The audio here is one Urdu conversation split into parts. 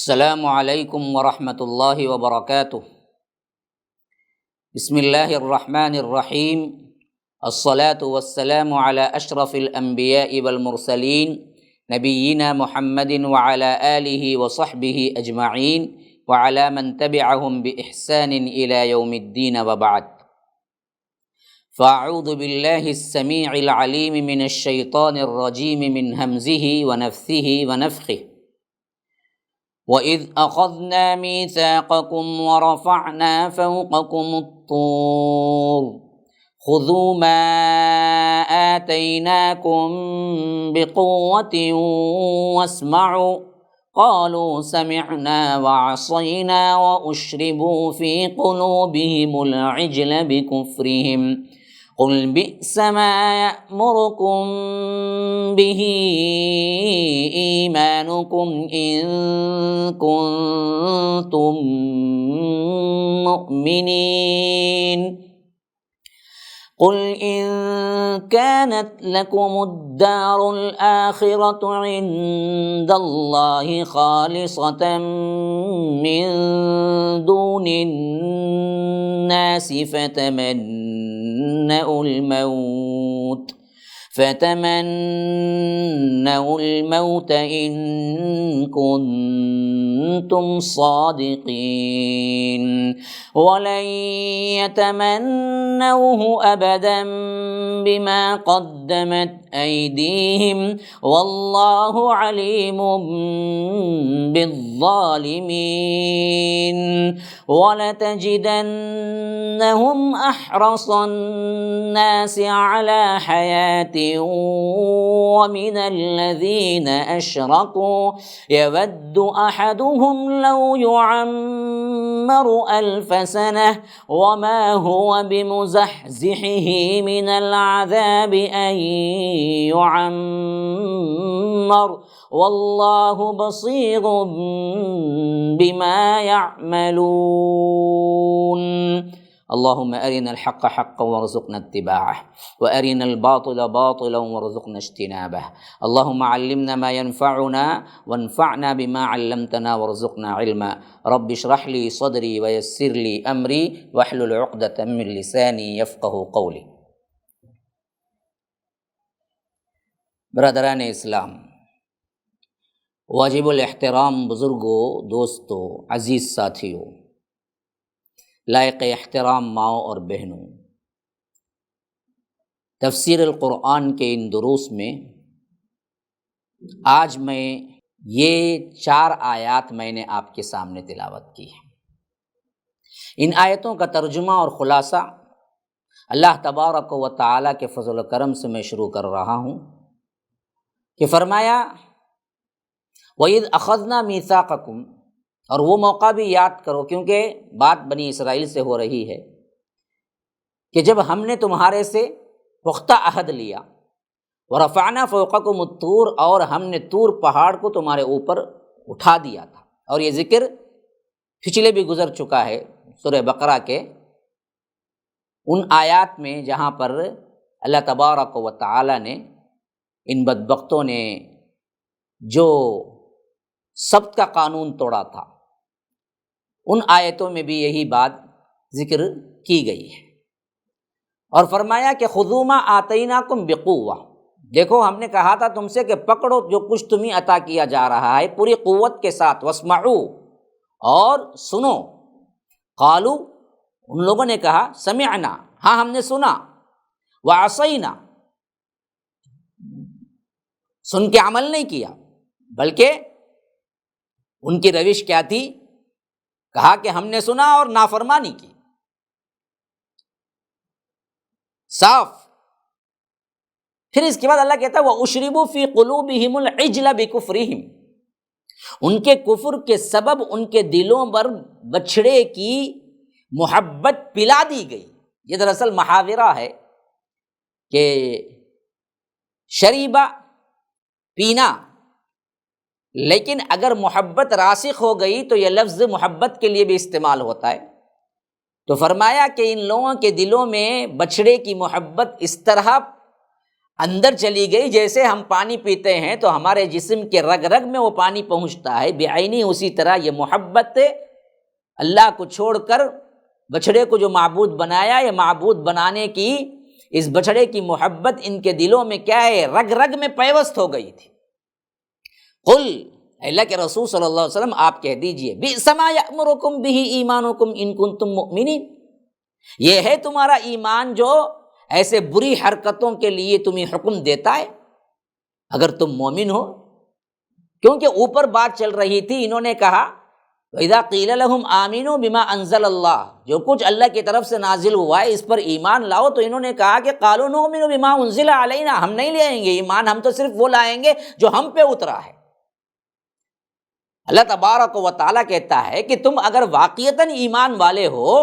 السلام علیکم ورحمۃ اللہ وبرکاتہ۔ بسم اللہ الرحمن الرحیم، الصلاۃ والسلام علی اشرف الانبیاء والمرسلین نبینا محمد وعلی آلہ وصحبہ اجمعین وعلی من تبعہم بإحسان الی یوم الدین وبعد۔ فاعوذ باللہ السمیع العلیم من الشیطان الرجیم من ہمزہ ونفثہ ونفخہ۔ وَإِذْ أَخَذْنَا مِيثَاقَكُمْ وَرَفَعْنَا فَوْقَكُمُ الطُّورَ خُذُوا مَا آتَيْنَاكُمْ بِقُوَّةٍ وَاسْمَعُوا قَالُوا سَمِعْنَا وَعَصَيْنَا وَأُشْرِبُوا فِي قُلُوبِهِمُ الْعِجْلَ بِكُفْرِهِمْ قُلْ بِئْسَ مَا يَأْمُرُكُمْ بِهِ إِيمَانُكُمْ إِن كُنتُم مُّؤْمِنِينَ قُلْ إِن كَانَتْ لَكُمُ الدَّارُ الْآخِرَةُ عِندَ اللَّهِ خَالِصَةً مِّن دُونِ النَّاسِ فتمنوا الموت إن كنتم صادقين ولن يتمنوه أبدا بما قدمت أيديهم والله عليم بالظالمين ولتجدنهم أحرص الناس على حياة ومن الذين أشركوا يود أحدهم لو يعمر ألف سنة وما هو بمزحزحه من العذاب أن يعمر والله بصير بما يعملون۔ اللهم أرنا الحق حقا وارزقنا اتباعه وأرنا الباطل باطلا وارزقنا اجتنابه۔ اللهم علمنا ما ينفعنا وانفعنا بما علمتنا وارزقنا علما۔ رب اشرح لي صدري ويسر لي أمري واحلل عقدة من لساني يفقهوا قولي۔ برادران اسلام، واجب الاحترام بزرگوں، دوستوں، عزیز ساتھیوں، لائق احترام ماؤں اور بہنوں، تفسیر القرآن کے ان دروس میں آج میں یہ 4 آیات میں نے آپ کے سامنے تلاوت کی ہے۔ ان آیتوں کا ترجمہ اور خلاصہ اللہ تبارک و تعالیٰ کے فضل و کرم سے میں شروع کر رہا ہوں کہ فرمایا وَإِذْ أَخَذْنَا مِيثَاقَكُمْ، اور وہ موقع بھی یاد کرو کیونکہ بات بنی اسرائیل سے ہو رہی ہے کہ جب ہم نے تمہارے سے پختہ عہد لیا، وَرَفَعْنَا فَوْقَكُمُ الطُّورَ، اور ہم نے طور پہاڑ کو تمہارے اوپر اٹھا دیا تھا۔ اور یہ ذکر پچھلے بھی گزر چکا ہے سورہ بقرہ کے ان آیات میں جہاں پر اللہ تبارک و تعالی نے ان بدبختوں نے جو سبت کا قانون توڑا تھا ان آیتوں میں بھی یہی بات ذکر کی گئی ہے۔ اور فرمایا کہ خذوا ما آتیناکم بقوہ، دیکھو ہم نے کہا تھا تم سے کہ پکڑو جو کچھ تمہیں عطا کیا جا رہا ہے پوری قوت کے ساتھ، واسمعوا، اور سنو، قالوا، ان لوگوں نے کہا سمعنا، ہاں ہم نے سنا، وعصینا، سن کے عمل نہیں کیا، بلکہ ان کی روش کیا تھی؟ کہا کہ ہم نے سنا اور نافرمانی کی، صاف۔ پھر اس کے بعد اللہ کہتا ہے وَأُشْرِبُوا فِي قُلُوبِهِمُ الْعِجْلَ بِكُفْرِهِمْ، ان کے کفر کے سبب ان کے دلوں پر بچھڑے کی محبت پلا دی گئی۔ یہ دراصل محاورہ ہے کہ شریبہ پینا، لیکن اگر محبت راسخ ہو گئی تو یہ لفظ محبت کے لیے بھی استعمال ہوتا ہے۔ تو فرمایا کہ ان لوگوں کے دلوں میں بچھڑے کی محبت اس طرح اندر چلی گئی، جیسے ہم پانی پیتے ہیں تو ہمارے جسم کے رگ رگ میں وہ پانی پہنچتا ہے، بعینی اسی طرح یہ محبت اللہ کو چھوڑ کر بچھڑے کو جو معبود بنایا، یہ معبود بنانے کی اس بچھڑے کی محبت ان کے دلوں میں کیا ہے، رگ رگ میں پیوست ہو گئی تھی۔ قل، اللہ کے رسول صلی اللہ علیہ وسلم آپ کہہ دیجئے، بئس ما یأمرکم بہ ایمانکم ان کنتم مؤمنین، یہ ہے تمہارا ایمان جو ایسے بری حرکتوں کے لیے تمہیں حکم دیتا ہے اگر تم مومن ہو۔ کیونکہ اوپر بات چل رہی تھی، انہوں نے کہا وَإِذَا قِيلَ لَهُمْ آمِنُوا بِمَا أَنزَلَ اللَّهُ، جو کچھ اللہ کی طرف سے نازل ہوا ہے اس پر ایمان لاؤ، تو انہوں نے کہا کہ قَالُوا نُؤْمِنُ بِمَا أُنزِلَ عَلَيْنَا، ہم نہیں لے آئیں گے ایمان، ہم تو صرف وہ لائیں گے جو ہم پہ اترا ہے۔ اللہ تبارک و تعالیٰ کہتا ہے کہ تم اگر واقعتاً ایمان والے ہو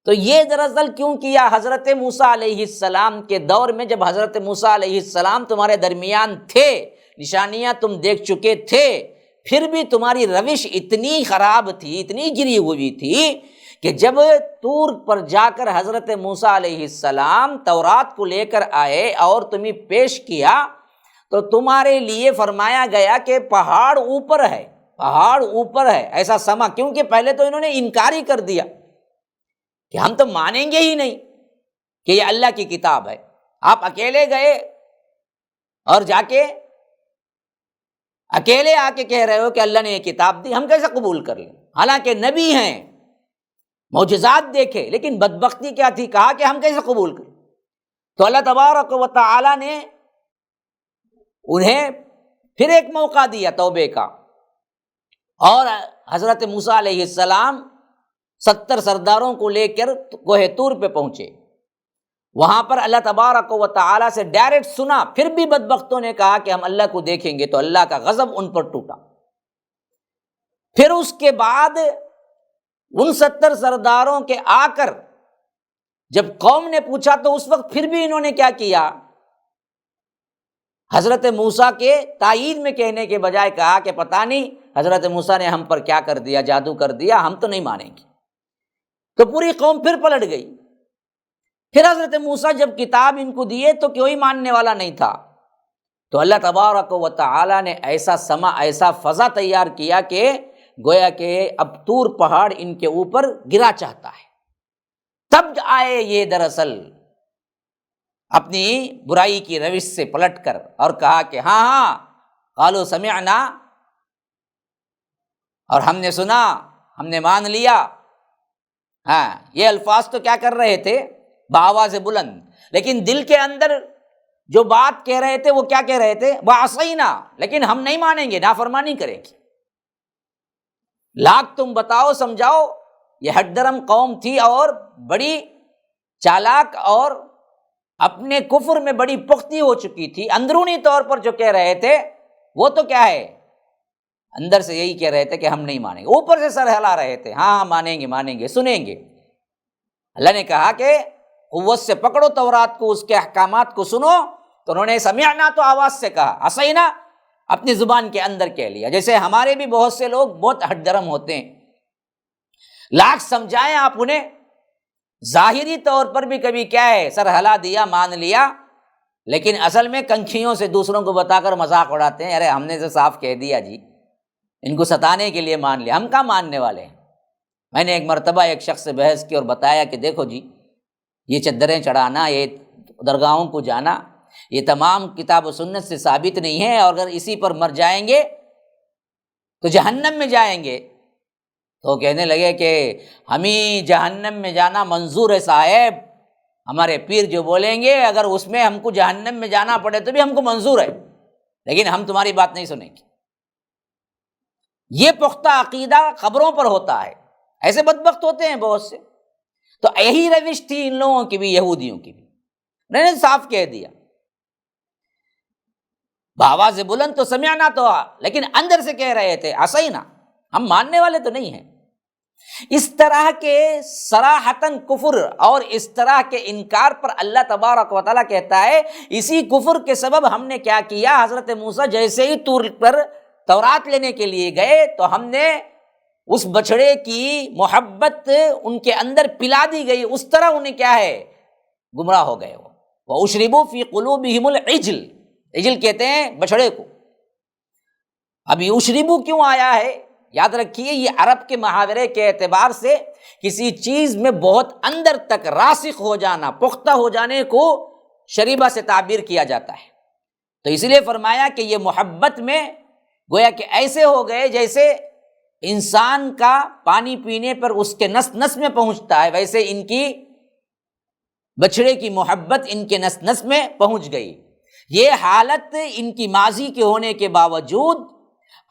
تو یہ دراصل کیوں کیا؟ حضرت موسیٰ علیہ السلام کے دور میں جب حضرت موسیٰ علیہ السلام تمہارے درمیان تھے، نشانیاں تم دیکھ چکے تھے، پھر بھی تمہاری روش اتنی خراب تھی، اتنی گری ہوئی تھی کہ جب طور پر جا کر حضرت موسیٰ علیہ السلام تورات کو لے کر آئے اور تمہیں پیش کیا تو تمہارے لیے فرمایا گیا کہ پہاڑ اوپر ہے، پہاڑ اوپر ہے، ایسا سما، کیونکہ پہلے تو انہوں نے انکار ہی کر دیا کہ ہم تو مانیں گے ہی نہیں کہ یہ اللہ کی کتاب ہے۔ آپ اکیلے گئے اور جا کے اکیلے آ کے کہہ رہے ہو کہ اللہ نے یہ کتاب دی، ہم کیسے قبول کر لیں؟ حالانکہ نبی ہیں، معجزات دیکھے، لیکن بدبختی کیا تھی؟ کہا کہ ہم کیسے قبول کریں؟ تو اللہ تبارک و تعالی نے انہیں پھر ایک موقع دیا توبے کا، اور حضرت موسیٰ علیہ السلام 70 سرداروں کو لے کر کوہ طور پہ پہنچے۔ وہاں پر اللہ تبارک و تعالیٰ سے ڈائریکٹ سنا، پھر بھی بدبختوں نے کہا کہ ہم اللہ کو دیکھیں گے، تو اللہ کا غضب ان پر ٹوٹا۔ پھر اس کے بعد ان 70 سرداروں کے آ کر جب قوم نے پوچھا تو اس وقت پھر بھی انہوں نے کیا کیا؟ حضرت موسیٰ کے تائید میں کہنے کے بجائے کہا کہ پتہ نہیں حضرت موسیٰ نے ہم پر کیا کر دیا، جادو کر دیا، ہم تو نہیں مانیں گے۔ تو پوری قوم پھر پلٹ گئی۔ پھر حضرت موسیٰ جب کتاب ان کو دیے تو کوئی ماننے والا نہیں تھا، تو اللہ تبارک و تعالیٰ نے ایسا سما، ایسا فضا تیار کیا کہ گویا کہ اب طور پہاڑ ان کے اوپر گرا چاہتا ہے۔ تب آئے یہ دراصل اپنی برائی کی روش سے پلٹ کر اور کہا کہ ہاں قالوا سمعنا، اور ہم نے سنا، ہم نے مان لیا۔ ہاں، یہ الفاظ تو کیا کر رہے تھے؟ بآواز بلند، لیکن دل کے اندر جو بات کہہ رہے تھے وہ کیا کہہ رہے تھے؟ وعصینا، لیکن ہم نہیں مانیں گے، نافرمانی کریں گے۔ لاکھ تم بتاؤ سمجھاؤ، یہ ہٹ درم قوم تھی اور بڑی چالاک اور اپنے کفر میں بڑی پختی ہو چکی تھی۔ اندرونی طور پر جو کہہ رہے تھے وہ تو کیا ہے، اندر سے یہی کہہ رہے تھے کہ ہم نہیں مانیں گے، اوپر سے سر ہلا رہے تھے، ہاں مانیں گے مانیں گے، سنیں گے۔ اللہ نے کہا کہ قوت سے پکڑو تورات کو، اس کے احکامات کو سنو، تو انہوں نے سمعنا تو آواز سے کہا، عصینا اپنی زبان کے اندر کہہ لیا۔ جیسے ہمارے بھی بہت سے لوگ بہت ہٹ درم ہوتے ہیں، لاکھ سمجھائیں آپ انہیں، ظاہری طور پر بھی کبھی کیا ہے، سر ہلا دیا، مان لیا، لیکن اصل میں کنکھیوں سے دوسروں کو بتا کر مذاق اڑاتے ہیں، ارے ہم نے تو صاف کہہ دیا جی، ان کو ستانے کے لیے مان لیا۔ ہم کہاں ماننے والے ہیں؟ میں نے ایک مرتبہ ایک شخص سے بحث کی اور بتایا کہ دیکھو جی، یہ چادریں چڑھانا، یہ درگاہوں کو جانا، یہ تمام کتاب و سنت سے ثابت نہیں ہے، اور اگر اسی پر مر جائیں گے تو جہنم میں جائیں گے۔ تو کہنے لگے کہ ہمیں جہنم میں جانا منظور ہے صاحب، ہمارے پیر جو بولیں گے اگر اس میں ہم کو جہنم میں جانا پڑے تو بھی ہم کو منظور ہے، لیکن ہم تمہاری بات نہیں سنیں گے۔ یہ پختہ عقیدہ خبروں پر ہوتا ہے، ایسے بدبخت ہوتے ہیں بہت سے۔ تو یہی روش تھی ان لوگوں کی بھی، یہودیوں کی بھی، انہوں نے صاف کہہ دیا بآواز بلند تو سمعنا تو، لیکن اندر سے کہہ رہے تھے عصینا، ہم ماننے والے تو نہیں ہیں۔ اس طرح کے صراحتاً کفر اور اس طرح کے انکار پر اللہ تبارک و تعالیٰ کہتا ہے اسی کفر کے سبب ہم نے کیا کیا، حضرت موسیٰ جیسے ہی طور پر تورات لینے کے لیے گئے تو ہم نے اس بچڑے کی محبت ان کے اندر پلا دی گئی، اس طرح انہیں کیا ہے، گمراہ ہو گئے، وَأُشْرِبُوا فِي قُلُوبِهِمُ الْعِجْلَ، عجل کہتے ہیں بچھڑے کو۔ اب یہ اشربو کیوں آیا ہے؟ یاد رکھیے یہ عرب کے محاورے کے اعتبار سے کسی چیز میں بہت اندر تک راسخ ہو جانا، پختہ ہو جانے کو شریبہ سے تعبیر کیا جاتا ہے۔ تو اس لیے فرمایا کہ یہ محبت میں گویا کہ ایسے ہو گئے جیسے انسان کا پانی پینے پر اس کے نس نس میں پہنچتا ہے، ویسے ان کی بچڑے کی محبت ان کے نس نس میں پہنچ گئی۔ یہ حالت ان کی ماضی کے ہونے کے باوجود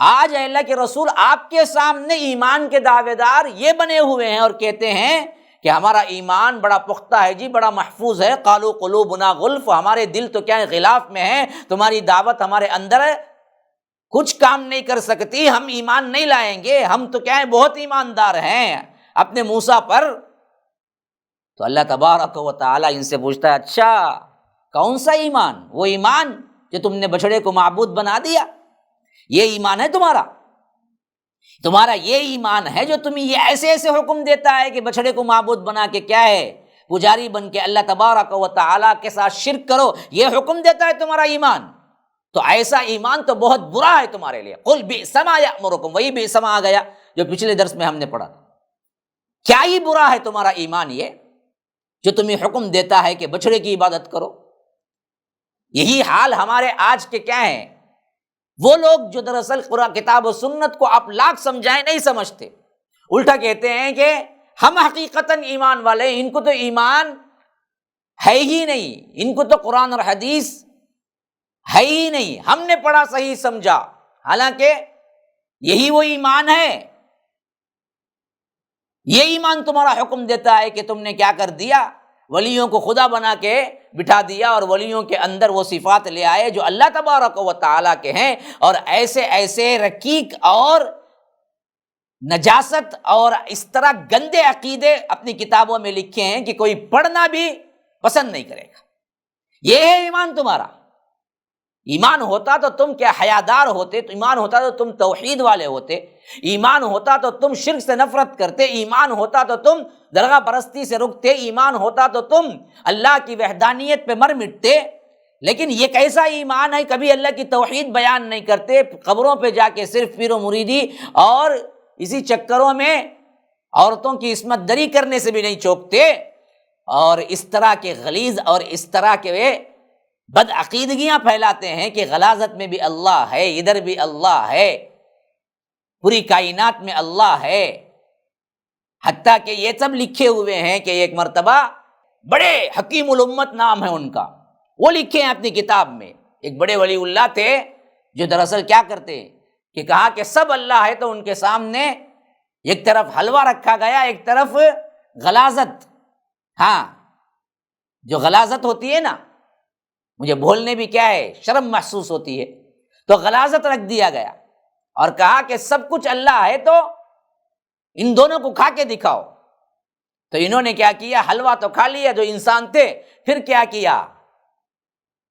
آج اللہ کے رسول آپ کے سامنے ایمان کے دعوے دار یہ بنے ہوئے ہیں اور کہتے ہیں کہ ہمارا ایمان بڑا پختہ ہے جی، بڑا محفوظ ہے۔ قالوا قلوبنا غلف، ہمارے دل تو کیا ہے غلاف میں ہے، تمہاری دعوت ہمارے اندر کچھ کام نہیں کر سکتی، ہم ایمان نہیں لائیں گے، ہم تو کیا ہے بہت ایماندار ہیں اپنے موسیٰ پر۔ تو اللہ تبارک و تعالیٰ ان سے پوچھتا ہے اچھا کون سا ایمان؟ وہ ایمان جو تم نے بچڑے کو معبود بنا دیا، یہ ایمان ہے تمہارا یہ ایمان ہے جو تمہیں یہ ایسے ایسے حکم دیتا ہے کہ بچڑے کو معبود بنا کے کیا ہے پجاری بن کے اللہ تبارک و تعالیٰ کے ساتھ شرک کرو، یہ حکم دیتا ہے تمہارا ایمان؟ تو ایسا ایمان تو بہت برا ہے تمہارے لیے۔ قل بئس ما یأمرکم، وہی بئس ما آ گیا جو پچھلے درس میں ہم نے پڑھا تھا۔ کیا ہی برا ہے تمہارا ایمان یہ جو تمہیں حکم دیتا ہے کہ بچڑے کی عبادت کرو۔ یہی حال ہمارے آج کے کیا ہیں، وہ لوگ جو دراصل قرآن کتاب و سنت کو آپ لاکھ سمجھائیں نہیں سمجھتے، الٹا کہتے ہیں کہ ہم حقیقتاً ایمان والے ہیں، ان کو تو ایمان ہے ہی نہیں، ان کو تو قرآن اور حدیث ہے ہی نہیں، ہم نے پڑھا صحیح سمجھا، حالانکہ یہی وہ ایمان ہے۔ یہ ایمان تمہارا حکم دیتا ہے کہ تم نے کیا کر دیا، ولیوں کو خدا بنا کے بٹھا دیا اور ولیوں کے اندر وہ صفات لے آئے جو اللہ تبارک و تعالیٰ کے ہیں، اور ایسے ایسے رقیق اور نجاست اور اس طرح گندے عقیدے اپنی کتابوں میں لکھے ہیں کہ کوئی پڑھنا بھی پسند نہیں کرے گا۔ یہ ہے ایمان تمہارا۔ ایمان ہوتا تو تم کیا حیادار ہوتے، تو ایمان ہوتا تو تم توحید والے ہوتے، ایمان ہوتا تو تم شرک سے نفرت کرتے، ایمان ہوتا تو تم درگاہ پرستی سے رکتے، ایمان ہوتا تو تم اللہ کی وحدانیت پہ مر مٹتے۔ لیکن یہ کیسا ایمان ہے، کبھی اللہ کی توحید بیان نہیں کرتے، قبروں پہ جا کے صرف پیر و مریدی اور اسی چکروں میں عورتوں کی عصمت دری کرنے سے بھی نہیں چوکتے، اور اس طرح کے غلیظ اور اس طرح کے بد عقیدگیاں پھیلاتے ہیں کہ غلاظت میں بھی اللہ ہے، ادھر بھی اللہ ہے، پوری کائنات میں اللہ ہے۔ حتیٰ کہ یہ سب لکھے ہوئے ہیں کہ ایک مرتبہ بڑے حکیم الامت نام ہے ان کا، وہ لکھے ہیں اپنی کتاب میں، ایک بڑے ولی اللہ تھے جو دراصل کیا کرتے کہ کہا کہ سب اللہ ہے، تو ان کے سامنے ایک طرف حلوہ رکھا گیا، ایک طرف غلاظت، ہاں جو غلاظت ہوتی ہے نا، مجھے بولنے بھی کیا ہے شرم محسوس ہوتی ہے، تو غلاظت رکھ دیا گیا اور کہا کہ سب کچھ اللہ ہے تو ان دونوں کو کھا کے دکھاؤ۔ تو انہوں نے کیا کیا، حلوہ تو کھا لیا جو انسان تھے، پھر کیا کیا،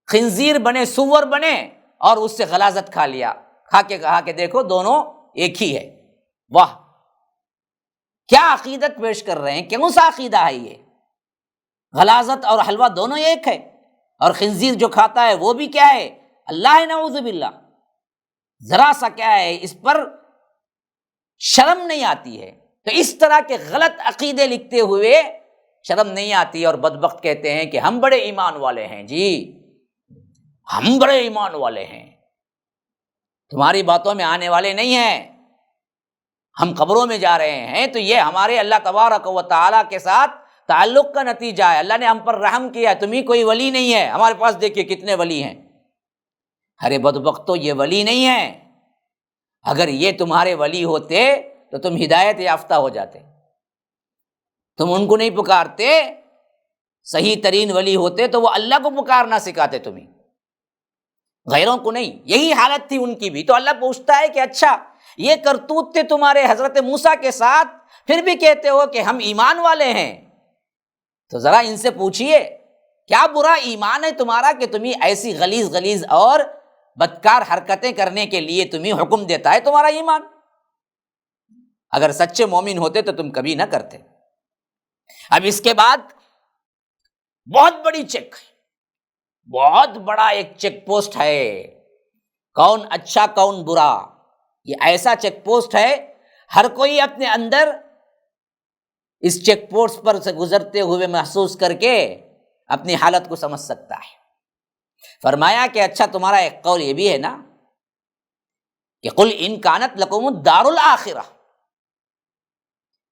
خنزیر بنے، سور بنے، اور اس سے غلاظت کھا لیا، کھا کے کہا کہ دیکھو دونوں ایک ہی ہے۔ واہ، کیا عقیدت پیش کر رہے ہیں، کون سا عقیدہ ہے یہ؟ غلاظت اور حلوہ دونوں ایک ہے، اور خنزیر جو کھاتا ہے وہ بھی کیا ہے، اللہ ہے، نعوذ باللہ۔ ذرا سا کیا ہے اس پر شرم نہیں آتی ہے۔ تو اس طرح کے غلط عقیدے لکھتے ہوئے شرم نہیں آتی، اور بدبخت کہتے ہیں کہ ہم بڑے ایمان والے ہیں جی، ہم بڑے ایمان والے ہیں، تمہاری باتوں میں آنے والے نہیں ہیں، ہم قبروں میں جا رہے ہیں، تو یہ ہمارے اللہ تبارک و تعالیٰ کے ساتھ تعلق کا نتیجہ ہے، اللہ نے ہم پر رحم کیا، تمہیں کوئی ولی نہیں ہے، ہمارے پاس دیکھیے کتنے ولی ہیں۔ ارے بدبختو، یہ ولی نہیں ہیں، اگر یہ تمہارے ولی ہوتے تو تم ہدایت یافتہ ہو جاتے، تم ان کو نہیں پکارتے، صحیح ترین ولی ہوتے تو وہ اللہ کو پکارنا سکھاتے تمہیں، غیروں کو نہیں۔ یہی حالت تھی ان کی بھی، تو اللہ پوچھتا ہے کہ اچھا یہ کرتوت تھے تمہارے حضرت موسیٰ کے ساتھ، پھر بھی کہتے ہو کہ ہم ایمان والے ہیں، تو ذرا ان سے پوچھئے کیا برا ایمان ہے تمہارا کہ تمہیں ایسی غلیظ اور بدکار حرکتیں کرنے کے لیے تمہیں حکم دیتا ہے تمہارا ایمان؟ اگر سچے مومن ہوتے تو تم کبھی نہ کرتے۔ اب اس کے بعد بہت بڑی چیک، بہت بڑا ایک چیک پوسٹ ہے، کون اچھا کون برا، یہ ایسا چیک پوسٹ ہے، ہر کوئی اپنے اندر اس چیک پوسٹ پر سے گزرتے ہوئے محسوس کر کے اپنی حالت کو سمجھ سکتا ہے۔ فرمایا کہ اچھا تمہارا ایک قول یہ بھی ہے نا کہ قل ان کانت لکم الدار الآخرہ،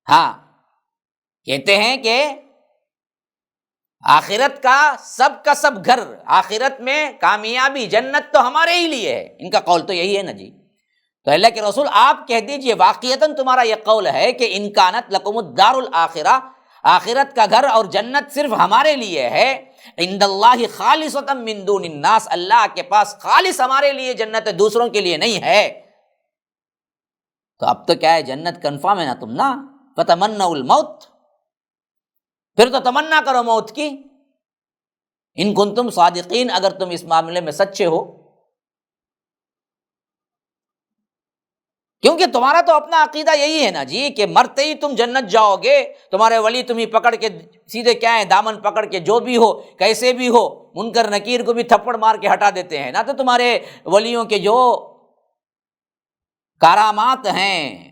ہاں کہتے ہیں کہ آخرت کا سب گھر، آخرت میں کامیابی جنت تو ہمارے ہی لیے ہے، ان کا قول تو یہی ہے نا جی۔ تو اللہ کے رسول آپ کہہ دیجئے واقعتاً تمہارا یہ قول ہے کہ ان کانت لکم الدار الآخرہ، آخرت کا گھر اور جنت صرف ہمارے لیے ہے، عند اللہ خالصۃ من دون الناس، اللہ کے پاس خالص ہمارے لیے جنت ہے، دوسروں کے لیے نہیں ہے، تو اب تو کیا ہے، جنت کنفرم ہے نا تم نا، فتمنوا الموت، پھر تو تمنا کرو موت کی، ان کنتم صادقین، اگر تم اس معاملے میں سچے ہو، کیونکہ تمہارا تو اپنا عقیدہ یہی ہے نا جی کہ مرتے ہی تم جنت جاؤ گے، تمہارے ولی تمہیں پکڑ کے سیدھے کیا ہے دامن پکڑ کے جو بھی ہو کیسے بھی ہو منکر نکیر کو بھی تھپڑ مار کے ہٹا دیتے ہیں نا، تو تمہارے ولیوں کے جو کرامات ہیں،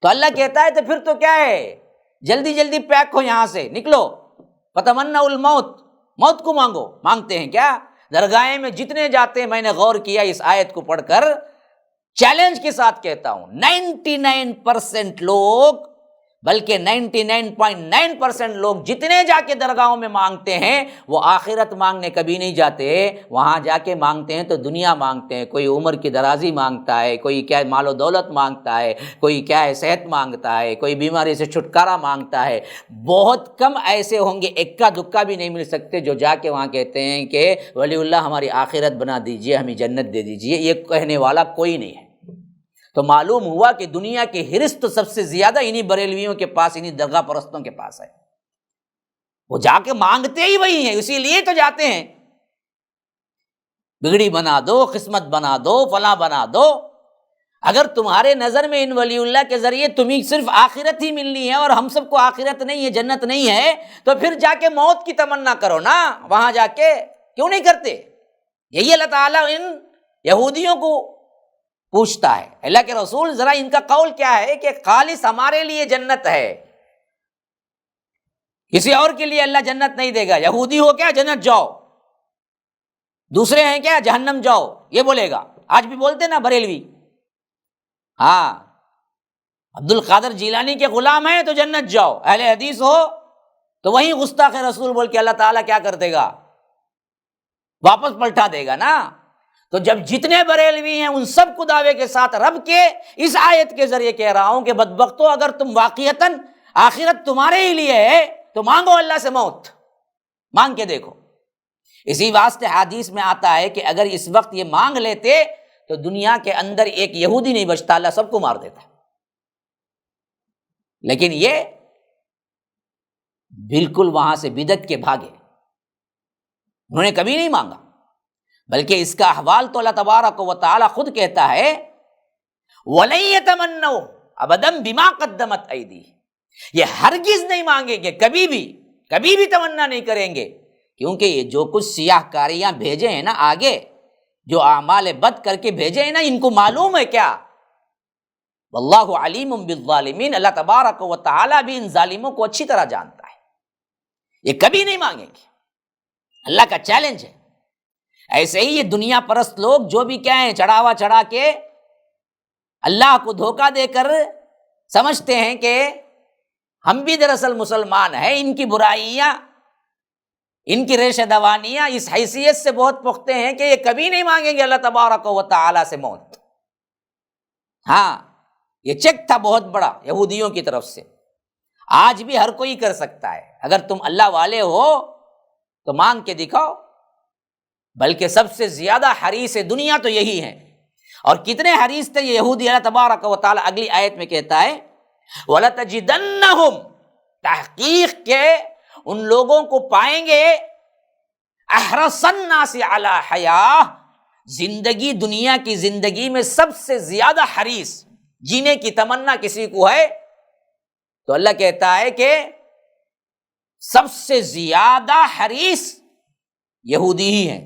تو اللہ کہتا ہے تو پھر تو کیا ہے، جلدی جلدی پیک ہو یہاں سے نکلو، فتمنوا الموت، موت کو مانگتے ہیں کیا؟ درگاہیں میں جتنے جاتے ہیں، میں نے غور کیا اس آیت کو پڑھ کر، چیلنج کے ساتھ کہتا ہوں 99% لوگ، بلکہ 99.9% لوگ جتنے جا کے درگاہوں میں مانگتے ہیں وہ آخرت مانگنے کبھی نہیں جاتے، وہاں جا کے مانگتے ہیں تو دنیا مانگتے ہیں، کوئی عمر کی درازی مانگتا ہے، کوئی کیا مال و دولت مانگتا ہے، کوئی کیا ہے صحت مانگتا ہے، کوئی بیماری سے چھٹکارا مانگتا ہے، بہت کم ایسے ہوں گے، اکا دکا بھی نہیں مل سکتے جو جا کے وہاں کہتے ہیں کہ ولی اللہ ہماری آخرت بنا دیجئے، ہمیں جنت دے دیجئے، یہ کہنے والا کوئی نہیں ہے۔ تو معلوم ہوا کہ دنیا کی ہرس تو سب سے زیادہ انہی بریلویوں کے پاس، انہی درگاہ پرستوں کے پاس ہے، وہ جا کے مانگتے ہی وہی ہیں، اسی لیے تو جاتے ہیں، بگڑی بنا دو، قسمت بنا دو، فلاں بنا دو۔ اگر تمہارے نظر میں ان ولی اللہ کے ذریعے تمہیں صرف آخرت ہی ملنی ہے اور ہم سب کو آخرت نہیں ہے، جنت نہیں ہے، تو پھر جا کے موت کی تمنا کرو نا، وہاں جا کے کیوں نہیں کرتے؟ یہی اللہ تعالیٰ ان یہودیوں کو پوچھتا ہے، اللہ کے رسول ذرا ان کا قول کیا ہے کہ خالص ہمارے لیے جنت ہے، کسی اور کے لیے اللہ جنت نہیں دے گا، یہودی ہو کیا جنت جاؤ، دوسرے ہیں کیا جہنم جاؤ، یہ بولے گا، آج بھی بولتے نا بریلوی، ہاں عبد القادر جیلانی کے غلام ہیں تو جنت جاؤ، اہل حدیث ہو تو وہیں گستاخ رسول بول کے اللہ تعالیٰ کیا کر دے گا، واپس پلٹا دے گا نا۔ تو جب جتنے بریلوی ہیں ان سب کو دعوے کے ساتھ رب کے اس آیت کے ذریعے کہہ رہا ہوں کہ بدبختو، اگر تم واقعتاً آخرت تمہارے ہی لیے ہے تو مانگو اللہ سے موت، مانگ کے دیکھو۔ اسی واسطے حدیث میں آتا ہے کہ اگر اس وقت یہ مانگ لیتے تو دنیا کے اندر ایک یہودی نہیں بچتا، اللہ سب کو مار دیتا، لیکن یہ بالکل وہاں سے بدعت کے بھاگے، انہوں نے کبھی نہیں مانگا، بلکہ اس کا احوال تو اللہ تبارک و تعالی خود کہتا ہے وَلَن يَتَمَنَّوْا أَبَدًا بِمَا قَدَّمَتْ أَيْدِيهِمْ، یہ ہرگز نہیں مانگیں گے، کبھی بھی تمنا نہیں کریں گے، کیونکہ یہ جو کچھ سیاہ کاریاں بھیجے ہیں نا آگے، جو اعمال بد کر کے بھیجے ہیں نا، ان کو معلوم ہے کیا، واللہ علیم بالظالمین، اللہ تبارک و تعالی بھی ان ظالموں کو اچھی طرح جانتا ہے، یہ کبھی نہیں مانگیں گے، اللہ کا چیلنج ہے۔ ایسے ہی یہ دنیا پرست لوگ جو بھی کیا ہیں، چڑھاوا چڑھا کے اللہ کو دھوکہ دے کر سمجھتے ہیں کہ ہم بھی دراصل مسلمان ہیں، ان کی برائیاں، ان کی ریشہ دوانیاں اس حیثیت سے بہت پختے ہیں کہ یہ کبھی نہیں مانگیں گے اللہ تبارک و تعالی سے موت۔ ہاں یہ چیک تھا بہت بڑا یہودیوں کی طرف سے، آج بھی ہر کوئی کر سکتا ہے، اگر تم اللہ والے ہو تو مانگ کے دکھاؤ، بلکہ سب سے زیادہ حریص دنیا تو یہی ہیں، اور کتنے حریص تھے یہ یہودی، اللہ تبارک و تعالی اگلی آیت میں کہتا ہے وَلَتَجِدَنَّهُمْ، تحقیق کے ان لوگوں کو پائیں گے احرص الناس علی حیاہ، زندگی، دنیا کی زندگی میں سب سے زیادہ حریص، جینے کی تمنا کسی کو ہے تو اللہ کہتا ہے کہ سب سے زیادہ حریص یہودی ہی ہیں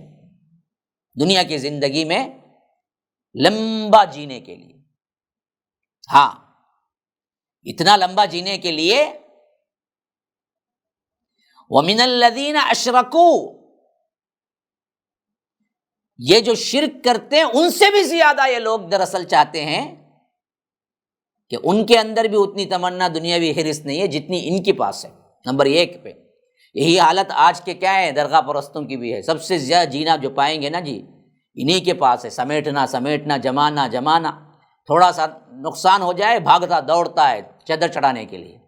دنیا کی زندگی میں لمبا جینے کے لیے. ہاں، اتنا لمبا جینے کے لیے وَمِنَ الَّذِينَ أَشْرَكُوا، یہ جو شرک کرتے ہیں ان سے بھی زیادہ یہ لوگ دراصل چاہتے ہیں کہ ان کے اندر بھی اتنی تمنا دنیاوی حرص نہیں ہے جتنی ان کے پاس ہے. نمبر 1 پہ یہی حالت آج کے کیا ہے، درگاہ پرستوں کی بھی ہے. سب سے زیادہ جینا جو پائیں گے نا جی انہی کے پاس ہے. سمیٹنا جمانا تھوڑا سا نقصان ہو جائے بھاگتا دوڑتا ہے چادر چڑھانے کے لیے.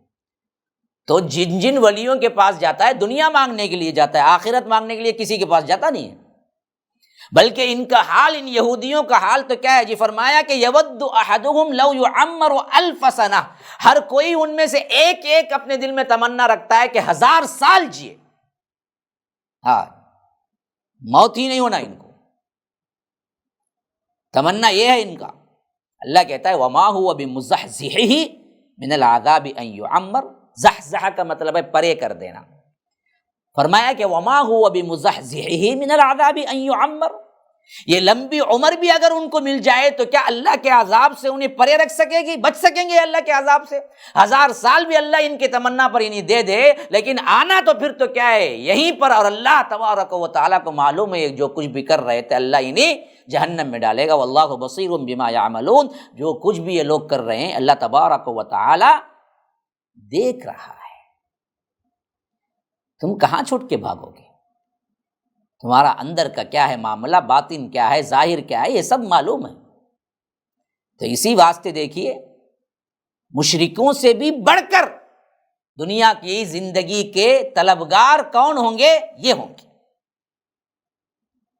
تو جن ولیوں کے پاس جاتا ہے دنیا مانگنے کے لیے جاتا ہے، آخرت مانگنے کے لیے کسی کے پاس جاتا نہیں ہے. بلکہ ان کا حال، ان یہودیوں کا حال تو کیا ہے جی، فرمایا کہ یود احدہم لو یعمر 1000 سنہ، ہر کوئی ان میں سے ایک اپنے دل میں تمنا رکھتا ہے کہ 1000 سال جیے. ہاں، موت ہی نہیں ہونا ان کو، تمنا یہ ہے ان کا. اللہ کہتا ہے وما هو بمزحزحہ من العذاب ان یعمر، زحزح کا مطلب ہے پرے کر دینا. فرمایا کہ وما هو بمزحزحہ من العذاب ان یعمر، یہ لمبی عمر بھی اگر ان کو مل جائے تو کیا اللہ کے عذاب سے انہیں پرے رکھ سکے گی، بچ سکیں گے اللہ کے عذاب سے؟ 1000 سال بھی اللہ ان کے تمنا پر انہیں دے دے، لیکن آنا تو پھر تو کیا ہے یہیں پر. اور اللہ تبارک و تعالیٰ کو معلوم ہے جو کچھ بھی کر رہے تھے اللہ انہیں جہنم میں ڈالے گا. واللہ بصیر بما یعملون، جو کچھ بھی یہ لوگ کر رہے ہیں اللہ تبارک و تعالیٰ دیکھ رہا ہے. تم کہاں چھوٹ کے بھاگو گے؟ تمہارا اندر کا کیا ہے معاملہ، باطن کیا ہے، ظاہر کیا ہے، یہ سب معلوم ہے. تو اسی واسطے دیکھیے مشرکوں سے بھی بڑھ کر دنیا کی زندگی کے طلبگار کون ہوں گے؟ یہ ہوں گے،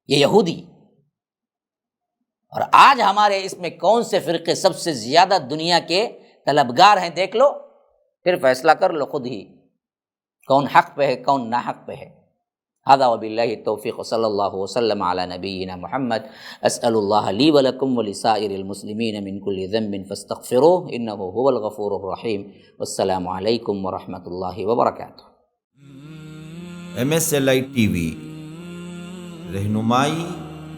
یہ یہودی. اور آج ہمارے اس میں کون سے فرقے سب سے زیادہ دنیا کے طلبگار ہیں دیکھ لو، پھر فیصلہ کر لو خود ہی کون حق پہ ہے کون ناحق پہ ہے. هذا وباللہ التوفیق وصلی اللہ وسلم علی نبینا محمد. اسأل اللہ لی ولکم ولسائر المسلمین من کل ذنب فاستغفروه انہ هو الغفور الرحیم. والسلام علیکم ورحمۃ اللہ وبرکاتہ. MSLI TV، رہنمائی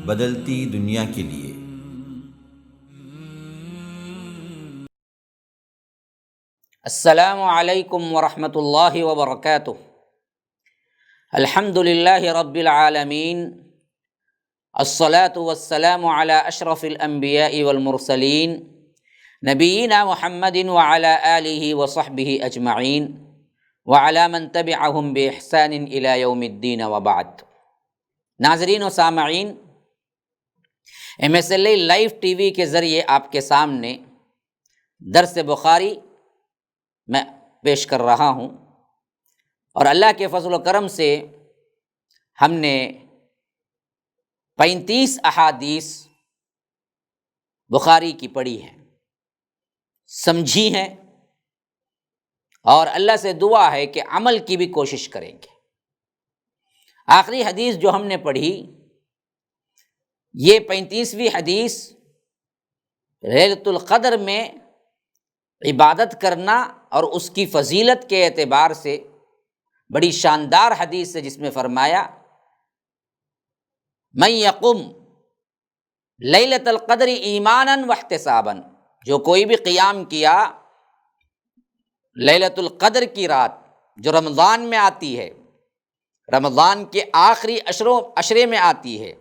بدلتی دنیا کے لیے. السلام علیکم ورحمۃ اللہ وبرکاتہ. الحمد للہ رب العالمین، الصلاة والسلام علی اشرف الانبیاء والمرسلین نبینا محمد وعلی آلہ وصحبہ اجمعین وعلی من تبعہم بإحسان الی یوم الدین وبعد. ناظرین و سامعین، MSLI لائیو ٹی وی کے ذریعے آپ کے سامنے درس بخاری میں پیش کر رہا ہوں، اور اللہ کے فضل و کرم سے ہم نے 35 احادیث بخاری کی پڑھی ہیں، سمجھی ہیں، اور اللہ سے دعا ہے کہ عمل کی بھی کوشش کریں گے. آخری حدیث جو ہم نے پڑھی یہ 35ویں حدیث لیلۃ القدر میں عبادت کرنا اور اس کی فضیلت کے اعتبار سے بڑی شاندار حدیث ہے، جس میں فرمایا من یقم لیلۃ القدر ایمانا واحتسابا، جو کوئی بھی قیام کیا لیلۃ القدر کی رات جو رمضان میں آتی ہے، رمضان کے آخری عشرے میں آتی ہے،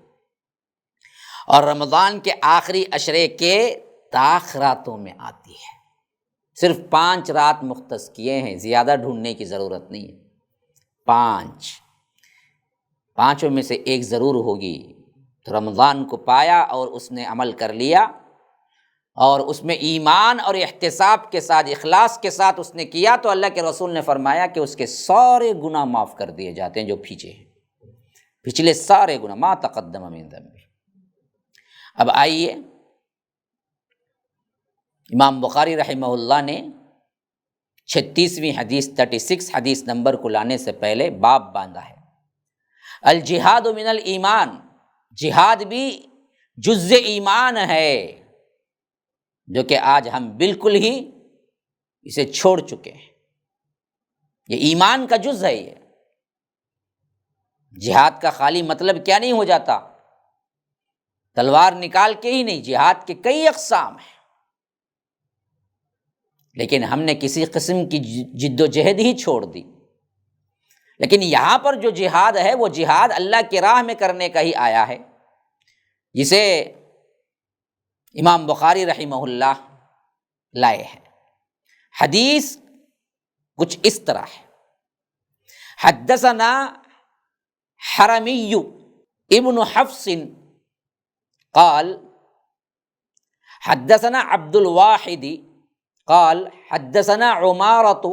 اور رمضان کے آخری عشرے کے تاخراتوں میں آتی ہے. صرف 5 رات مختص کیے ہیں، زیادہ ڈھونڈنے کی ضرورت نہیں ہے. 5 میں سے ایک ضرور ہوگی. تو رمضان کو پایا اور اس نے عمل کر لیا، اور اس میں ایمان اور احتساب کے ساتھ، اخلاص کے ساتھ اس نے کیا، تو اللہ کے رسول نے فرمایا کہ اس کے سارے گناہ معاف کر دیے جاتے ہیں جو پیچھے ہیں، پچھلے سارے گناہ، ما تقدم من ذنب. اب آئیے، امام بخاری رحمہ اللہ نے 36ویں حدیث 36 حدیث نمبر کو لانے سے پہلے باب باندھا ہے، الجہاد من الایمان، جہاد بھی جزء ایمان ہے، جو کہ آج ہم بالکل ہی اسے چھوڑ چکے ہیں. یہ ایمان کا جز ہے. جہاد کا خالی مطلب کیا نہیں ہو جاتا، تلوار نکال کے ہی نہیں، جہاد کے کئی اقسام ہیں، لیکن ہم نے کسی قسم کی جد و جہد ہی چھوڑ دی۔ لیکن یہاں پر جو جہاد ہے وہ جہاد اللہ کی راہ میں کرنے کا ہی آیا ہے، جسے امام بخاری رحمہ اللہ لائے ہیں۔ حدیث کچھ اس طرح ہے، حدثنا حرمی ابن حفص قال حدثنا عبد الواحد قال حدثنا عمارۃ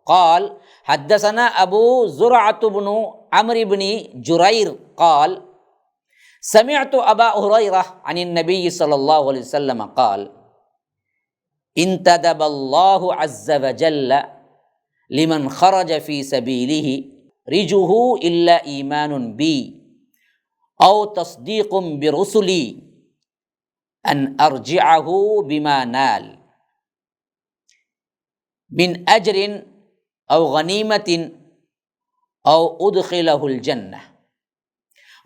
قال حدثنا ابو زرعۃ بن عمرو بن جرير قال سمعت ابا هريرة عن النبي صلی اللہ علیہ وسلم قال انتدب اللہ عز وجل لمن خرج في سبيله رجه الا ایمان بی او تصدیق برسلی ان ارجعه بما نال من اجر او غنیمت او ادخلہ الجنہ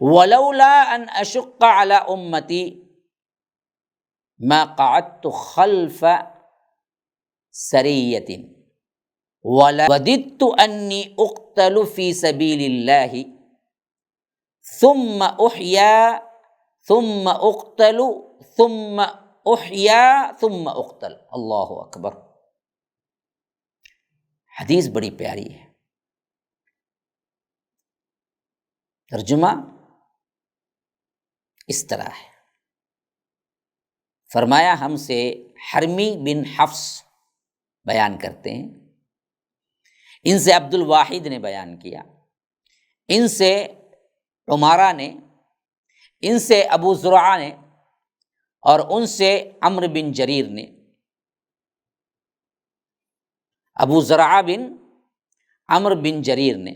ولولا ان اشق على امتی ما قعدت خلف سریۃ وددت انی اقتل فی سبیل اللہ ثم احیا ثم اقتل ثم احیا ثم اقتل۔ اللہ اکبر۔ حدیث بڑی پیاری ہے۔ ترجمہ اس طرح ہے، فرمایا ہم سے حرمی بن حفص بیان کرتے ہیں، ان سے عبد الواحد نے بیان کیا، ان سے عمارہ نے، ان سے ابو زرعہ نے، اور ان سے عمرو بن جریر نے۔ ابو زرعہ بن عمرو بن جریر نے،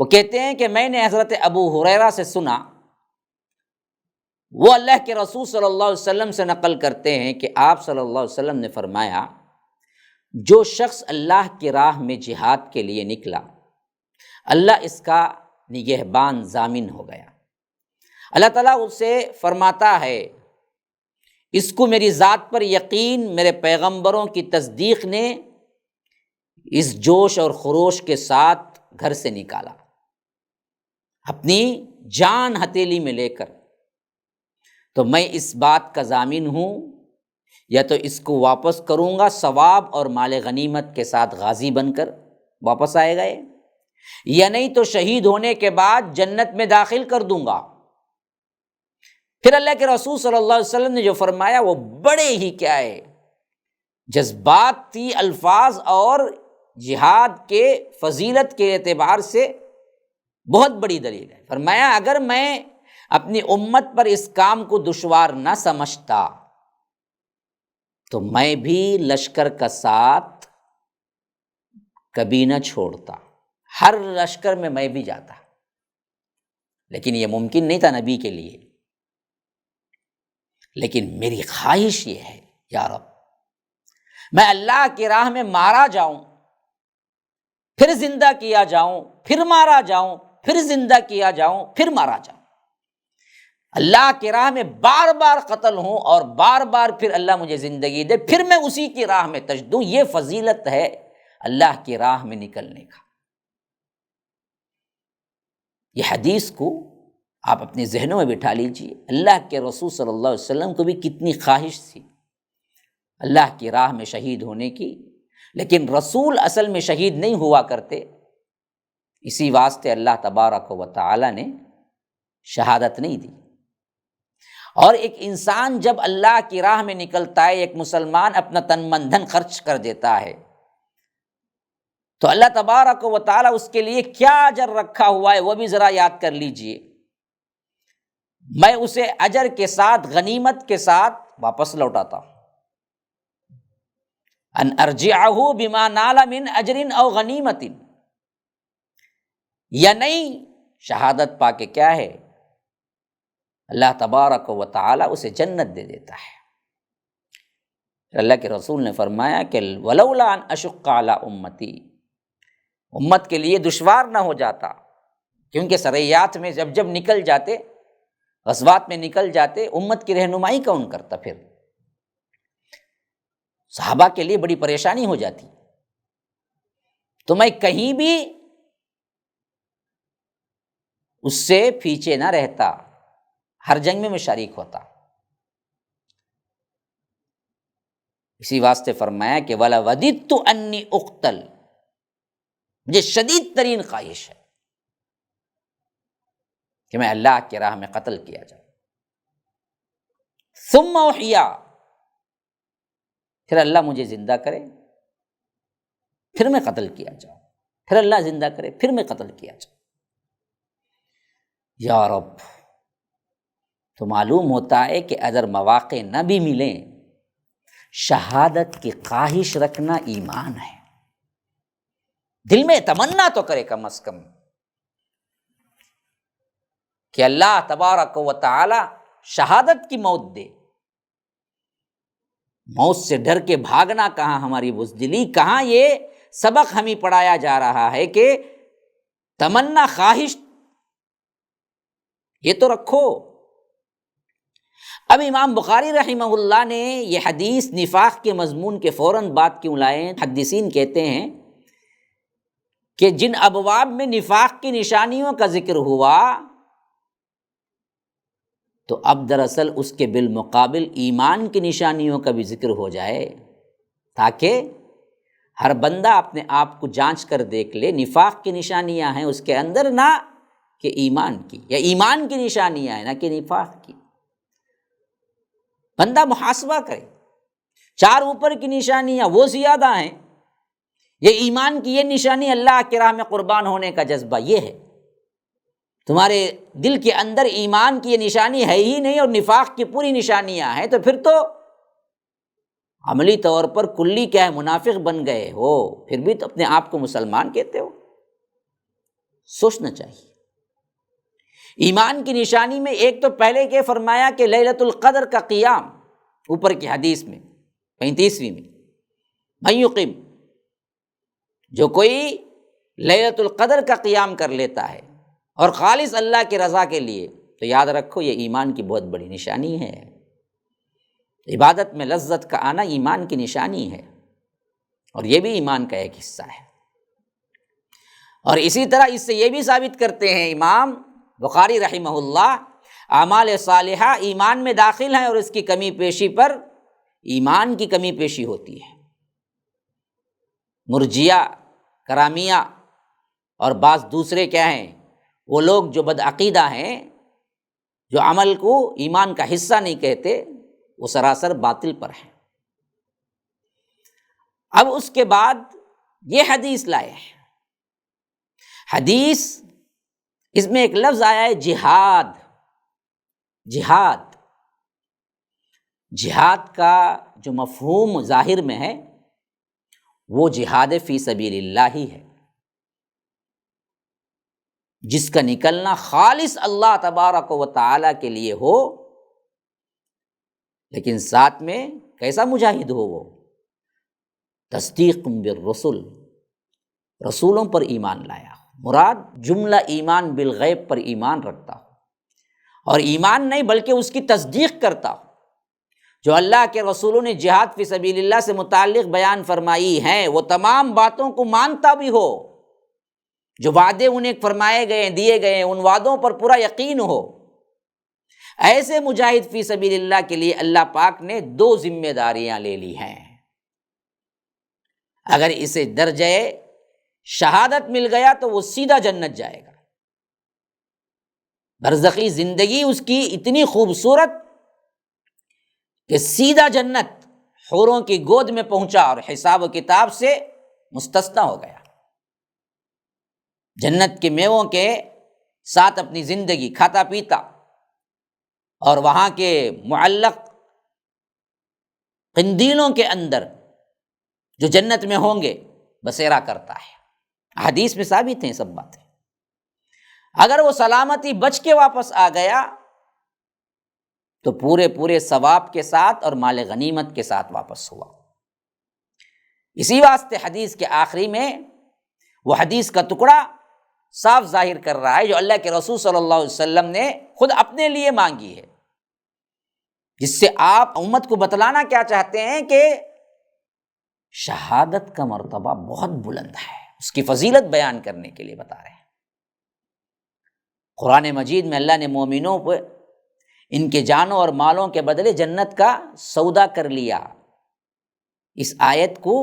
وہ کہتے ہیں کہ میں نے حضرت ابو ہریرہ سے سنا، وہ اللہ کے رسول صلی اللہ علیہ وسلم سے نقل کرتے ہیں کہ آپ صلی اللہ علیہ وسلم نے فرمایا، جو شخص اللہ کی راہ میں جہاد کے لیے نکلا، اللہ اس کا نگہبان ضامن ہو گیا۔ اللہ تعالیٰ اسے فرماتا ہے، اس کو میری ذات پر یقین، میرے پیغمبروں کی تصدیق نے اس جوش اور خروش کے ساتھ گھر سے نکالا، اپنی جان ہتھیلی میں لے کر، تو میں اس بات کا ضامن ہوں، یا تو اس کو واپس کروں گا ثواب اور مال غنیمت کے ساتھ غازی بن کر واپس آئے گا، یا نہیں تو شہید ہونے کے بعد جنت میں داخل کر دوں گا۔ پھر اللہ کے رسول صلی اللہ علیہ وسلم نے جو فرمایا وہ بڑے ہی کیا ہے جذبات تھی، الفاظ، اور جہاد کے فضیلت کے اعتبار سے بہت بڑی دلیل ہے۔ فرمایا اگر میں اپنی امت پر اس کام کو دشوار نہ سمجھتا تو میں بھی لشکر کا ساتھ کبھی نہ چھوڑتا، ہر لشکر میں بھی جاتا، لیکن یہ ممکن نہیں تھا نبی کے لیے۔ لیکن میری خواہش یہ ہے، یا رب، میں اللہ کی راہ میں مارا جاؤں، پھر زندہ کیا جاؤں، پھر مارا جاؤں، پھر زندہ کیا جاؤں، پھر مارا جاؤں، اللہ کی راہ میں بار بار قتل ہوں اور بار بار پھر اللہ مجھے زندگی دے، پھر میں اسی کی راہ میں تج دوں۔ یہ فضیلت ہے اللہ کی راہ میں نکلنے کا۔ یہ حدیث کو آپ اپنے ذہنوں میں بٹھا لیجئے، اللہ کے رسول صلی اللہ علیہ وسلم کو بھی کتنی خواہش تھی اللہ کی راہ میں شہید ہونے کی، لیکن رسول اصل میں شہید نہیں ہوا کرتے، اسی واسطے اللہ تبارک و تعالی نے شہادت نہیں دی۔ اور ایک انسان جب اللہ کی راہ میں نکلتا ہے، ایک مسلمان اپنا تن من دھن خرچ کر دیتا ہے، تو اللہ تبارک و تعالی اس کے لیے کیا اجر رکھا ہوا ہے وہ بھی ذرا یاد کر لیجئے۔ میں اسے اجر کے ساتھ، غنیمت کے ساتھ واپس لوٹاتا ہوں۔ ان ارجعہ بما نال من اجر او غنیمت، یا نہیں شہادت پا کے کیا ہے اللہ تبارک و تعالی اسے جنت دے دیتا ہے۔ اللہ کے رسول نے فرمایا کہ ولولا ان اشق علی امتی، امت کے لیے دشوار نہ ہو جاتا کیونکہ سریات میں جب جب نکل جاتے، غزوات میں نکل جاتے، امت کی رہنمائی کون کرتا؟ پھر صحابہ کے لیے بڑی پریشانی ہو جاتی۔ تو میں کہیں بھی اس سے پیچھے نہ رہتا، ہر جنگ میں شریک ہوتا۔ اسی واسطے فرمایا کہ وَلَا وَدِدتُّ أَنِّي أُقْتَلْ، مجھے شدید ترین خواہش ہے کہ میں اللہ کی راہ میں قتل کیا جاؤں۔ ثم احیا، پھر اللہ مجھے زندہ کرے، پھر میں قتل کیا جاؤں، پھر اللہ زندہ کرے، پھر میں قتل کیا جاؤں۔ یا رب، تو معلوم ہوتا ہے کہ اگر مواقع نہ بھی ملیں، شہادت کی خواہش رکھنا ایمان ہے۔ دل میں تمنا تو کرے کم از کم کہ اللہ تبارک و تعالی شہادت کی موت دے۔ موت سے ڈر کے بھاگنا کہاں ہماری بزدلی، کہاں یہ سبق ہمیں پڑھایا جا رہا ہے کہ تمنا، خواہش یہ تو رکھو۔ اب امام بخاری رحمہ اللہ نے یہ حدیث نفاق کے مضمون کے فوراً بعد کیوں لائے؟ محدثین کہتے ہیں کہ جن ابواب میں نفاق کی نشانیوں کا ذکر ہوا تو اب دراصل اس کے بالمقابل ایمان کی نشانیوں کا بھی ذکر ہو جائے، تاکہ ہر بندہ اپنے آپ کو جانچ کر دیکھ لے نفاق کی نشانیاں ہیں اس کے اندر، نہ کہ ایمان کی، یا ایمان کی نشانیاں ہیں نہ کہ نفاق کی۔ بندہ محاسبہ کرے، چار اوپر کی نشانیاں وہ زیادہ ہیں، یہ ایمان کی یہ نشانی اللہ کی راہ میں قربان ہونے کا جذبہ یہ ہے، تمہارے دل کے اندر ایمان کی یہ نشانی ہے ہی نہیں اور نفاق کی پوری نشانیاں ہیں، تو پھر تو عملی طور پر کلی کیا ہے، منافق بن گئے ہو، پھر بھی تو اپنے آپ کو مسلمان کہتے ہو۔ سوچنا چاہیے۔ ایمان کی نشانی میں ایک تو پہلے کہ فرمایا کہ لیلۃ القدر کا قیام، اوپر کی حدیث میں 35ویں میں، من یقیم، جو کوئی لیلۃ القدر کا قیام کر لیتا ہے اور خالص اللہ کی رضا کے لیے، تو یاد رکھو یہ ایمان کی بہت بڑی نشانی ہے۔ عبادت میں لذت کا آنا ایمان کی نشانی ہے، اور یہ بھی ایمان کا ایک حصہ ہے۔ اور اسی طرح اس سے یہ بھی ثابت کرتے ہیں امام بخاری رحمہ اللہ، اعمال صالحہ ایمان میں داخل ہیں اور اس کی کمی پیشی پر ایمان کی کمی پیشی ہوتی ہے۔ مرجیہ، کرامیہ اور بعض دوسرے کیا ہیں، وہ لوگ جو بدعقیدہ ہیں، جو عمل کو ایمان کا حصہ نہیں کہتے، وہ سراسر باطل پر ہیں۔ اب اس کے بعد یہ حدیث لائے ہیں، حدیث اس میں ایک لفظ آیا ہے جہاد۔ جہاد، جہاد کا جو مفہوم ظاہر میں ہے وہ جہاد فی سبیل اللہ ہی ہے، جس کا نکلنا خالص اللہ تبارک و تعالی کے لیے ہو، لیکن ساتھ میں کیسا مجاہد ہو وہ؟ تصدیق بالرسل، رسولوں پر ایمان لایا ہو، مراد جملہ ایمان بالغیب پر ایمان رکھتا ہو، اور ایمان نہیں بلکہ اس کی تصدیق کرتا ہو۔ جو اللہ کے رسولوں نے جہاد فی سبیل اللہ سے متعلق بیان فرمائی ہیں وہ تمام باتوں کو مانتا بھی ہو، جو وعدے انہیں فرمائے گئے دیے گئے ان وعدوں پر پورا یقین ہو۔ ایسے مجاہد فی سبیل اللہ کے لیے اللہ پاک نے 2 ذمہ داریاں لے لی ہیں۔ اگر اسے درجہ شہادت مل گیا تو وہ سیدھا جنت جائے گا، برزخی زندگی اس کی اتنی خوبصورت کہ سیدھا جنت، حوروں کی گود میں پہنچا اور حساب و کتاب سے مستثنی ہو گیا، جنت کے میووں کے ساتھ اپنی زندگی کھاتا پیتا، اور وہاں کے معلق قندیلوں کے اندر جو جنت میں ہوں گے بسیرا کرتا ہے۔ حدیث میں ثابت ہیں سب باتیں۔ اگر وہ سلامتی بچ کے واپس آ گیا تو پورے ثواب کے ساتھ اور مال غنیمت کے ساتھ واپس ہوا۔ اسی واسطے حدیث کے آخری میں وہ حدیث کا ٹکڑا صاف ظاہر کر رہا ہے جو اللہ کے رسول صلی اللہ علیہ وسلم نے خود اپنے لیے مانگی ہے، جس سے آپ امت کو بتلانا کیا چاہتے ہیں کہ شہادت کا مرتبہ بہت بلند ہے، اس کی فضیلت بیان کرنے کے لیے بتا رہے ہیں۔ قرآن مجید میں اللہ نے مومنوں پہ ان کے جانوں اور مالوں کے بدلے جنت کا سودا کر لیا۔ اس آیت کو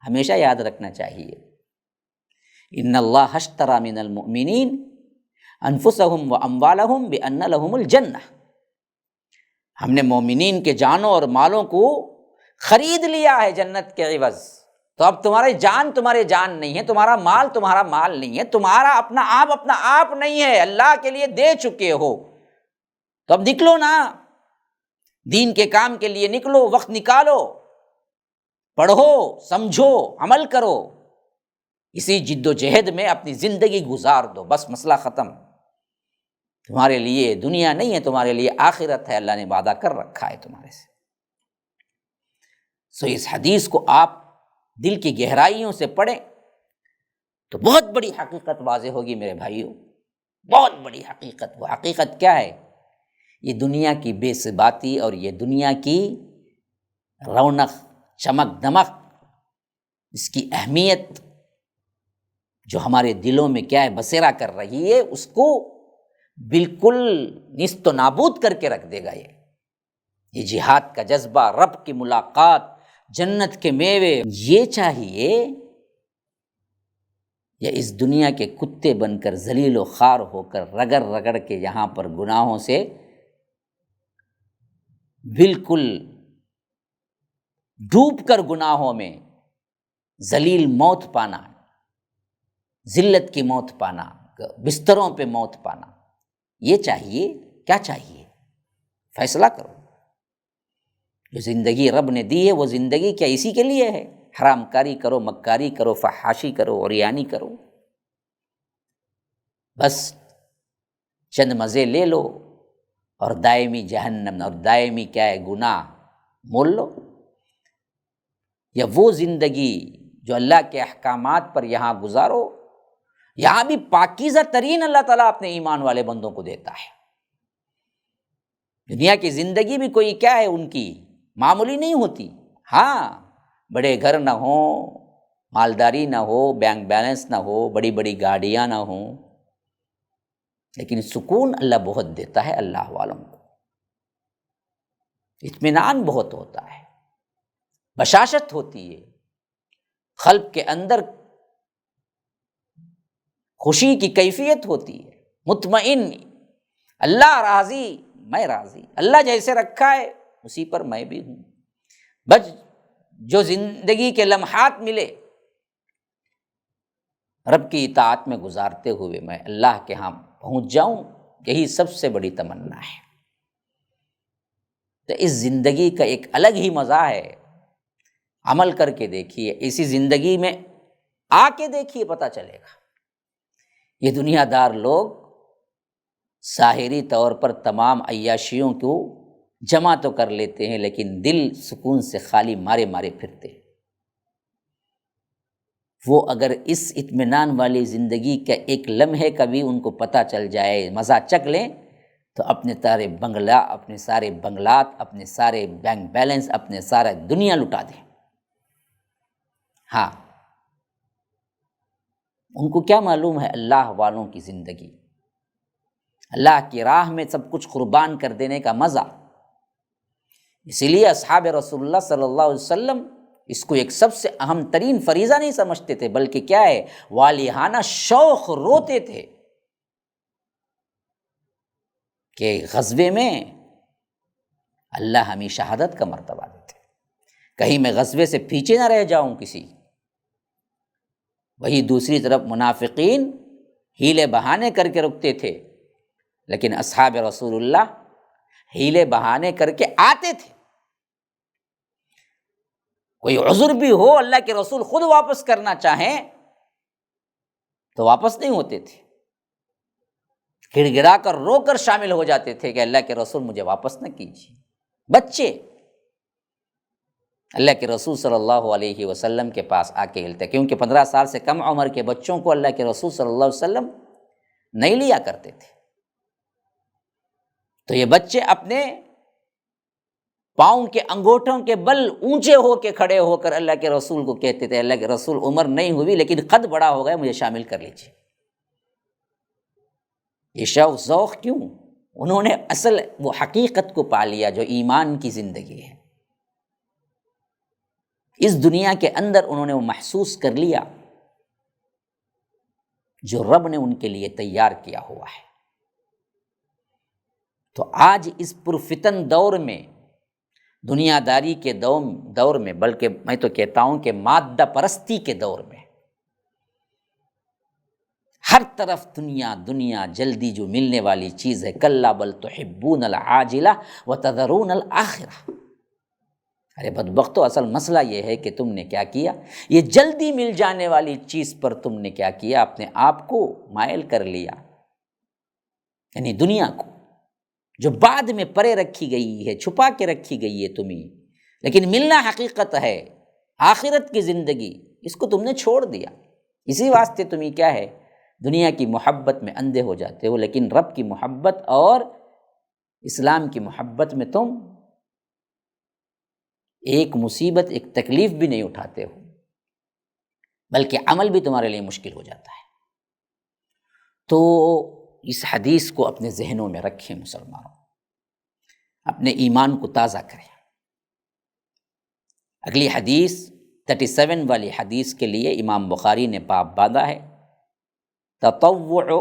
ہمیشہ یاد رکھنا چاہیے۔ ان اللہ اشتری من المؤمنین انفسهم واموالهم بان لهم الجنہ، ہم نے مومنین کے جانوں اور مالوں کو خرید لیا ہے جنت کے عوض۔ تو اب تمہاری جان تمہارے جان نہیں ہے، تمہارا مال تمہارا مال نہیں ہے، تمہارا اپنا آپ نہیں ہے، اللہ کے لیے دے چکے ہو، تو اب نکلو نا، دین کے کام کے لیے نکلو، وقت نکالو، پڑھو، سمجھو، عمل کرو، اسی جد و جہد میں اپنی زندگی گزار دو، بس مسئلہ ختم۔ تمہارے لیے دنیا نہیں ہے، تمہارے لیے آخرت ہے، اللہ نے وعدہ کر رکھا ہے تمہارے سے۔ سو اس حدیث کو آپ دل کی گہرائیوں سے پڑھیں تو بہت بڑی حقیقت واضح ہوگی میرے بھائیوں، بہت بڑی حقیقت۔ وہ حقیقت کیا ہے؟ یہ دنیا کی بے ثباتی اور یہ دنیا کی رونق، چمک دمک، اس کی اہمیت جو ہمارے دلوں میں کیا ہے بسیرا کر رہی ہے، اس کو بالکل نیست و نابود کر کے رکھ دے گا۔ یہ جہاد کا جذبہ، رب کی ملاقات، جنت کے میوے، یہ چاہیے یا اس دنیا کے کتے بن کر ذلیل و خوار ہو کر رگڑ رگڑ کے یہاں پر گناہوں سے بالکل ڈوب کر گناہوں میں ذلیل موت پانا، ذلت کی موت پانا، بستروں پہ موت پانا، یہ چاہیے؟ کیا چاہیے؟ فیصلہ کرو۔ جو زندگی رب نے دی ہے وہ زندگی کیا اسی کے لیے ہے؟ حرام کاری کرو، مکاری کرو، فحاشی کرو، عریانی کرو، بس چند مزے لے لو اور دائمی جہنم اور دائمی کیا ہے گناہ مول لو؟ یا وہ زندگی جو اللہ کے احکامات پر یہاں گزارو، یہاں بھی پاکیزہ ترین اللہ تعالیٰ اپنے ایمان والے بندوں کو دیتا ہے۔ دنیا کی زندگی بھی کوئی کیا ہے ان کی معمولی نہیں ہوتی۔ ہاں، بڑے گھر نہ ہوں، مالداری نہ ہو، بینک بیلنس نہ ہو، بڑی بڑی گاڑیاں نہ ہوں، لیکن سکون اللہ بہت دیتا ہے اللہ والوں کو، اطمینان بہت ہوتا ہے، بشاشت ہوتی ہے، قلب کے اندر خوشی کی کیفیت ہوتی ہے، مطمئن، اللہ راضی میں راضی، اللہ جیسے رکھا ہے اسی پر میں بھی ہوں، بس جو زندگی کے لمحات ملے رب کی اطاعت میں گزارتے ہوئے میں اللہ کے ہاں پہنچ جاؤں، یہی سب سے بڑی تمنا ہے۔ تو اس زندگی کا ایک الگ ہی مزہ ہے، عمل کر کے دیکھیے، اسی زندگی میں آ کے دیکھیے، پتہ چلے گا۔ یہ دنیا دار لوگ ظاہری طور پر تمام عیاشیوں کو جمع تو کر لیتے ہیں، لیکن دل سکون سے خالی مارے مارے پھرتے ہیں۔ وہ اگر اس اطمینان والی زندگی کا ایک لمحے کا بھی ان کو پتہ چل جائے، مزہ چکھ لیں، تو اپنے سارے بنگلہ، اپنے سارے بنگلات، اپنے سارے بینک بیلنس، اپنے سارا دنیا لٹا دیں۔ ہاں، ان کو کیا معلوم ہے اللہ والوں کی زندگی، اللہ کی راہ میں سب کچھ قربان کر دینے کا مزہ۔ اسی لیے اصحاب رسول اللہ صلی اللہ علیہ وسلم اس کو ایک سب سے اہم ترین فریضہ نہیں سمجھتے تھے، بلکہ کیا ہے والہانہ شوق روتے تھے کہ غزوے میں اللہ ہمیں شہادت کا مرتبہ دیتے، کہیں میں غزوے سے پیچھے نہ رہ جاؤں کسی۔ وہی دوسری طرف منافقین ہیلے بہانے کر کے رکتے تھے، لیکن اصحاب رسول اللہ ہیلے بہانے کر کے آتے تھے۔ کوئی عذر بھی ہو، اللہ کے رسول خود واپس کرنا چاہیں تو واپس نہیں ہوتے تھے، گڑ گڑا کر رو کر شامل ہو جاتے تھے کہ اللہ کے رسول مجھے واپس نہ کیجیے۔ بچے اللہ کے رسول صلی اللہ علیہ وسلم کے پاس آ کے ہلتے، کیونکہ 15 سال سے کم عمر کے بچوں کو اللہ کے رسول صلی اللہ علیہ وسلم نہیں لیا کرتے تھے۔ تو یہ بچے اپنے پاؤں کے انگوٹھوں کے بل اونچے ہو کے کھڑے ہو کر اللہ کے رسول کو کہتے تھے، اللہ کے رسول عمر نہیں ہوئی لیکن قد بڑا ہو گیا، مجھے شامل کر لیجیے۔ یہ شوق ذوق کیوں؟ انہوں نے اصل وہ حقیقت کو پا لیا جو ایمان کی زندگی ہے۔ اس دنیا کے اندر انہوں نے وہ محسوس کر لیا جو رب نے ان کے لیے تیار کیا ہوا ہے۔ تو آج اس پرفتن دور میں، دنیا داری کے دور میں، بلکہ میں تو کہتا ہوں کہ مادہ پرستی کے دور میں، ہر طرف دنیا جلدی جو ملنے والی چیز ہے، کلا بل تحبون العاجلہ وتذرون الآخرہ۔ ارے بدبختو، اصل مسئلہ یہ ہے کہ تم نے کیا کیا، یہ جلدی مل جانے والی چیز پر تم نے کیا کیا، اپنے آپ کو مائل کر لیا، یعنی دنیا کو جو بعد میں پرے رکھی گئی ہے، چھپا کے رکھی گئی ہے تمہیں، لیکن ملنا حقیقت ہے، آخرت کی زندگی، اس کو تم نے چھوڑ دیا۔ اسی واسطے تمہیں کیا ہے، دنیا کی محبت میں اندھے ہو جاتے ہو، لیکن رب کی محبت اور اسلام کی محبت میں تم ایک مصیبت، ایک تکلیف بھی نہیں اٹھاتے ہو، بلکہ عمل بھی تمہارے لیے مشکل ہو جاتا ہے۔ تو اس حدیث کو اپنے ذہنوں میں رکھیں مسلمانوں، اپنے ایمان کو تازہ کریں۔ اگلی حدیث 37 والی حدیث کے لیے امام بخاری نے باب باندھا ہے، تطوع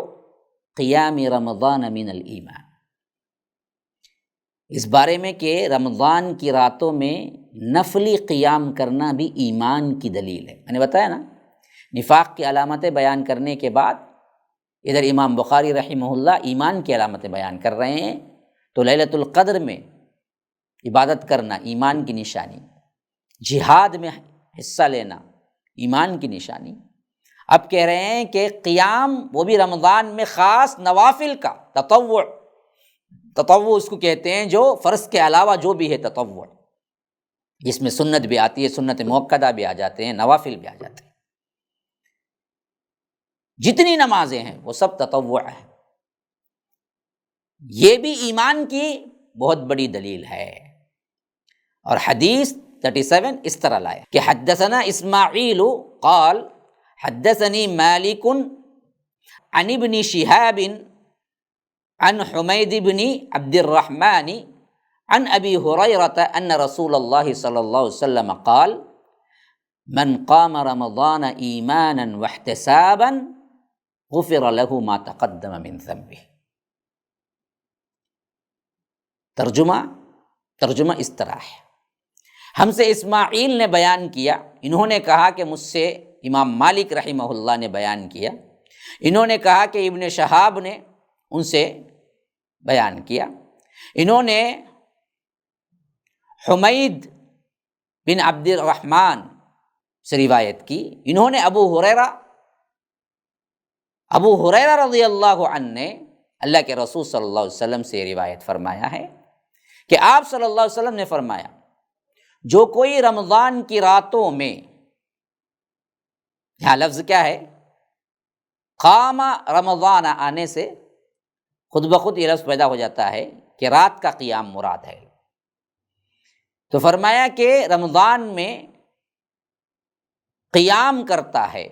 قیام رمضان من الایمان، اس بارے میں کہ رمضان کی راتوں میں نفلی قیام کرنا بھی ایمان کی دلیل ہے۔ میں نے بتایا نا، نفاق کی علامتیں بیان کرنے کے بعد ادھر امام بخاری رحمہ اللہ ایمان کی علامتیں بیان کر رہے ہیں۔ تو لیلۃ القدر میں عبادت کرنا ایمان کی نشانی، جہاد میں حصہ لینا ایمان کی نشانی۔ اب کہہ رہے ہیں کہ قیام، وہ بھی رمضان میں خاص نوافل کا، تطوع اس کو کہتے ہیں جو فرض کے علاوہ جو بھی ہے تطوع، جس میں سنت بھی آتی ہے، سنت موقدہ بھی آ جاتے ہیں، نوافل بھی آ جاتے ہیں، جتنی نمازیں ہیں وہ سب تطوع ہے۔ یہ بھی ایمان کی بہت بڑی دلیل ہے۔ اور حدیث 37 اس طرح لایا کہ حدثنا اسماعیل قال حدثنی مالک عن ابن شہاب عن حمید بن عبد الرحمن عن ابی ہریرہ ان رسول اللہ صلی اللہ علیہ وسلم قال من قام رمضان ایمانا واحتسابا غفر له ما تقدم من ذنبه۔ ترجمہ اس طرح ہے، ہم سے اسماعیل نے بیان کیا، انہوں نے کہا کہ مجھ سے امام مالک رحمہ اللہ نے بیان کیا، انہوں نے کہا کہ ابن شہاب نے ان سے بیان کیا، انہوں نے حمید بن عبد الرحمن سے روایت کی، انہوں نے ابو ہریرہ رضی اللہ عنہ نے اللہ کے رسول صلی اللہ علیہ وسلم سے روایت فرمایا ہے کہ آپ صلی اللہ علیہ وسلم نے فرمایا، جو کوئی رمضان کی راتوں میں، یہاں لفظ کیا ہے، قام رمضان آنے سے خود بخود یہ لفظ پیدا ہو جاتا ہے کہ رات کا قیام مراد ہے۔ تو فرمایا کہ رمضان میں قیام کرتا ہے،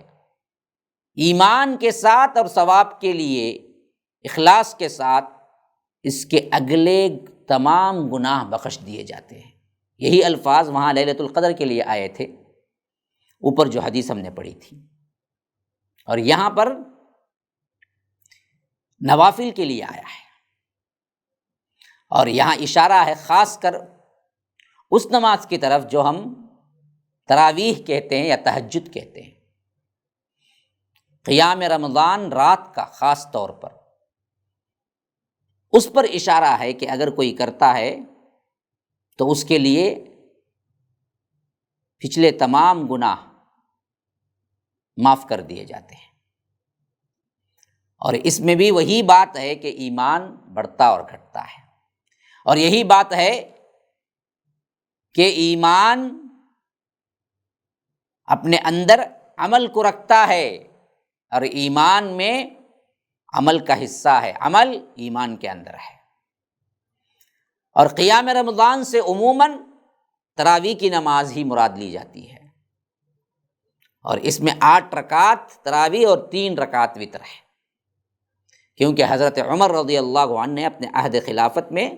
ایمان کے ساتھ اور ثواب کے لیے اخلاص کے ساتھ، اس کے اگلے تمام گناہ بخش دیے جاتے ہیں۔ یہی الفاظ وہاں لیلۃ القدر کے لیے آئے تھے، اوپر جو حدیث ہم نے پڑھی تھی، اور یہاں پر نوافل کے لیے آیا ہے، اور یہاں اشارہ ہے خاص کر اس نماز کی طرف جو ہم تراویح کہتے ہیں یا تہجد کہتے ہیں۔ قیام رمضان رات کا خاص طور پر اس پر اشارہ ہے کہ اگر کوئی کرتا ہے تو اس کے لیے پچھلے تمام گناہ معاف کر دیے جاتے ہیں۔ اور اس میں بھی وہی بات ہے کہ ایمان بڑھتا اور گھٹتا ہے، اور یہی بات ہے کہ ایمان اپنے اندر عمل کو رکھتا ہے، اور ایمان میں عمل کا حصہ ہے، عمل ایمان کے اندر ہے۔ اور قیام رمضان سے عموماً تراویح کی نماز ہی مراد لی جاتی ہے، اور اس میں 8 رکعت تراویح اور 3 رکعت وتر ہے، کیونکہ حضرت عمر رضی اللہ عنہ نے اپنے عہد خلافت میں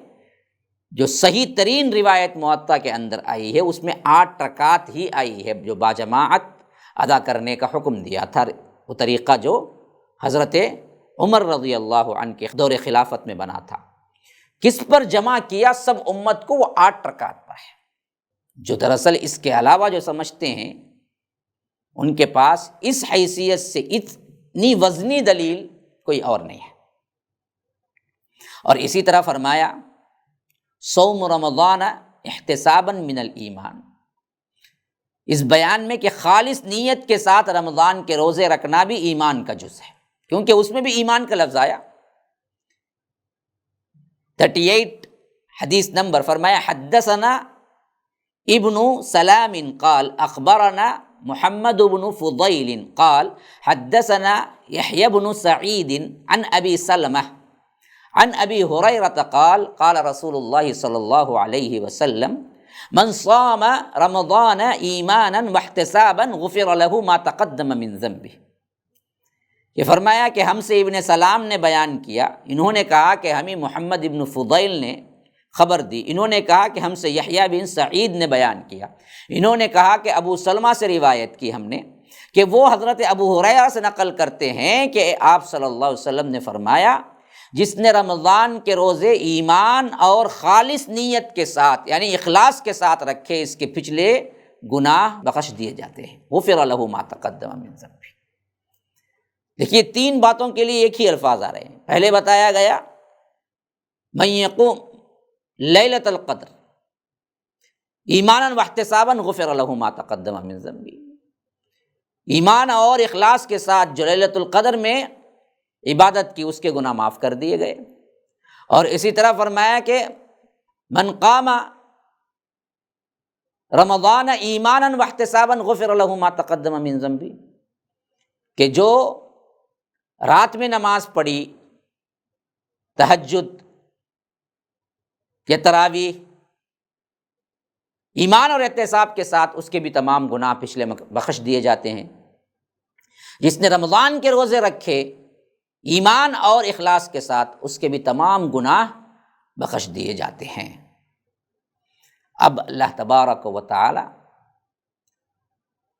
جو صحیح ترین روایت موطا کے اندر آئی ہے اس میں 8 رکعت ہی آئی ہے جو باجماعت ادا کرنے کا حکم دیا تھا۔ وہ طریقہ جو حضرت عمر رضی اللہ عنہ کے دور خلافت میں بنا تھا، کس پر جمع کیا؟ سب امت کو، وہ 8 رکعت پر ہے۔ جو دراصل اس کے علاوہ جو سمجھتے ہیں ان کے پاس اس حیثیت سے اتنی وزنی دلیل کوئی اور نہیں ہے۔ اور اسی طرح فرمایا صوم رمضان احتسابا من الایمان، اس بیان میں کہ خالص نیت کے ساتھ رمضان کے روزے رکھنا بھی ایمان کا جز ہے، کیونکہ اس میں بھی ایمان کا لفظ آیا۔ 38 حدیث نمبر فرمایا حدثنا ابن سلام قال اخبرنا محمد بن فضیل قال حدثنا یحیی بن سعید عن ابی سلمہ عن ابی ہریرہ قال قال رسول اللہ صلی اللہ علیہ وسلم من صام رمضان ایمانا واحتسابا غفر له ما تقدم من ذنبه۔ یہ فرمایا کہ ہم سے ابن سلام نے بیان کیا، انہوں نے کہا کہ ہمیں محمد ابن فضیل نے خبر دی، انہوں نے کہا کہ ہم سے یحییٰ بن سعید نے بیان کیا، انہوں نے کہا کہ ابو سلمہ سے روایت کی ہم نے کہ وہ حضرت ابو ہریرہ سے نقل کرتے ہیں کہ آپ صلی اللہ علیہ وسلم نے فرمایا جس نے رمضان کے روزے ایمان اور خالص نیت کے ساتھ یعنی اخلاص کے ساتھ رکھے، اس کے پچھلے گناہ بخش دیے جاتے ہیں، غفر له ما تقدم من ذنبه۔ دیکھیے 3 باتوں کے لیے ایک ہی الفاظ آ رہے ہیں۔ پہلے بتایا گیا من یقوم لیلۃ القدر ایمانا واحتسابا غفر له ما تقدم من ذنبه، ایمان اور اخلاص کے ساتھ جو لیلۃ القدر میں عبادت کی اس کے گناہ معاف کر دیے گئے۔ اور اسی طرح فرمایا کہ من قام رمضان ایمانا واحتسابا غفر له ما تقدم من ذنبه، کہ جو رات میں نماز پڑھی، تہجد یا تراویح، ایمان اور احتساب کے ساتھ، اس کے بھی تمام گناہ پچھلے بخش دیے جاتے ہیں۔ جس نے رمضان کے روزے رکھے ایمان اور اخلاص کے ساتھ، اس کے بھی تمام گناہ بخش دیے جاتے ہیں۔ اب اللہ تبارک و تعالی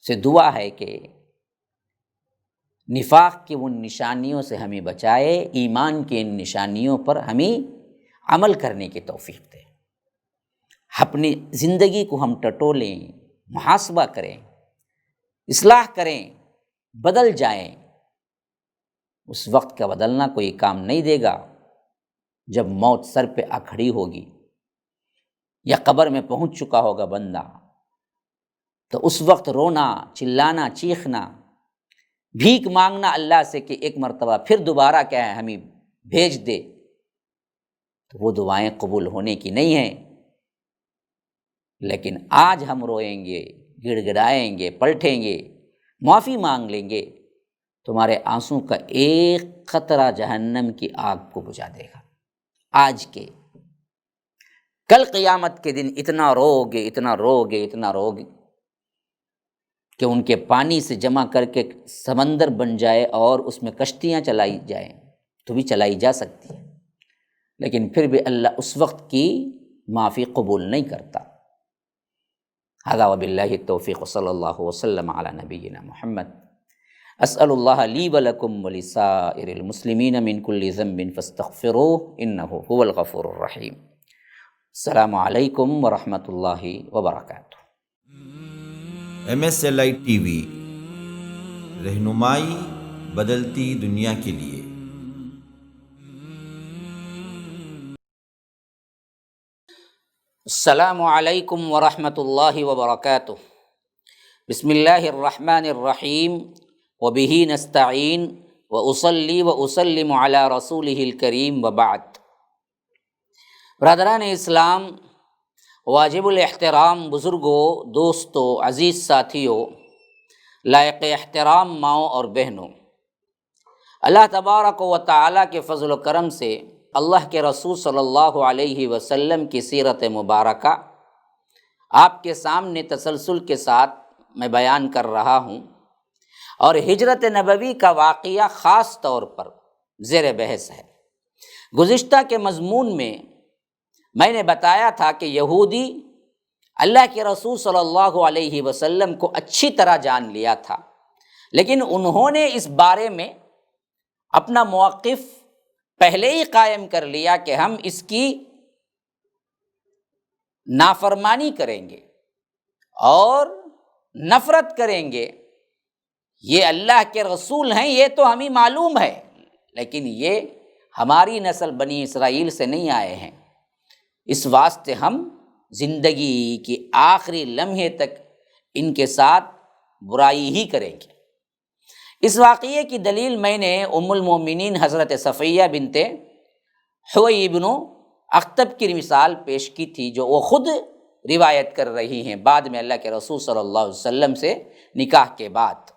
سے دعا ہے کہ نفاق کی ان نشانیوں سے ہمیں بچائے، ایمان کی ان نشانیوں پر ہمیں عمل کرنے کی توفیق دے، اپنی زندگی کو ہم ٹٹولیں، محاسبہ کریں، اصلاح کریں، بدل جائیں۔ اس وقت کا بدلنا کوئی کام نہیں دے گا جب موت سر پہ آ کھڑی ہوگی یا قبر میں پہنچ چکا ہوگا بندہ، تو اس وقت رونا، چلانا، چیخنا، بھیک مانگنا اللہ سے کہ ایک مرتبہ پھر دوبارہ کیا ہے ہمیں بھیج دے، تو وہ دعائیں قبول ہونے کی نہیں ہیں۔ لیکن آج ہم روئیں گے، گڑ گڑائیں گے، پلٹیں گے، معافی مانگ لیں گے، تمہارے آنسوں کا ایک قطرہ جہنم کی آگ کو بجھا دے گا۔ آج کے کل قیامت کے دن اتنا رو گے، اتنا رو گے، اتنا رو گے کہ ان کے پانی سے جمع کر کے سمندر بن جائے اور اس میں کشتیاں چلائی جائیں تو بھی چلائی جا سکتی ہیں، لیکن پھر بھی اللہ اس وقت کی معافی قبول نہیں کرتا۔ ھذا وباللہ التوفیق، صلی اللہ وسلم علی نبینا محمد۔ اسأل اللہ لی ولکم ولسائر المسلمین من کل ذنب فاستغفروہ انہ هو الغفور الرحیم۔ السلام علیکم ورحمۃ اللہ وبرکاتہ۔ MSLI ٹی وی، رہنمائی بدلتی دنیا کے لیے۔ السلام علیکم ورحمۃ اللہ وبرکاتہ۔ بسم اللہ الرحمن الرحیم، وبہ نستعین، واصلی واسلم علی رسولہ الکریم، وبعد۔ برادران اسلام، واجب الاحترام بزرگوں، دوستوں، عزیز ساتھیوں، لائق احترام ماؤں اور بہنوں، اللہ تبارک و تعالیٰ کے فضل و کرم سے اللہ کے رسول صلی اللہ علیہ وسلم کی سیرت مبارکہ آپ کے سامنے تسلسل کے ساتھ میں بیان کر رہا ہوں، اور ہجرت نبوی کا واقعہ خاص طور پر زیر بحث ہے۔ گزشتہ کے مضمون میں نے بتایا تھا کہ یہودی اللہ کے رسول صلی اللہ علیہ وسلم کو اچھی طرح جان لیا تھا، لیکن انہوں نے اس بارے میں اپنا موقف پہلے ہی قائم کر لیا کہ ہم اس کی نافرمانی کریں گے اور نفرت کریں گے۔ یہ اللہ کے رسول ہیں، یہ تو ہمیں معلوم ہے، لیکن یہ ہماری نسل بنی اسرائیل سے نہیں آئے ہیں، اس واسطے ہم زندگی کی آخری لمحے تک ان کے ساتھ برائی ہی کریں گے۔ اس واقعے کی دلیل میں نے ام المومنین حضرت صفیہ بنت حوی بن اخطب کی مثال پیش کی تھی، جو وہ خود روایت کر رہی ہیں بعد میں اللہ کے رسول صلی اللہ علیہ وسلم سے نکاح کے بعد۔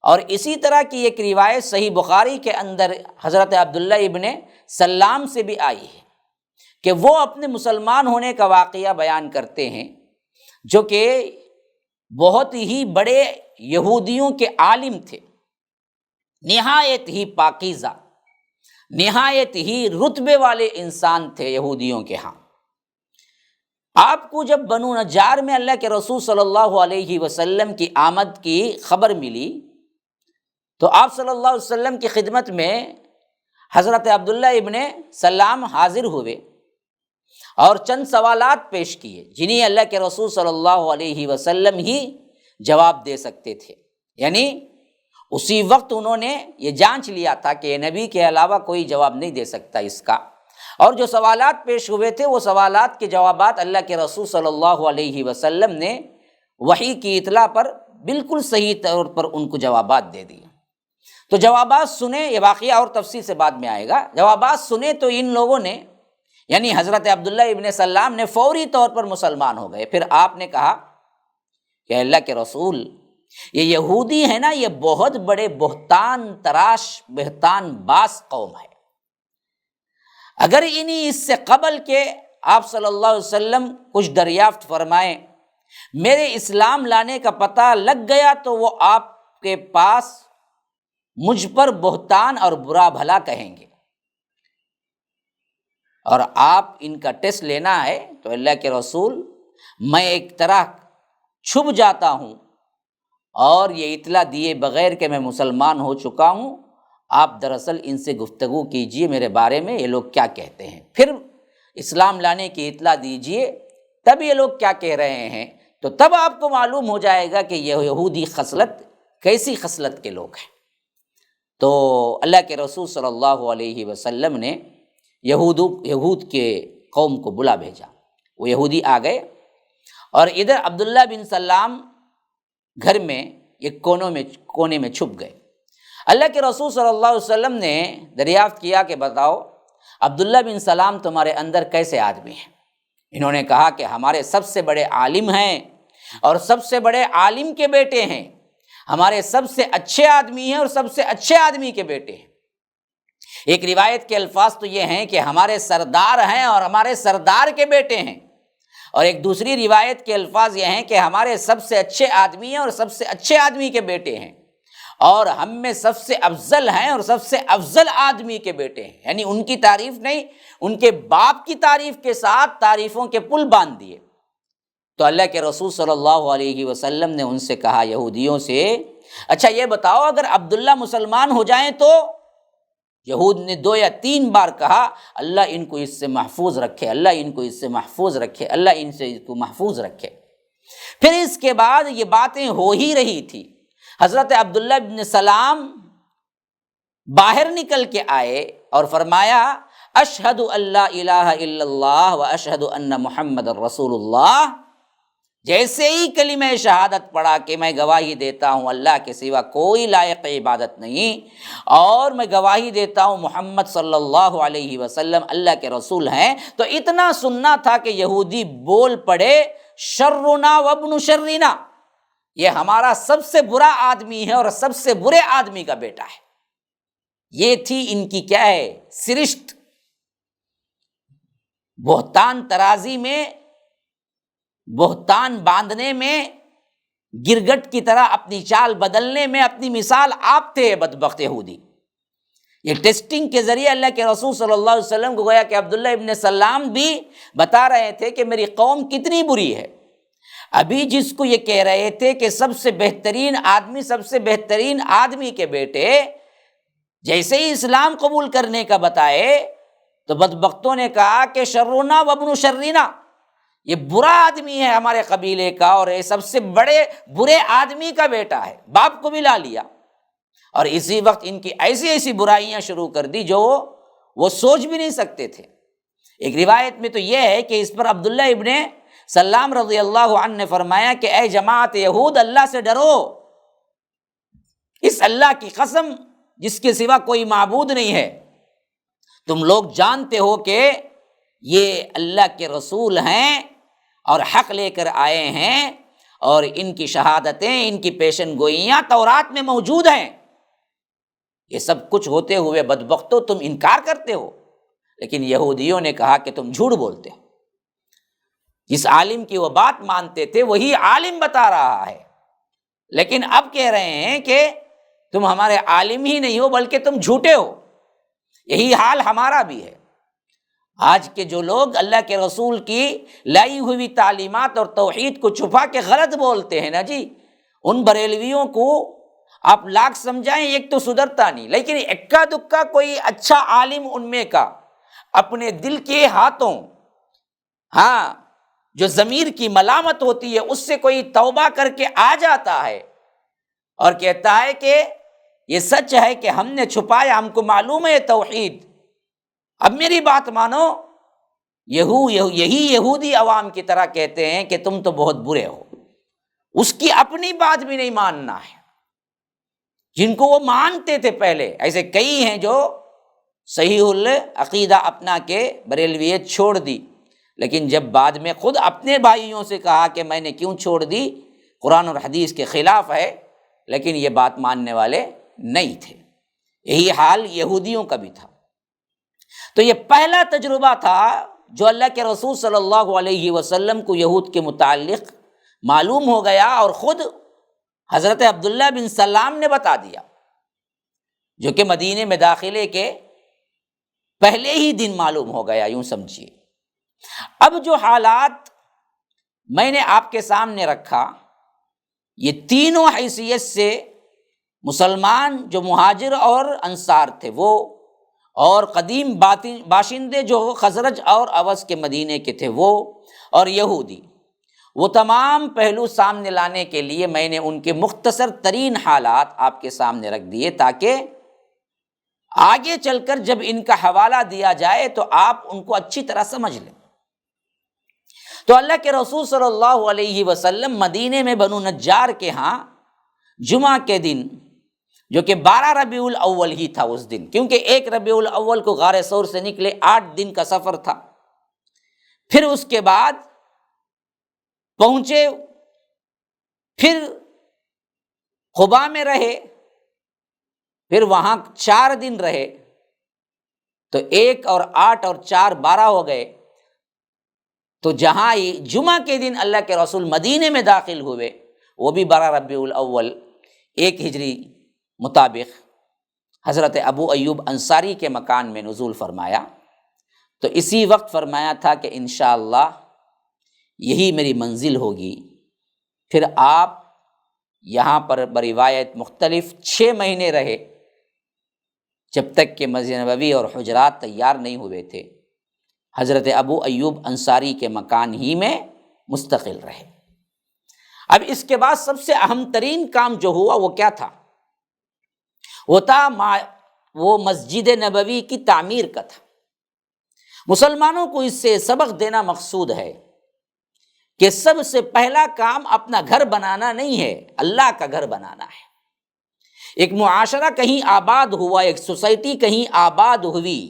اور اسی طرح کی ایک روایت صحیح بخاری کے اندر حضرت عبداللہ ابن سلام سے بھی آئی ہے کہ وہ اپنے مسلمان ہونے کا واقعہ بیان کرتے ہیں، جو کہ بہت ہی بڑے یہودیوں کے عالم تھے، نہایت ہی پاکیزہ، نہایت ہی رتبے والے انسان تھے یہودیوں کے ہاں۔ آپ کو جب بنو نجار میں اللہ کے رسول صلی اللہ علیہ وسلم کی آمد کی خبر ملی تو آپ صلی اللہ علیہ وسلم کی خدمت میں حضرت عبداللہ ابن سلام حاضر ہوئے اور چند سوالات پیش کیے جنہیں اللہ کے رسول صلی اللہ علیہ وسلم ہی جواب دے سکتے تھے، یعنی اسی وقت انہوں نے یہ جانچ لیا تھا کہ نبی کے علاوہ کوئی جواب نہیں دے سکتا اس کا، اور جو سوالات پیش ہوئے تھے وہ سوالات کے جوابات اللہ کے رسول صلی اللہ علیہ وسلم نے وحی کی اطلاع پر بالکل صحیح طور پر ان کو جوابات دے دیے۔ تو جوابات سنے، یہ واقعہ اور تفصیل سے بعد میں آئے گا، جوابات سنے تو ان لوگوں نے یعنی حضرت عبداللہ ابن سلام نے فوری طور پر مسلمان ہو گئے۔ پھر آپ نے کہا کہ اللہ کے رسول، یہ یہودی ہے نا، یہ بہت بڑے بہتان تراش بہتان باز قوم ہے، اگر انہیں اس سے قبل کہ آپ صلی اللہ علیہ وسلم کچھ دریافت فرمائیں میرے اسلام لانے کا پتہ لگ گیا تو وہ آپ کے پاس مجھ پر بہتان اور برا بھلا کہیں گے، اور آپ ان کا ٹیسٹ لینا ہے تو اللہ کے رسول میں ایک طرح چھپ جاتا ہوں اور یہ اطلاع دیے بغیر کہ میں مسلمان ہو چکا ہوں، آپ دراصل ان سے گفتگو کیجئے میرے بارے میں یہ لوگ کیا کہتے ہیں، پھر اسلام لانے کی اطلاع دیجئے تب یہ لوگ کیا کہہ رہے ہیں، تو تب آپ کو معلوم ہو جائے گا کہ یہ یہودی خصلت کیسی خصلت کے لوگ ہیں۔ تو اللہ کے رسول صلی اللہ علیہ وسلم نے یہود کے قوم کو بلا بھیجا، وہ یہودی آ گئے اور ادھر عبداللہ بن سلام گھر میں ایک کونے میں چھپ گئے۔ اللہ کے رسول صلی اللہ علیہ وسلم نے دریافت کیا کہ بتاؤ عبداللہ بن سلام تمہارے اندر کیسے آدمی ہیں؟ انہوں نے کہا کہ ہمارے سب سے بڑے عالم ہیں اور سب سے بڑے عالم کے بیٹے ہیں، ہمارے سب سے اچھے آدمی ہیں اور سب سے اچھے آدمی کے بیٹے ہیں۔ ایک روایت کے الفاظ تو یہ ہیں کہ ہمارے سردار ہیں اور ہمارے سردار کے بیٹے ہیں، اور ایک دوسری روایت کے الفاظ یہ ہیں کہ ہمارے سب سے اچھے آدمی ہیں اور سب سے اچھے آدمی کے بیٹے ہیں، اور ہم میں سب سے افضل ہیں اور سب سے افضل آدمی کے بیٹے ہیں۔ یعنی ان کی تعریف نہیں، ان کے باپ کی تعریف کے ساتھ تعریفوں کے پل باندھ دیے۔ تو اللہ کے رسول صلی اللہ علیہ وسلم نے ان سے کہا، یہودیوں سے، اچھا یہ بتاؤ اگر عبداللہ مسلمان ہو جائیں تو؟ یہود نے 2 یا 3 بار کہا اللہ ان کو اس سے محفوظ رکھے، اللہ ان کو اس سے محفوظ رکھے، اللہ ان سے اس کو محفوظ رکھے۔ پھر اس کے بعد یہ باتیں ہو ہی رہی تھی، حضرت عبداللہ بن سلام باہر نکل کے آئے اور فرمایا اشہد ان لا الہ الا اللہ و اشہد ان محمد رسول اللہ۔ جیسے ہی کلمہ شہادت پڑھا کہ میں گواہی دیتا ہوں اللہ کے سوا کوئی لائق عبادت نہیں، اور میں گواہی دیتا ہوں محمد صلی اللہ علیہ وسلم اللہ کے رسول ہیں، تو اتنا سننا تھا کہ یہودی بول پڑے شرنا وابن شرنا، یہ ہمارا سب سے برا آدمی ہے اور سب سے برے آدمی کا بیٹا ہے۔ یہ تھی ان کی کیا ہے سرشت، بہتان ترازی میں، بہتان باندھنے میں، گرگٹ کی طرح اپنی چال بدلنے میں اپنی مثال آپ تھے بدبخت یہودی۔ یہ ٹیسٹنگ کے ذریعے اللہ کے رسول صلی اللہ علیہ وسلم کو گویا کہ عبداللہ ابن سلام بھی بتا رہے تھے کہ میری قوم کتنی بری ہے۔ ابھی جس کو یہ کہہ رہے تھے کہ سب سے بہترین آدمی، سب سے بہترین آدمی کے بیٹے جیسے ہی اسلام قبول کرنے کا بتائے تو بدبختوں نے کہا کہ شرنا وابن شرینا، یہ برا آدمی ہے ہمارے قبیلے کا اور یہ سب سے بڑے برے آدمی کا بیٹا ہے، باپ کو بھی لا لیا۔ اور اسی وقت ان کی ایسی ایسی برائیاں شروع کر دی جو وہ سوچ بھی نہیں سکتے تھے۔ ایک روایت میں تو یہ ہے کہ اس پر عبداللہ ابن سلام رضی اللہ عنہ نے فرمایا کہ اے جماعت یہود، اللہ سے ڈرو، اس اللہ کی قسم جس کے سوا کوئی معبود نہیں ہے، تم لوگ جانتے ہو کہ یہ اللہ کے رسول ہیں اور حق لے کر آئے ہیں، اور ان کی شہادتیں، ان کی پیشن گوئیاں تورات میں موجود ہیں۔ یہ سب کچھ ہوتے ہوئے بدبختو تم انکار کرتے ہو۔ لیکن یہودیوں نے کہا کہ تم جھوٹ بولتے ہو، جس عالم کی وہ بات مانتے تھے وہی عالم بتا رہا ہے، لیکن اب کہہ رہے ہیں کہ تم ہمارے عالم ہی نہیں ہو بلکہ تم جھوٹے ہو۔ یہی حال ہمارا بھی ہے۔ آج کے جو لوگ اللہ کے رسول کی لائی ہوئی تعلیمات اور توحید کو چھپا کے غلط بولتے ہیں نا جی، ان بریلویوں کو آپ لاکھ سمجھائیں ایک تو سدھرتا نہیں، لیکن اکا دکا کوئی اچھا عالم ان میں کا اپنے دل کے ہاتھوں جو ضمیر کی ملامت ہوتی ہے اس سے کوئی توبہ کر کے آ جاتا ہے اور کہتا ہے کہ یہ سچ ہے کہ ہم نے چھپایا، ہم کو معلوم ہے توحید، اب میری بات مانو، یہی یہودی عوام کی طرح کہتے ہیں کہ تم تو بہت برے ہو، اس کی اپنی بات بھی نہیں ماننا ہے جن کو وہ مانتے تھے پہلے۔ ایسے کئی ہیں جو صحیح العقیدہ اپنا کے بریلویت چھوڑ دی، لیکن جب بعد میں خود اپنے بھائیوں سے کہا کہ میں نے کیوں چھوڑ دی، قرآن اور حدیث کے خلاف ہے، لیکن یہ بات ماننے والے نہیں تھے۔ یہی حال یہودیوں کا بھی تھا۔ تو یہ پہلا تجربہ تھا جو اللہ کے رسول صلی اللہ علیہ وسلم کو یہود کے متعلق معلوم ہو گیا، اور خود حضرت عبداللہ بن سلام نے بتا دیا، جو کہ مدینے میں داخلے کے پہلے ہی دن معلوم ہو گیا، یوں سمجھیے۔ اب جو حالات میں نے آپ کے سامنے رکھا، یہ تینوں حیثیت سے مسلمان جو مہاجر اور انصار تھے وہ، اور قدیم باشندے جو خزرج اور اوس کے مدینے کے تھے وہ، اور یہودی، وہ تمام پہلو سامنے لانے کے لیے میں نے ان کے مختصر ترین حالات آپ کے سامنے رکھ دیے، تاکہ آگے چل کر جب ان کا حوالہ دیا جائے تو آپ ان کو اچھی طرح سمجھ لیں۔ تو اللہ کے رسول صلی اللہ علیہ وسلم مدینے میں بنو نجار کے ہاں جمعہ کے دن، جو کہ 12 ربیع الاول ہی تھا اس دن، کیونکہ 1 ربیع الاول کو غار ثور سے نکلے، 8 دن کا سفر تھا، پھر اس کے بعد پہنچے، پھر قباء میں رہے، پھر وہاں 4 دن رہے، تو 1 اور 8 اور 4 12 ہو گئے۔ تو جہاں جمعہ کے دن اللہ کے رسول مدینے میں داخل ہوئے، وہ بھی 12 ربیع الاول 1 ہجری مطابق حضرت ابو ایوب انصاری کے مکان میں نزول فرمایا، تو اسی وقت فرمایا تھا کہ انشاءاللہ یہی میری منزل ہوگی۔ پھر آپ یہاں پر بروایت مختلف 6 مہینے رہے، جب تک کہ مسجد نبوی اور حجرات تیار نہیں ہوئے تھے، حضرت ابو ایوب انصاری کے مکان ہی میں مستقل رہے۔ اب اس کے بعد سب سے اہم ترین کام جو ہوا وہ کیا تھا؟ وہ مسجد نبوی کی تعمیر کا تھا۔ مسلمانوں کو اس سے سبق دینا مقصود ہے کہ سب سے پہلا کام اپنا گھر بنانا نہیں ہے، اللہ کا گھر بنانا ہے۔ ایک معاشرہ کہیں آباد ہوا، ایک سوسائٹی کہیں آباد ہوئی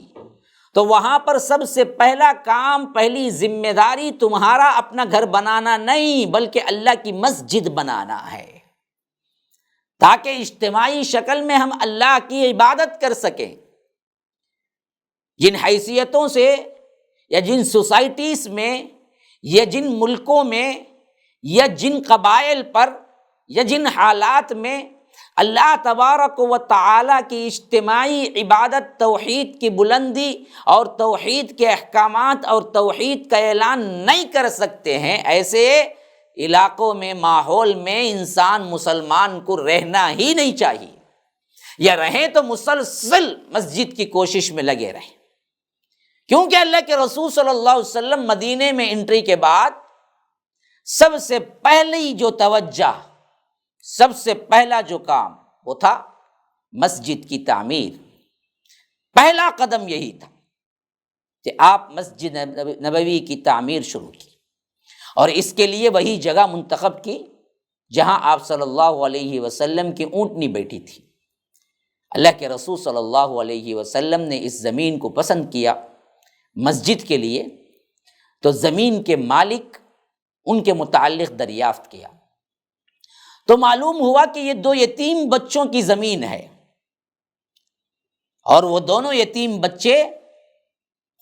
تو وہاں پر سب سے پہلا کام، پہلی ذمہ داری تمہارا اپنا گھر بنانا نہیں بلکہ اللہ کی مسجد بنانا ہے، تاکہ اجتماعی شکل میں ہم اللہ کی عبادت کر سکیں۔ جن حیثیتوں سے یا جن سوسائٹیز میں یا جن ملکوں میں یا جن قبائل پر یا جن حالات میں اللہ تبارک و تعالیٰ کی اجتماعی عبادت، توحید کی بلندی اور توحید کے احکامات اور توحید کا اعلان نہیں کر سکتے ہیں، ایسے علاقوں میں، ماحول میں انسان مسلمان کو رہنا ہی نہیں چاہیے، یا رہیں تو مسلسل مسجد کی کوشش میں لگے رہیں۔ کیونکہ اللہ کے رسول صلی اللہ علیہ وسلم مدینے میں انٹری کے بعد سب سے پہلی جو توجہ، سب سے پہلا جو کام وہ تھا مسجد کی تعمیر۔ پہلا قدم یہی تھا کہ آپ مسجد نبوی کی تعمیر شروع کی، اور اس کے لیے وہی جگہ منتخب کی جہاں آپ صلی اللہ علیہ وسلم کی اونٹنی بیٹھی تھی۔ اللہ کے رسول صلی اللہ علیہ وسلم نے اس زمین کو پسند کیا مسجد کے لیے، تو زمین کے مالک ان کے متعلق دریافت کیا، تو معلوم ہوا کہ یہ 2 یتیم بچوں کی زمین ہے، اور وہ دونوں یتیم بچے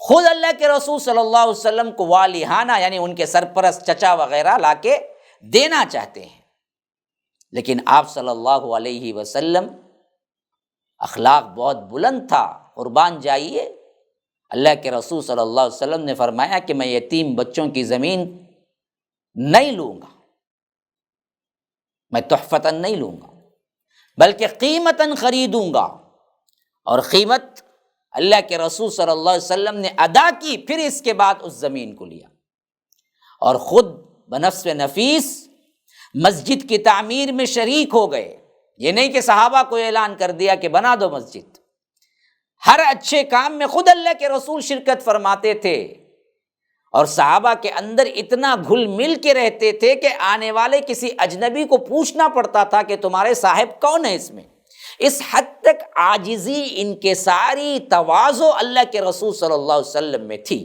خود اللہ کے رسول صلی اللہ علیہ وسلم کو والیہانہ یعنی ان کے سرپرست چچا وغیرہ لا کے دینا چاہتے ہیں، لیکن آپ صلی اللہ علیہ وسلم اخلاق بہت بلند تھا، قربان جائیے۔ اللہ کے رسول صلی اللہ علیہ وسلم نے فرمایا کہ میں یتیم بچوں کی زمین نہیں لوں گا، میں تحفتاً نہیں لوں گا بلکہ قیمتاً خریدوں گا، اور قیمت اللہ کے رسول صلی اللہ علیہ وسلم نے ادا کی، پھر اس کے بعد اس زمین کو لیا اور خود بنفس نفیس مسجد کی تعمیر میں شریک ہو گئے۔ یہ نہیں کہ صحابہ کو اعلان کر دیا کہ بنا دو مسجد، ہر اچھے کام میں خود اللہ کے رسول شرکت فرماتے تھے، اور صحابہ کے اندر اتنا گھل مل کے رہتے تھے کہ آنے والے کسی اجنبی کو پوچھنا پڑتا تھا کہ تمہارے صاحب کون ہے اس میں۔ اس حد تک عاجزی، انکساری، تواضع اللہ کے رسول صلی اللہ علیہ وسلم میں تھی۔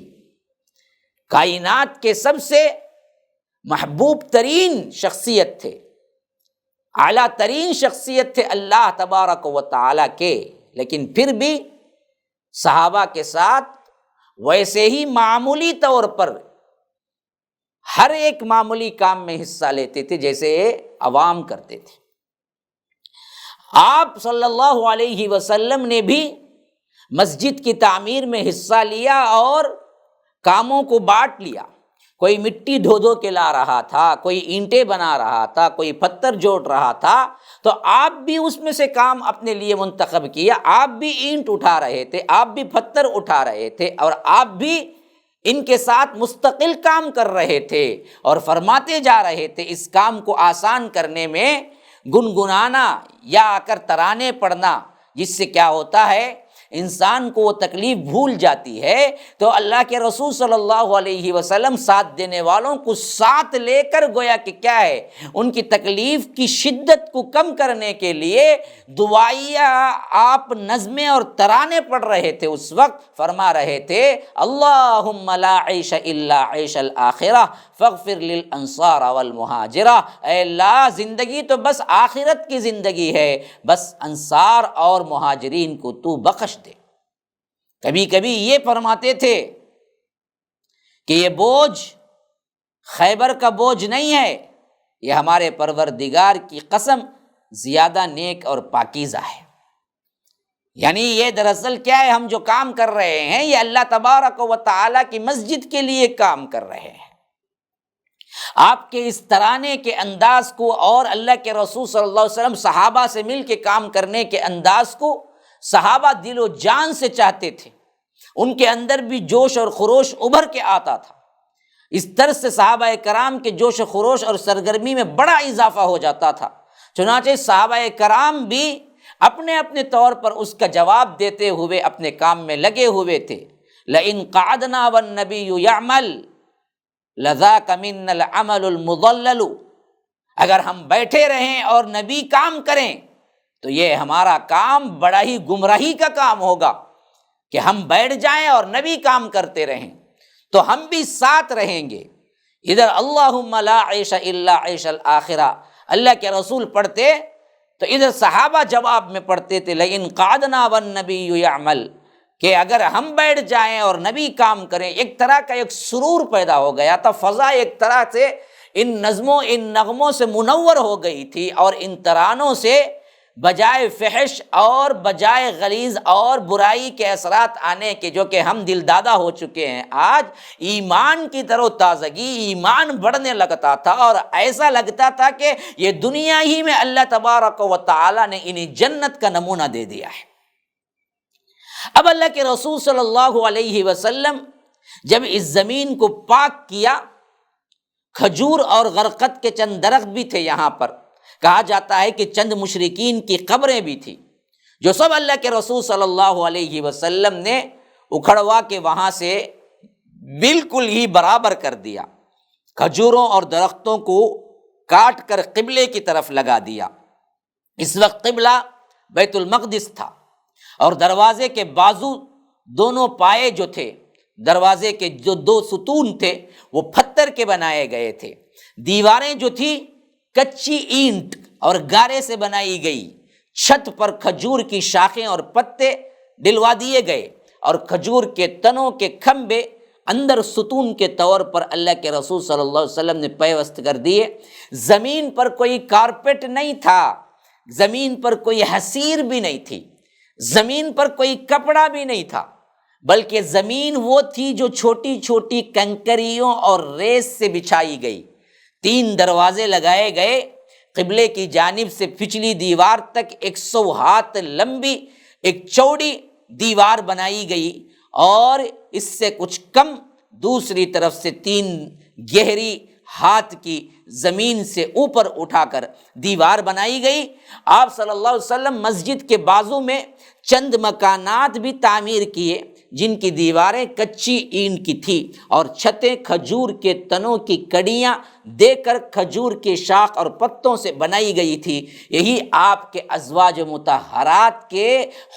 کائنات کے سب سے محبوب ترین شخصیت تھے، اعلیٰ ترین شخصیت تھے اللہ تبارک و تعالیٰ کے، لیکن پھر بھی صحابہ کے ساتھ ویسے ہی معمولی طور پر ہر ایک معمولی کام میں حصہ لیتے تھے جیسے عوام کرتے تھے۔ آپ صلی اللہ علیہ وسلم نے بھی مسجد کی تعمیر میں حصہ لیا اور کاموں کو بانٹ لیا۔ کوئی مٹی دھو دھو کے لا رہا تھا، کوئی اینٹیں بنا رہا تھا، کوئی پتھر جوڑ رہا تھا، تو آپ بھی اس میں سے کام اپنے لیے منتخب کیا۔ آپ بھی اینٹ اٹھا رہے تھے، آپ بھی پتھر اٹھا رہے تھے، اور آپ بھی ان کے ساتھ مستقل کام کر رہے تھے، اور فرماتے جا رہے تھے۔ اس کام کو آسان کرنے میں گنگنانا یا آ کر ترانے پڑھنا، جس سے کیا ہوتا ہے انسان کو وہ تکلیف بھول جاتی ہے، تو اللہ کے رسول صلی اللہ علیہ وسلم ساتھ دینے والوں کو ساتھ لے کر گویا کہ کیا ہے، ان کی تکلیف کی شدت کو کم کرنے کے لیے دعائیہ آپ نظمیں اور ترانے پڑھ رہے تھے۔ اس وقت فرما رہے تھے اللہم لا عیش الا عیش الآخرہ فاغفر للانصار والمہاجرہ، اے اللہ زندگی تو بس آخرت کی زندگی ہے، بس انصار اور مہاجرین کو تو بخش دے۔ کبھی کبھی یہ فرماتے تھے کہ یہ بوجھ خیبر کا بوجھ نہیں ہے، یہ ہمارے پروردگار کی قسم زیادہ نیک اور پاکیزہ ہے۔ یعنی یہ دراصل کیا ہے، ہم جو کام کر رہے ہیں یہ اللہ تبارک و تعالیٰ کی مسجد کے لیے کام کر رہے ہیں۔ آپ کے اس ترانے کے انداز کو اور اللہ کے رسول صلی اللہ علیہ وسلم صحابہ سے مل کے کام کرنے کے انداز کو صحابہ دل و جان سے چاہتے تھے، ان کے اندر بھی جوش اور خروش ابھر کے آتا تھا۔ اس طرح سے صحابہ کرام کے جوش و خروش اور سرگرمی میں بڑا اضافہ ہو جاتا تھا، چنانچہ صحابہ کرام بھی اپنے اپنے طور پر اس کا جواب دیتے ہوئے اپنے کام میں لگے ہوئے تھے۔ لئن قعدنا والنبی یعمل لذاک منا العمل المضلل، اگر ہم بیٹھے رہیں اور نبی کام کریں تو یہ ہمارا کام بڑا ہی گمراہی کا کام ہوگا۔ کہ ہم بیٹھ جائیں اور نبی کام کرتے رہیں تو ہم بھی ساتھ رہیں گے۔ ادھر اللہم لا عیش الا عیش الآخرہ اللہ کے رسول پڑھتے تو ادھر صحابہ جواب میں پڑھتے تھے لئن قعدنا والنبی یعمل، کہ اگر ہم بیٹھ جائیں اور نبی کام کریں۔ ایک طرح کا ایک سرور پیدا ہو گیا تھا، فضا ایک طرح سے ان نظموں ان نغموں سے منور ہو گئی تھی، اور ان ترانوں سے بجائے فحش اور بجائے غلیظ اور برائی کے اثرات آنے کے، جو کہ ہم دل دادہ ہو چکے ہیں، آج ایمان کی تر و تازگی، ایمان بڑھنے لگتا تھا، اور ایسا لگتا تھا کہ یہ دنیا ہی میں اللہ تبارک و تعالی نے انہیں جنت کا نمونہ دے دیا ہے۔ اب اللہ کے رسول صلی اللہ علیہ وسلم جب اس زمین کو پاک کیا، کھجور اور غرقد کے چند درخت بھی تھے، یہاں پر کہا جاتا ہے کہ چند مشرکین کی قبریں بھی تھی، جو سب اللہ کے رسول صلی اللہ علیہ وسلم نے اکھڑوا کے وہاں سے بالکل ہی برابر کر دیا، کھجوروں اور درختوں کو کاٹ کر قبلے کی طرف لگا دیا۔ اس وقت قبلہ بیت المقدس تھا، اور دروازے کے بازو دونوں پائے جو تھے، دروازے کے جو دو ستون تھے وہ پتھر کے بنائے گئے تھے، دیواریں جو تھی کچی اینٹ اور گارے سے بنائی گئی، چھت پر کھجور کی شاخیں اور پتے ڈلوا دیے گئے، اور کھجور کے تنوں کے کھمبے اندر ستون کے طور پر اللہ کے رسول صلی اللہ علیہ وسلم نے پیوست کر دیے۔ زمین پر کوئی کارپیٹ نہیں تھا، زمین پر کوئی حسیر بھی نہیں تھی، زمین پر کوئی کپڑا بھی نہیں تھا، بلکہ زمین وہ تھی جو چھوٹی چھوٹی کنکریوں اور ریت سے بچھائی گئی۔ 3 دروازے لگائے گئے، قبلے کی جانب سے پچھلی دیوار تک 100 ہاتھ لمبی ایک چوڑی دیوار بنائی گئی، اور اس سے کچھ کم دوسری طرف سے 3 گہری ہاتھ کی زمین سے اوپر اٹھا کر دیوار بنائی گئی۔ آپ صلی اللہ علیہ وسلم مسجد کے بازو میں چند مکانات بھی تعمیر کیے، جن کی دیواریں کچی اینٹ کی تھی، اور چھتیں کھجور کے تنوں کی کڑیاں دے کر کھجور کے شاخ اور پتوں سے بنائی گئی تھی۔ یہی آپ کے ازواج مطہرات کے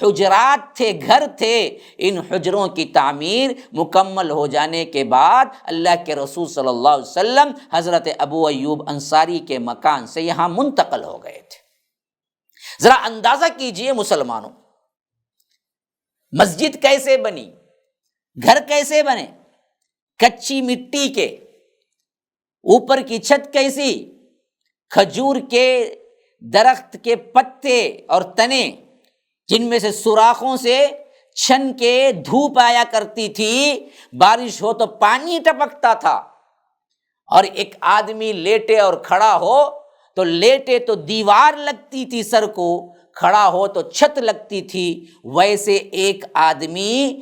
حجرات تھے، گھر تھے۔ ان حجروں کی تعمیر مکمل ہو جانے کے بعد اللہ کے رسول صلی اللہ علیہ وسلم حضرت ابو ایوب انصاری کے مکان سے یہاں منتقل ہو گئے تھے۔ ذرا اندازہ کیجئے مسلمانوں، مسجد کیسے بنی، گھر کیسے بنے، کچی مٹی کے، اوپر کی چھت کیسی، کھجور کے درخت کے پتے اور تنے جن میں سے سوراخوں سے چھن کے دھوپ آیا کرتی تھی، بارش ہو تو پانی ٹپکتا تھا، اور ایک آدمی لیٹے اور کھڑا ہو تو لیٹے تو دیوار لگتی تھی سر کو، کھڑا ہو تو چھت لگتی تھی۔ ویسے ایک آدمی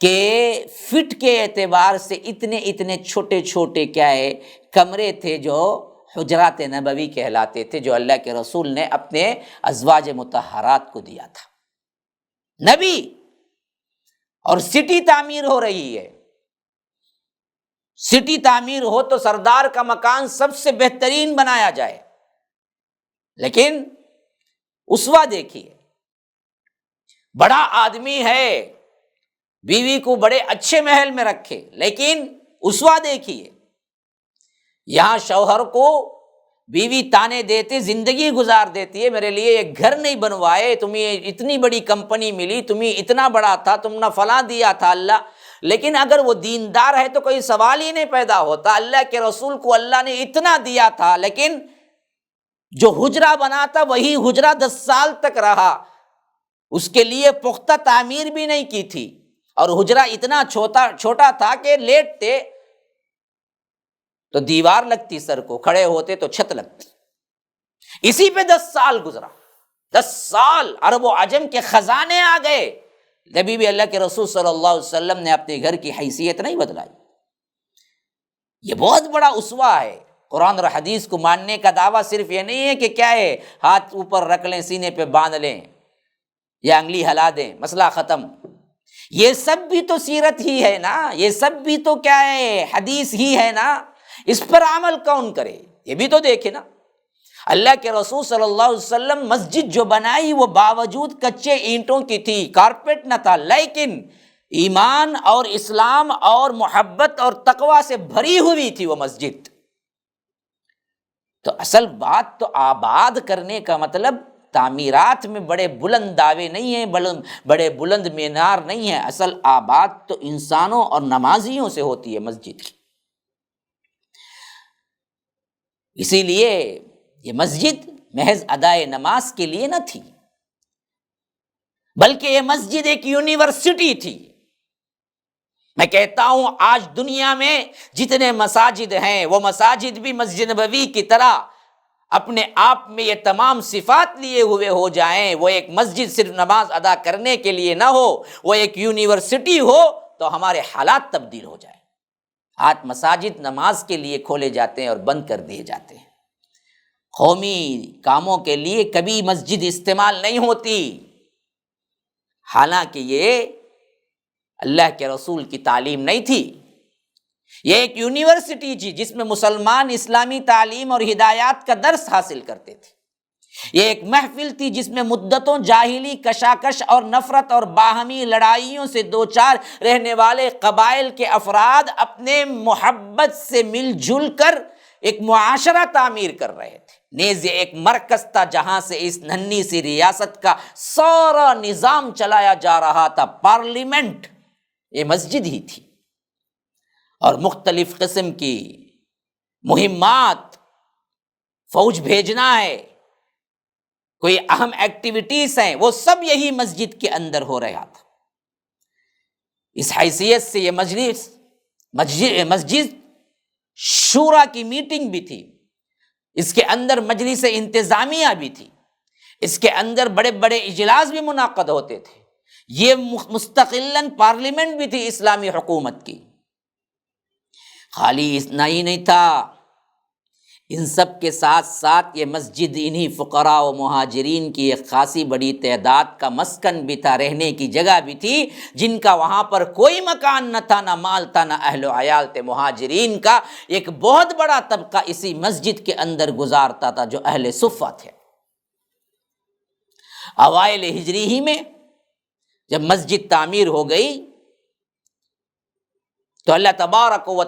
کے فٹ کے اعتبار سے اتنے چھوٹے چھوٹے کیا ہے کمرے تھے، جو حجرات نبوی کہلاتے تھے، جو اللہ کے رسول نے اپنے ازواج مطہرات کو دیا تھا۔ نبی اور سٹی تعمیر ہو رہی ہے، سٹی تعمیر ہو تو سردار کا مکان سب سے بہترین بنایا جائے، لیکن اسوا دیکھیے، بڑا آدمی ہے، بیوی کو بڑے اچھے محل میں رکھے، لیکن اسوا دیکھیے، یہاں شوہر کو بیوی تانے دیتے زندگی گزار دیتی ہے، میرے لیے ایک گھر نہیں بنوائے، تمہیں اتنی بڑی کمپنی ملی، تمہیں اتنا بڑا تھا، تم نے فلاں دیا تھا اللہ، لیکن اگر وہ دیندار ہے تو کوئی سوال ہی نہیں پیدا ہوتا۔ اللہ کے رسول کو اللہ نے اتنا دیا تھا، لیکن جو حجرہ بنا تھا وہی حجرہ 10 سال تک رہا، اس کے لیے پختہ تعمیر بھی نہیں کی تھی، اور حجرہ اتنا چھوٹا تھا کہ لیٹتے تو دیوار لگتی سر کو، کھڑے ہوتے تو چھت لگتی۔ اسی پہ 10 سال گزرا، 10 سال عرب و عجم کے خزانے آ گئے، جبھی بھی اللہ کے رسول صلی اللہ علیہ وسلم نے اپنے گھر کی حیثیت نہیں بدلائی۔ یہ بہت بڑا اسوہ ہے۔ قرآن اور حدیث کو ماننے کا دعویٰ صرف یہ نہیں ہے کہ کیا ہے ہاتھ اوپر رکھ لیں، سینے پہ باندھ لیں یا انگلی ہلا دیں، مسئلہ ختم۔ یہ سب بھی تو سیرت ہی ہے نا، یہ سب بھی تو کیا ہے حدیث ہی ہے نا، اس پر عمل کون کرے یہ بھی تو دیکھے نا۔ اللہ کے رسول صلی اللہ علیہ وسلم مسجد جو بنائی وہ باوجود کچے اینٹوں کی تھی، کارپیٹ نہ تھا، لیکن ایمان اور اسلام اور محبت اور تقوی سے بھری ہوئی تھی وہ مسجد۔ تو اصل بات تو آباد کرنے کا مطلب تعمیرات میں بڑے بلند دعوے نہیں ہیں، بڑے بلند مینار نہیں ہیں، اصل آباد تو انسانوں اور نمازیوں سے ہوتی ہے مسجد کی۔ اسی لیے یہ مسجد محض ادائے نماز کے لیے نہ تھی، بلکہ یہ مسجد ایک یونیورسٹی تھی۔ میں کہتا ہوں آج دنیا میں جتنے مساجد ہیں وہ مساجد بھی مسجد نبوی کی طرح اپنے آپ میں یہ تمام صفات لیے ہوئے ہو جائیں، وہ ایک مسجد صرف نماز ادا کرنے کے لیے نہ ہو، وہ ایک یونیورسٹی ہو، تو ہمارے حالات تبدیل ہو جائیں۔ آج مساجد نماز کے لیے کھولے جاتے ہیں اور بند کر دیے جاتے ہیں، قومی کاموں کے لیے کبھی مسجد استعمال نہیں ہوتی، حالانکہ یہ اللہ کے رسول کی تعلیم نہیں تھی، یہ ایک یونیورسٹی تھی جس میں مسلمان اسلامی تعلیم اور ہدایات کا درس حاصل کرتے تھے، یہ ایک محفل تھی جس میں مدتوں جاہلی کشاکش اور نفرت اور باہمی لڑائیوں سے دوچار رہنے والے قبائل کے افراد اپنے محبت سے مل جل کر ایک معاشرہ تعمیر کر رہے تھے۔ نیز یہ ایک مرکز تھا جہاں سے اس ننھی سی ریاست کا سارا نظام چلایا جا رہا تھا، پارلیمنٹ یہ مسجد ہی تھی، اور مختلف قسم کی مہمات، فوج بھیجنا ہے، کوئی اہم ایکٹیویٹیز ہیں، وہ سب یہی مسجد کے اندر ہو رہا تھا۔ اس حیثیت سے یہ مسجد شورا کی میٹنگ بھی تھی، اس کے اندر مجلس انتظامیہ بھی تھی، اس کے اندر بڑے بڑے اجلاس بھی منعقد ہوتے تھے، یہ مستقلاً پارلیمنٹ بھی تھی اسلامی حکومت کی۔ خالی اتنا ہی نہیں تھا، ان سب کے ساتھ ساتھ یہ مسجد انہی فقراء و مہاجرین کی ایک خاصی بڑی تعداد کا مسکن بھی تھا، رہنے کی جگہ بھی تھی، جن کا وہاں پر کوئی مکان نہ تھا، نہ مال تھا، نہ اہل و عیال تھے۔ مہاجرین کا ایک بہت بڑا طبقہ اسی مسجد کے اندر گزارتا تھا، جو اہل صفہ تھے۔ اوائل ہجری ہی میں جب مسجد تعمیر ہو گئی تو اللہ تبارک و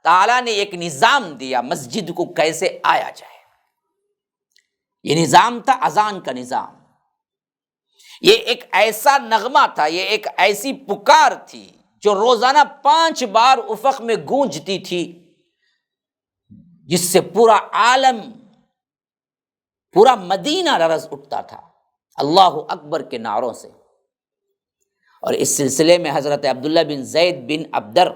تعالی نے ایک نظام دیا مسجد کو کیسے آیا جائے۔ یہ نظام تھا اذان کا نظام، یہ ایک ایسا نغمہ تھا، یہ ایک ایسی پکار تھی جو روزانہ 5 بار افق میں گونجتی تھی، جس سے پورا عالم، پورا مدینہ لرز اٹھتا تھا اللہ اکبر کے نعروں سے۔ اور اس سلسلے میں حضرت عبداللہ بن زید بن عبدر،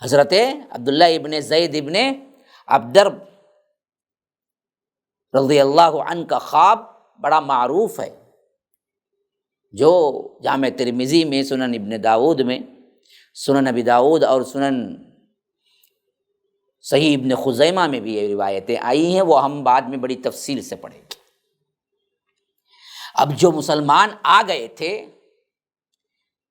حضرت عبداللہ ابن زید ابن عبدر رضی اللہ عنہ کا خواب بڑا معروف ہے، جو جامع ترمذی میں، سنن ابن داود میں، سنن ابی داود اور سنن صحیح ابن خزیمہ میں بھی یہ روایتیں آئی ہیں، وہ ہم بعد میں بڑی تفصیل سے پڑھیں گے۔ اب جو مسلمان آ گئے تھے،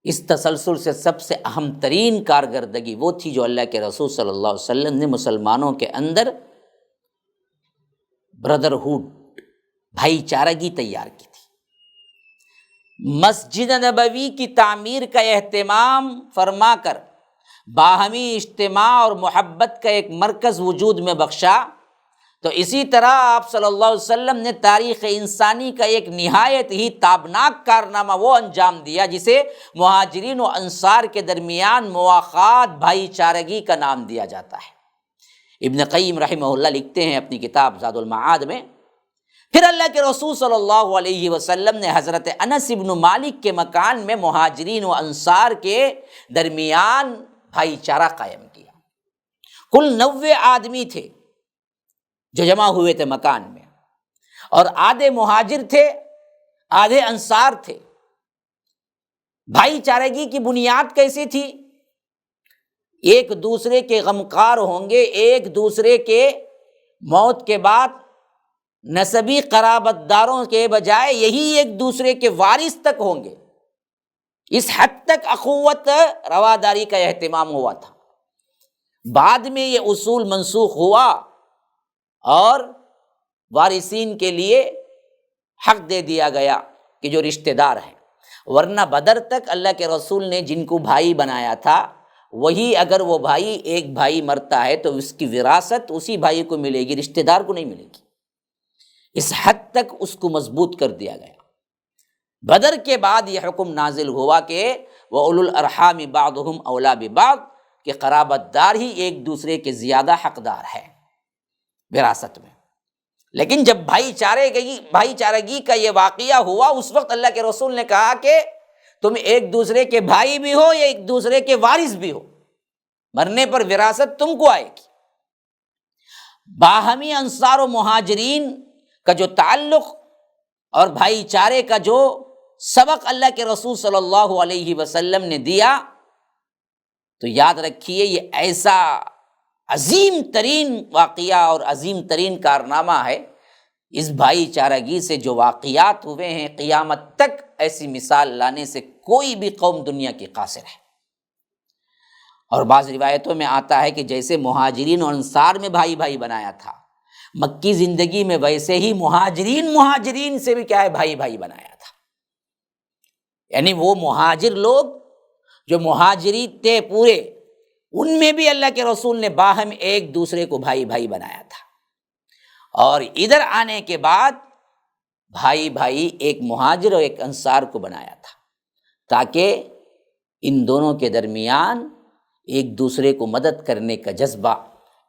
اس تسلسل سے سب سے اہم ترین کارکردگی وہ تھی جو اللہ کے رسول صلی اللہ علیہ وسلم نے مسلمانوں کے اندر بردرہوڈ، بھائی چارگی تیار کی تھی۔ مسجد نبوی کی تعمیر کا اہتمام فرما کر باہمی اجتماع اور محبت کا ایک مرکز وجود میں بخشا، تو اسی طرح آپ صلی اللہ علیہ وسلم نے تاریخ انسانی کا ایک نہایت ہی تابناک کارنامہ وہ انجام دیا جسے مہاجرین و انصار کے درمیان مواخات، بھائی چارگی کا نام دیا جاتا ہے۔ ابن قیم رحمہ اللہ لکھتے ہیں اپنی کتاب زاد المعاد میں، پھر اللہ کے رسول صلی اللہ علیہ وسلم نے حضرت انس بن مالک کے مکان میں مہاجرین و انصار کے درمیان بھائی چارہ قائم کیا۔ کل 90 آدمی تھے جو جمع ہوئے تھے مکان میں، اور آدھے مہاجر تھے، آدھے انصار تھے۔ بھائی چارگی کی بنیاد کیسی تھی؟ ایک دوسرے کے غمخوار ہوں گے، ایک دوسرے کے موت کے بعد نسبی قرابت داروں کے بجائے یہی ایک دوسرے کے وارث تک ہوں گے۔ اس حد تک اخوت رواداری کا اہتمام ہوا تھا۔ بعد میں یہ اصول منسوخ ہوا اور وارثین کے لیے حق دے دیا گیا کہ جو رشتہ دار ہیں، ورنہ بدر تک اللہ کے رسول نے جن کو بھائی بنایا تھا، وہی اگر وہ بھائی ایک بھائی مرتا ہے تو اس کی وراثت اسی بھائی کو ملے گی، رشتہ دار کو نہیں ملے گی۔ اس حد تک اس کو مضبوط کر دیا گیا۔ بدر کے بعد یہ حکم نازل ہوا کہ وَأُولُو الْأَرْحَامِ بَعْضُهُمْ أَوْلَىٰ بِبَعْضٍ، کہ قرابت دار ہی ایک دوسرے کے زیادہ حقدار ہے وراثت میں۔ لیکن جب بھائی چارگی کا یہ واقعہ ہوا، اس وقت اللہ کے رسول نے کہا کہ تم ایک دوسرے کے بھائی بھی ہو یا ایک دوسرے کے وارث بھی ہو، مرنے پر وراثت تم کو آئے گی۔ باہمی انصار و مہاجرین کا جو تعلق اور بھائی چارے کا جو سبق اللہ کے رسول صلی اللہ علیہ وسلم نے دیا، تو یاد رکھیے یہ ایسا عظیم ترین واقعہ اور عظیم ترین کارنامہ ہے۔ اس بھائی چارگی سے جو واقعات ہوئے ہیں، قیامت تک ایسی مثال لانے سے کوئی بھی قوم دنیا کی قاصر ہے۔ اور بعض روایتوں میں آتا ہے کہ جیسے مہاجرین اور انصار میں بھائی بھائی بنایا تھا، مکی زندگی میں ویسے ہی مہاجرین سے بھی کیا ہے، بھائی بھائی بنایا تھا۔ یعنی وہ مہاجر لوگ جو مہاجری تھے پورے، ان میں بھی اللہ کے رسول نے باہم ایک دوسرے کو بھائی بھائی بنایا تھا۔ اور ادھر آنے کے بعد بھائی ایک مہاجر اور ایک انصار کو بنایا تھا، تاکہ ان دونوں کے درمیان ایک دوسرے کو مدد کرنے کا جذبہ،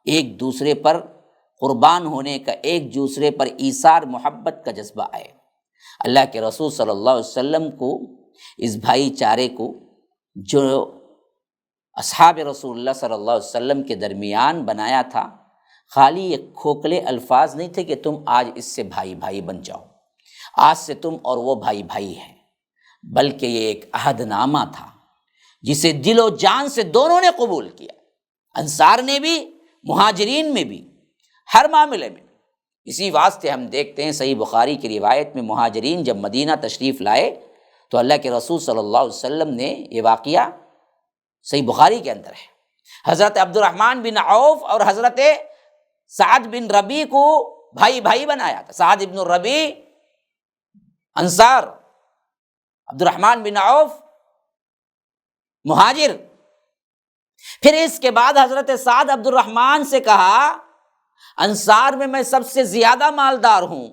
ایک دوسرے پر قربان ہونے کا، ایک دوسرے پر ایثار محبت کا جذبہ آئے۔ اللہ کے رسول صلی اللہ علیہ وسلم کو اس بھائی چارے کو جو اصحاب رسول اللہ صلی اللہ علیہ وسلم کے درمیان بنایا تھا، خالی یہ کھوکھلے الفاظ نہیں تھے کہ تم آج اس سے بھائی بن جاؤ، آج سے تم اور وہ بھائی ہیں، بلکہ یہ ایک عہد نامہ تھا جسے دل و جان سے دونوں نے قبول کیا، انصار نے بھی، مہاجرین میں بھی، ہر معاملے میں۔ اسی واسطے ہم دیکھتے ہیں صحیح بخاری کی روایت میں مہاجرین جب مدینہ تشریف لائے تو اللہ کے رسول صلی اللہ علیہ وسلم نے، یہ واقعہ صحیح بخاری کے اندر ہے، حضرت عبد الرحمن بن عوف اور حضرت سعد بن ربیع کو بھائی بنایا تھا۔ سعد بن ربیع انصار، عبد الرحمن بن عوف مہاجر۔ پھر اس کے بعد حضرت سعد عبد الرحمن سے کہا، انصار میں سب سے زیادہ مالدار ہوں،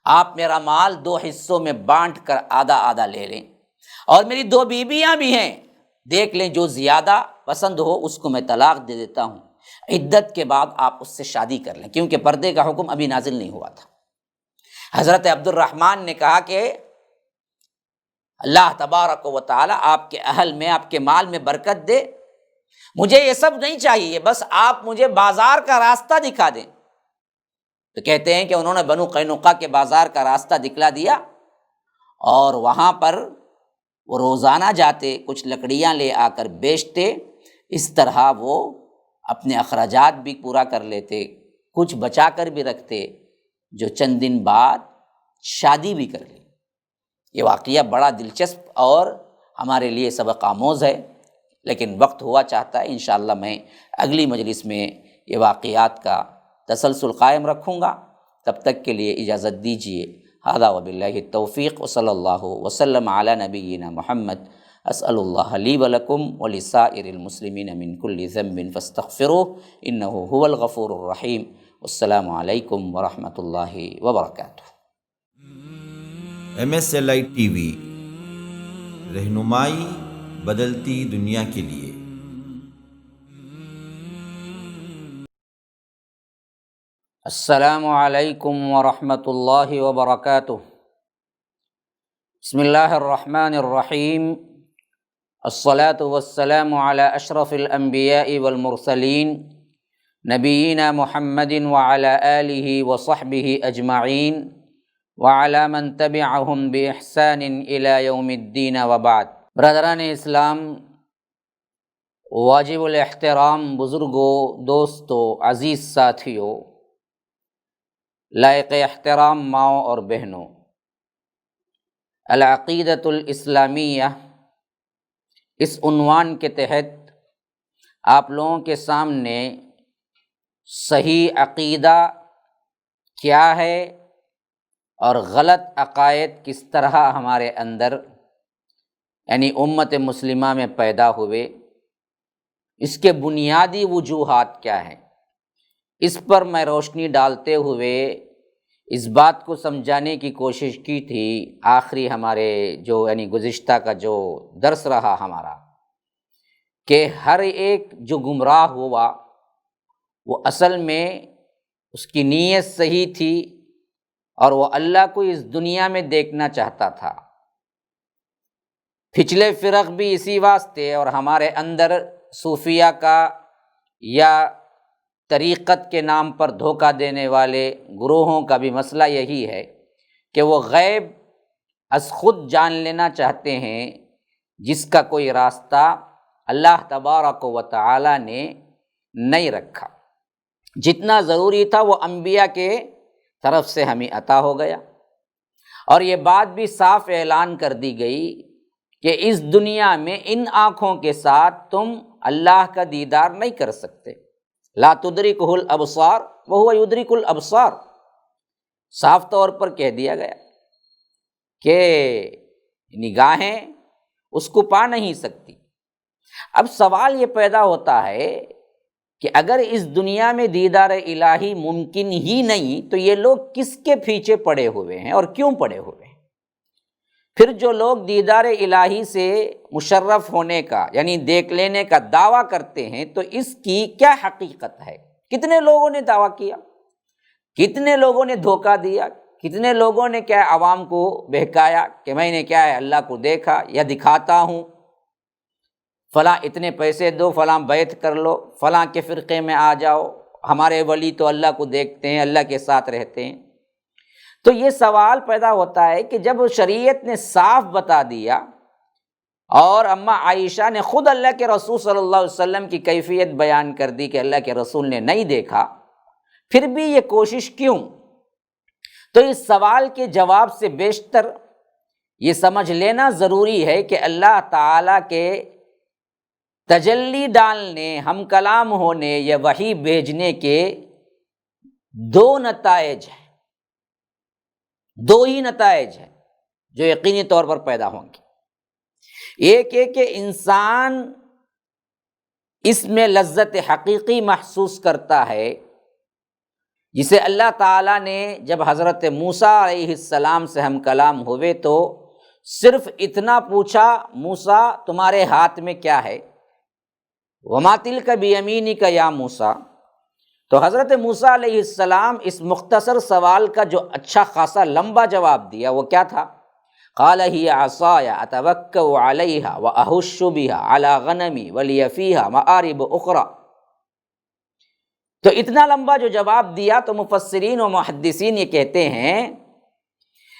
آپ میرا مال 2 حصوں میں بانٹ کر آدھا لے لیں، اور میری 2 بیویاں بھی ہیں، دیکھ لیں جو زیادہ پسند ہو اس کو میں طلاق دے دیتا ہوں، عدت کے بعد آپ اس سے شادی کر لیں، کیونکہ پردے کا حکم ابھی نازل نہیں ہوا تھا۔ حضرت عبد الرحمن نے کہا کہ اللہ تبارک و تعالی آپ کے اہل میں، آپ کے مال میں برکت دے، مجھے یہ سب نہیں چاہیے، بس آپ مجھے بازار کا راستہ دکھا دیں۔ تو کہتے ہیں کہ انہوں نے بنو قینقاع کے بازار کا راستہ دکھلا دیا، اور وہاں پر وہ روزانہ جاتے، کچھ لکڑیاں لے آ کر بیچتے، اس طرح وہ اپنے اخراجات بھی پورا کر لیتے، کچھ بچا کر بھی رکھتے، جو چند دن بعد شادی بھی کر لی۔ یہ واقعہ بڑا دلچسپ اور ہمارے لیے سبق آموز ہے، لیکن وقت ہوا چاہتا ہے انشاءاللہ میں اگلی مجلس میں یہ واقعات کا تسلسل قائم رکھوں گا۔ تب تک کے لیے اجازت دیجیے۔ ھذا وباللہ التوفیق، وصلی اللہ وسلم علی نبینا محمد۔ اسأل اللہ لی ولکم ولسائر المسلمین من کل ذنب فاستغفروہ انہ هو الغفور الرحیم۔ والسلام علیکم ورحمۃ اللہ وبرکاتہ۔ MSLI ٹی وی، رہنمائی بدلتی دنیا کے لیے۔ السلام علیکم ورحمۃ اللہ وبرکاتہ۔ بسم اللہ الرحمن الرحیم۔ الصلاۃ والسلام علی اشرف الانبیاء والمرسلین، نبینا محمد وعلی آلہ وصحبہ اجمعین، وعلی من تبعہم بإحسان الی یوم الدین، وبعد۔ برادران اسلام، واجب الاحترام بزرگوں، دوستوں، عزیز ساتھیوں، لائق احترام ماؤں اور بہنوں، العقیدۃ الاسلامیہ، اس عنوان کے تحت آپ لوگوں کے سامنے صحیح عقیدہ کیا ہے اور غلط عقائد کس طرح ہمارے اندر یعنی امت مسلمہ میں پیدا ہوئے، اس کے بنیادی وجوہات کیا ہیں، اس پر میں روشنی ڈالتے ہوئے اس بات کو سمجھانے کی کوشش کی تھی آخری ہمارے جو یعنی گزشتہ کا جو درس رہا ہمارا، کہ ہر ایک جو گمراہ ہوا وہ اصل میں اس کی نیت صحیح تھی اور وہ اللہ کو اس دنیا میں دیکھنا چاہتا تھا۔ پچھلے فرق بھی اسی واسطے، اور ہمارے اندر صوفیہ کا یا طریقت کے نام پر دھوکہ دینے والے گروہوں کا بھی مسئلہ یہی ہے کہ وہ غیب از خود جان لینا چاہتے ہیں، جس کا کوئی راستہ اللہ تبارک و تعالی نے نہیں رکھا۔ جتنا ضروری تھا وہ انبیاء کے طرف سے ہمیں عطا ہو گیا، اور یہ بات بھی صاف اعلان کر دی گئی کہ اس دنیا میں ان آنکھوں کے ساتھ تم اللہ کا دیدار نہیں کر سکتے، لا تدرکہ الابصار وہو یدرک الابصار، صاف طور پر کہہ دیا گیا کہ نگاہیں اس کو پا نہیں سکتی۔ اب سوال یہ پیدا ہوتا ہے کہ اگر اس دنیا میں دیدار الہی ممکن ہی نہیں تو یہ لوگ کس کے پیچھے پڑے ہوئے ہیں اور کیوں پڑے ہوئے ہیں؟ پھر جو لوگ دیدار الہی سے مشرف ہونے کا یعنی دیکھ لینے کا دعویٰ کرتے ہیں تو اس کی کیا حقیقت ہے؟ کتنے لوگوں نے دعویٰ کیا، کتنے لوگوں نے دھوکہ دیا، کتنے لوگوں نے کیا عوام کو بہکایا کہ میں نے کیا ہے اللہ کو دیکھا یا دکھاتا ہوں، فلاں اتنے پیسے دو، فلاں بیعت کر لو، فلاں کے فرقے میں آ جاؤ، ہمارے ولی تو اللہ کو دیکھتے ہیں، اللہ کے ساتھ رہتے ہیں۔ تو یہ سوال پیدا ہوتا ہے کہ جب شریعت نے صاف بتا دیا اور اماں عائشہ نے خود اللہ کے رسول صلی اللہ علیہ وسلم کی کیفیت بیان کر دی کہ اللہ کے رسول نے نہیں دیکھا، پھر بھی یہ کوشش کیوں؟ تو اس سوال کے جواب سے بیشتر یہ سمجھ لینا ضروری ہے کہ اللہ تعالیٰ کے تجلی ڈالنے، ہم کلام ہونے یا وحی بھیجنے کے دو نتائج ہیں، دو ہی نتائج ہیں جو یقینی طور پر پیدا ہوں گے۔ ایک ہے کہ انسان اس میں لذت حقیقی محسوس کرتا ہے، جسے اللہ تعالیٰ نے جب حضرت موسیٰ علیہ السلام سے ہم کلام ہوئے تو صرف اتنا پوچھا، موسیٰ تمہارے ہاتھ میں کیا ہے؟ وَمَا تِلْكَ بِيَمِينِكَ يَا موسیٰ۔ تو حضرت موسیٰ علیہ السلام اس مختصر سوال کا جو اچھا خاصا لمبا جواب دیا وہ کیا تھا؟ قَالَ هِيَ عَصَايَ أَتَوَكَّأُ عَلَيْهَا وَأَهُشُّ بِهَا عَلَى غَنَمِي وَلِيَ فِيهَا مَآرِبُ أُخْرَى۔ تو اتنا لمبا جو جواب دیا تو مفسرین و محدثین یہ کہتے ہیں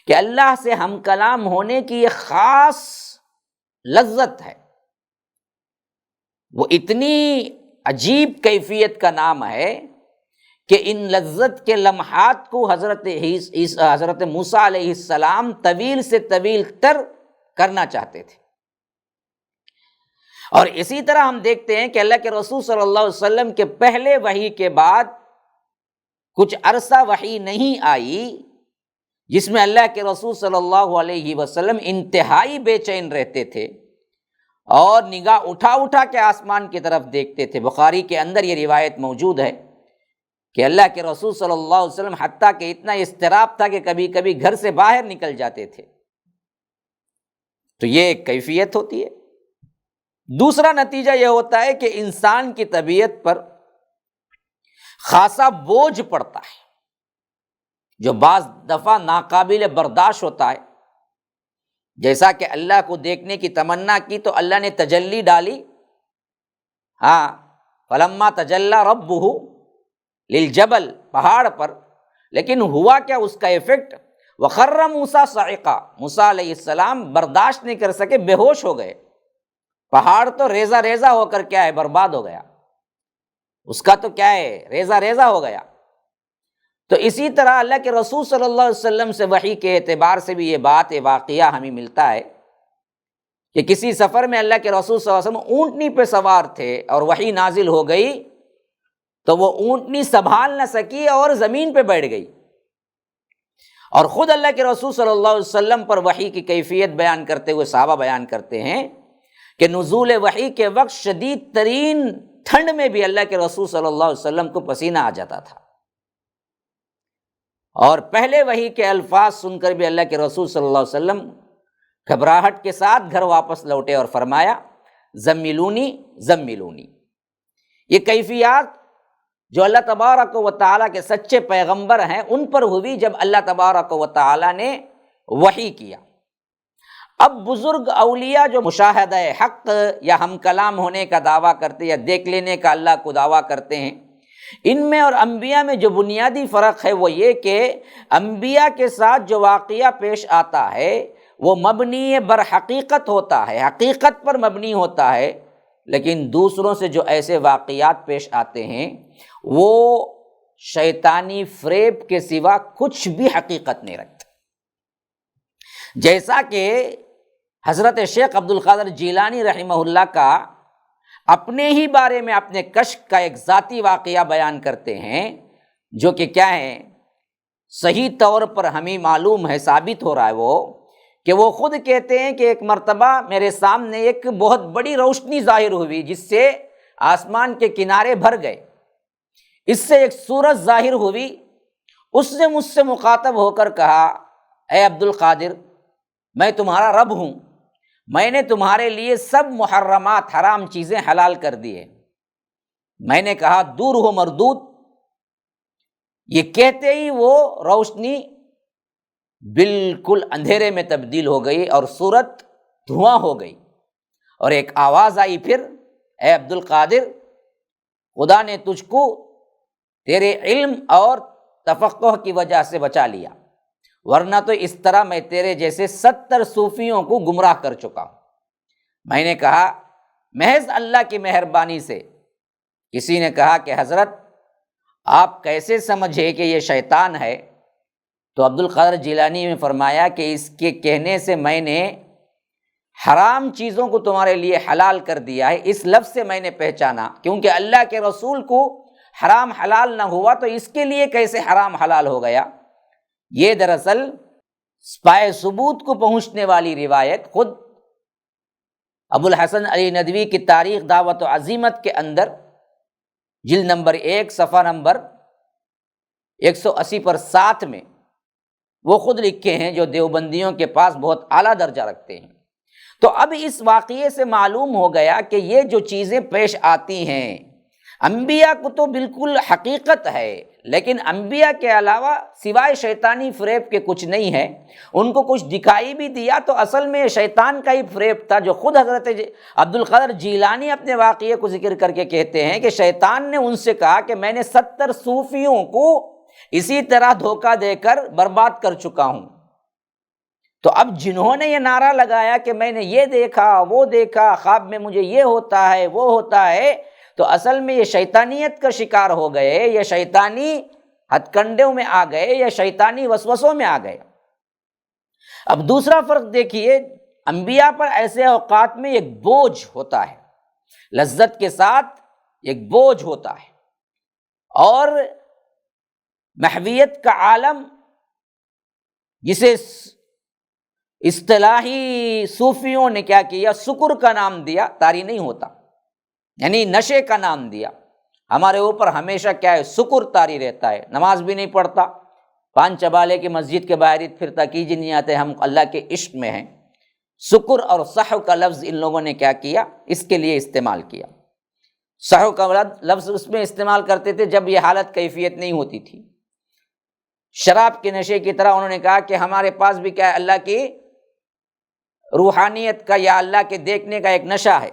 کہ اللہ سے ہم کلام ہونے کی یہ خاص لذت ہے، وہ اتنی عجیب کیفیت کا نام ہے کہ ان لذت کے لمحات کو حضرت موسیٰ علیہ السلام طویل سے طویل تر کرنا چاہتے تھے۔ اور اسی طرح ہم دیکھتے ہیں کہ اللہ کے رسول صلی اللہ علیہ وسلم کے پہلے وحی کے بعد کچھ عرصہ وحی نہیں آئی جس میں اللہ کے رسول صلی اللہ علیہ وسلم انتہائی بے چین رہتے تھے اور نگاہ اٹھا اٹھا کے آسمان کی طرف دیکھتے تھے۔ بخاری کے اندر یہ روایت موجود ہے کہ اللہ کے رسول صلی اللہ علیہ وسلم حتیٰ کہ اتنا اضطراب تھا کہ کبھی کبھی گھر سے باہر نکل جاتے تھے۔ تو یہ ایک کیفیت ہوتی ہے۔ دوسرا نتیجہ یہ ہوتا ہے کہ انسان کی طبیعت پر خاصا بوجھ پڑتا ہے جو بعض دفعہ ناقابل برداشت ہوتا ہے، جیسا کہ اللہ کو دیکھنے کی تمنا کی تو اللہ نے تجلی ڈالی، فلما تجلی ربہ للجبل، پہاڑ پر، لیکن ہوا کیا اس کا ایفیکٹ؟ وخر موسیٰ صعقا، موسیٰ علیہ السلام برداشت نہیں کر سکے، بے ہوش ہو گئے، پہاڑ تو ریزہ ریزہ ہو کر کیا ہے برباد ہو گیا، اس کا تو کیا ہے ریزہ ریزہ ہو گیا۔ تو اسی طرح اللہ کے رسول صلی اللہ علیہ وسلم سے وحی کے اعتبار سے بھی یہ بات واقعہ ہمیں ملتا ہے کہ کسی سفر میں اللہ کے رسول صلی اللہ علیہ وسلم اونٹنی پہ سوار تھے اور وحی نازل ہو گئی تو وہ اونٹنی سنبھال نہ سکی اور زمین پہ بیٹھ گئی، اور خود اللہ کے رسول صلی اللہ علیہ وسلم پر وحی کی کیفیت بیان کرتے ہوئے صحابہ بیان کرتے ہیں کہ نزول وحی کے وقت شدید ترین ٹھنڈ میں بھی اللہ کے رسول صلی اللہ علیہ وسلم کو پسینہ آ جاتا تھا، اور پہلے وحی کے الفاظ سن کر بھی اللہ کے رسول صلی اللہ علیہ وسلم گھبراہٹ کے ساتھ گھر واپس لوٹے اور فرمایا زملونی زملونی۔ یہ کیفیات جو اللہ تبارک و تعالیٰ کے سچے پیغمبر ہیں ان پر ہوئی جب اللہ تبارک و تعالیٰ نے وحی کیا۔ اب بزرگ اولیاء جو مشاہدہ حق یا ہم کلام ہونے کا دعویٰ کرتے یا دیکھ لینے کا اللہ کو دعویٰ کرتے ہیں، ان میں اور انبیاء میں جو بنیادی فرق ہے وہ یہ کہ انبیاء کے ساتھ جو واقعہ پیش آتا ہے وہ مبنی بر حقیقت ہوتا ہے، حقیقت پر مبنی ہوتا ہے، لیکن دوسروں سے جو ایسے واقعات پیش آتے ہیں وہ شیطانی فریب کے سوا کچھ بھی حقیقت نہیں رکھتے۔ جیسا کہ حضرت شیخ عبد القادر جیلانی رحمہ اللہ کا اپنے ہی بارے میں اپنے کشف کا ایک ذاتی واقعہ بیان کرتے ہیں، جو کہ کیا ہے، صحیح طور پر ہمیں معلوم ہے، ثابت ہو رہا ہے کہ وہ خود کہتے ہیں کہ ایک مرتبہ میرے سامنے ایک بہت بڑی روشنی ظاہر ہوئی جس سے آسمان کے کنارے بھر گئے، اس سے ایک سورج ظاہر ہوئی، اس نے مجھ سے مخاطب ہو کر کہا اے عبد القادر، میں تمہارا رب ہوں، میں نے تمہارے لیے سب محرمات حرام چیزیں حلال کر دیے۔ میں نے کہا دور ہو مردود۔ یہ کہتے ہی وہ روشنی بالکل اندھیرے میں تبدیل ہو گئی اور صورت دھواں ہو گئی، اور ایک آواز آئی پھر، اے عبد القادر، خدا نے تجھ کو تیرے علم اور تفقہ کی وجہ سے بچا لیا، ورنہ تو اس طرح میں تیرے جیسے 70 صوفیوں کو گمراہ کر چکا ہوں۔ میں نے کہا محض اللہ کی مہربانی سے۔ کسی نے کہا کہ حضرت آپ کیسے سمجھے کہ یہ شیطان ہے؟ تو عبد القادر جیلانی نے فرمایا کہ اس کے کہنے سے میں نے حرام چیزوں کو تمہارے لیے حلال کر دیا ہے، اس لفظ سے میں نے پہچانا، کیونکہ اللہ کے رسول کو حرام حلال نہ ہوا تو اس کے لیے کیسے حرام حلال ہو گیا؟ یہ دراصل پائے ثبوت کو پہنچنے والی روایت خود ابو الحسن علی ندوی کی تاریخ دعوت و عزیمت کے اندر جلد نمبر 1 صفحہ نمبر 180 پر 7 میں وہ خود لکھے ہیں، جو دیوبندیوں کے پاس بہت اعلیٰ درجہ رکھتے ہیں۔ تو اب اس واقعے سے معلوم ہو گیا کہ یہ جو چیزیں پیش آتی ہیں انبیاء کو تو بالکل حقیقت ہے، لیکن انبیاء کے علاوہ سوائے شیطانی فریب کے کچھ نہیں ہے۔ ان کو کچھ دکھائی بھی دیا تو اصل میں شیطان کا ہی فریب تھا، جو خود حضرت عبد القادر جیلانی اپنے واقعے کو ذکر کر کے کہتے ہیں کہ شیطان نے ان سے کہا کہ میں نے 70 صوفیوں کو اسی طرح دھوکہ دے کر برباد کر چکا ہوں۔ تو اب جنہوں نے یہ نعرہ لگایا کہ میں نے یہ دیکھا وہ دیکھا، خواب میں مجھے یہ ہوتا ہے وہ ہوتا ہے، تو اصل میں یہ شیطانیت کا شکار ہو گئے، یہ شیطانی ہتھ کنڈوں میں آ گئے، یا شیطانی وسوسوں میں آ گئے۔ اب دوسرا فرق دیکھیے، انبیاء پر ایسے اوقات میں ایک بوجھ ہوتا ہے، لذت کے ساتھ ایک بوجھ ہوتا ہے، اور محویت کا عالم جسے اصطلاحی صوفیوں نے کیا کیا، سکر کا نام دیا، طاری نہیں ہوتا، یعنی نشے کا نام دیا۔ ہمارے اوپر ہمیشہ کیا ہے، سکر طاری رہتا ہے، نماز بھی نہیں پڑھتا، 5 چبالے کی مسجد کے باہر پھرتا کیجیے نہیں آتے، ہم اللہ کے عشق میں ہیں۔ سکر اور سحو کا لفظ ان لوگوں نے کیا کیا، اس کے لیے استعمال کیا۔ سحو کا لفظ اس میں استعمال کرتے تھے جب یہ حالت کیفیت نہیں ہوتی تھی۔ شراب کے نشے کی طرح انہوں نے کہا کہ ہمارے پاس بھی کیا ہے، اللہ کی روحانیت کا یا اللہ کے دیکھنے کا ایک نشہ ہے۔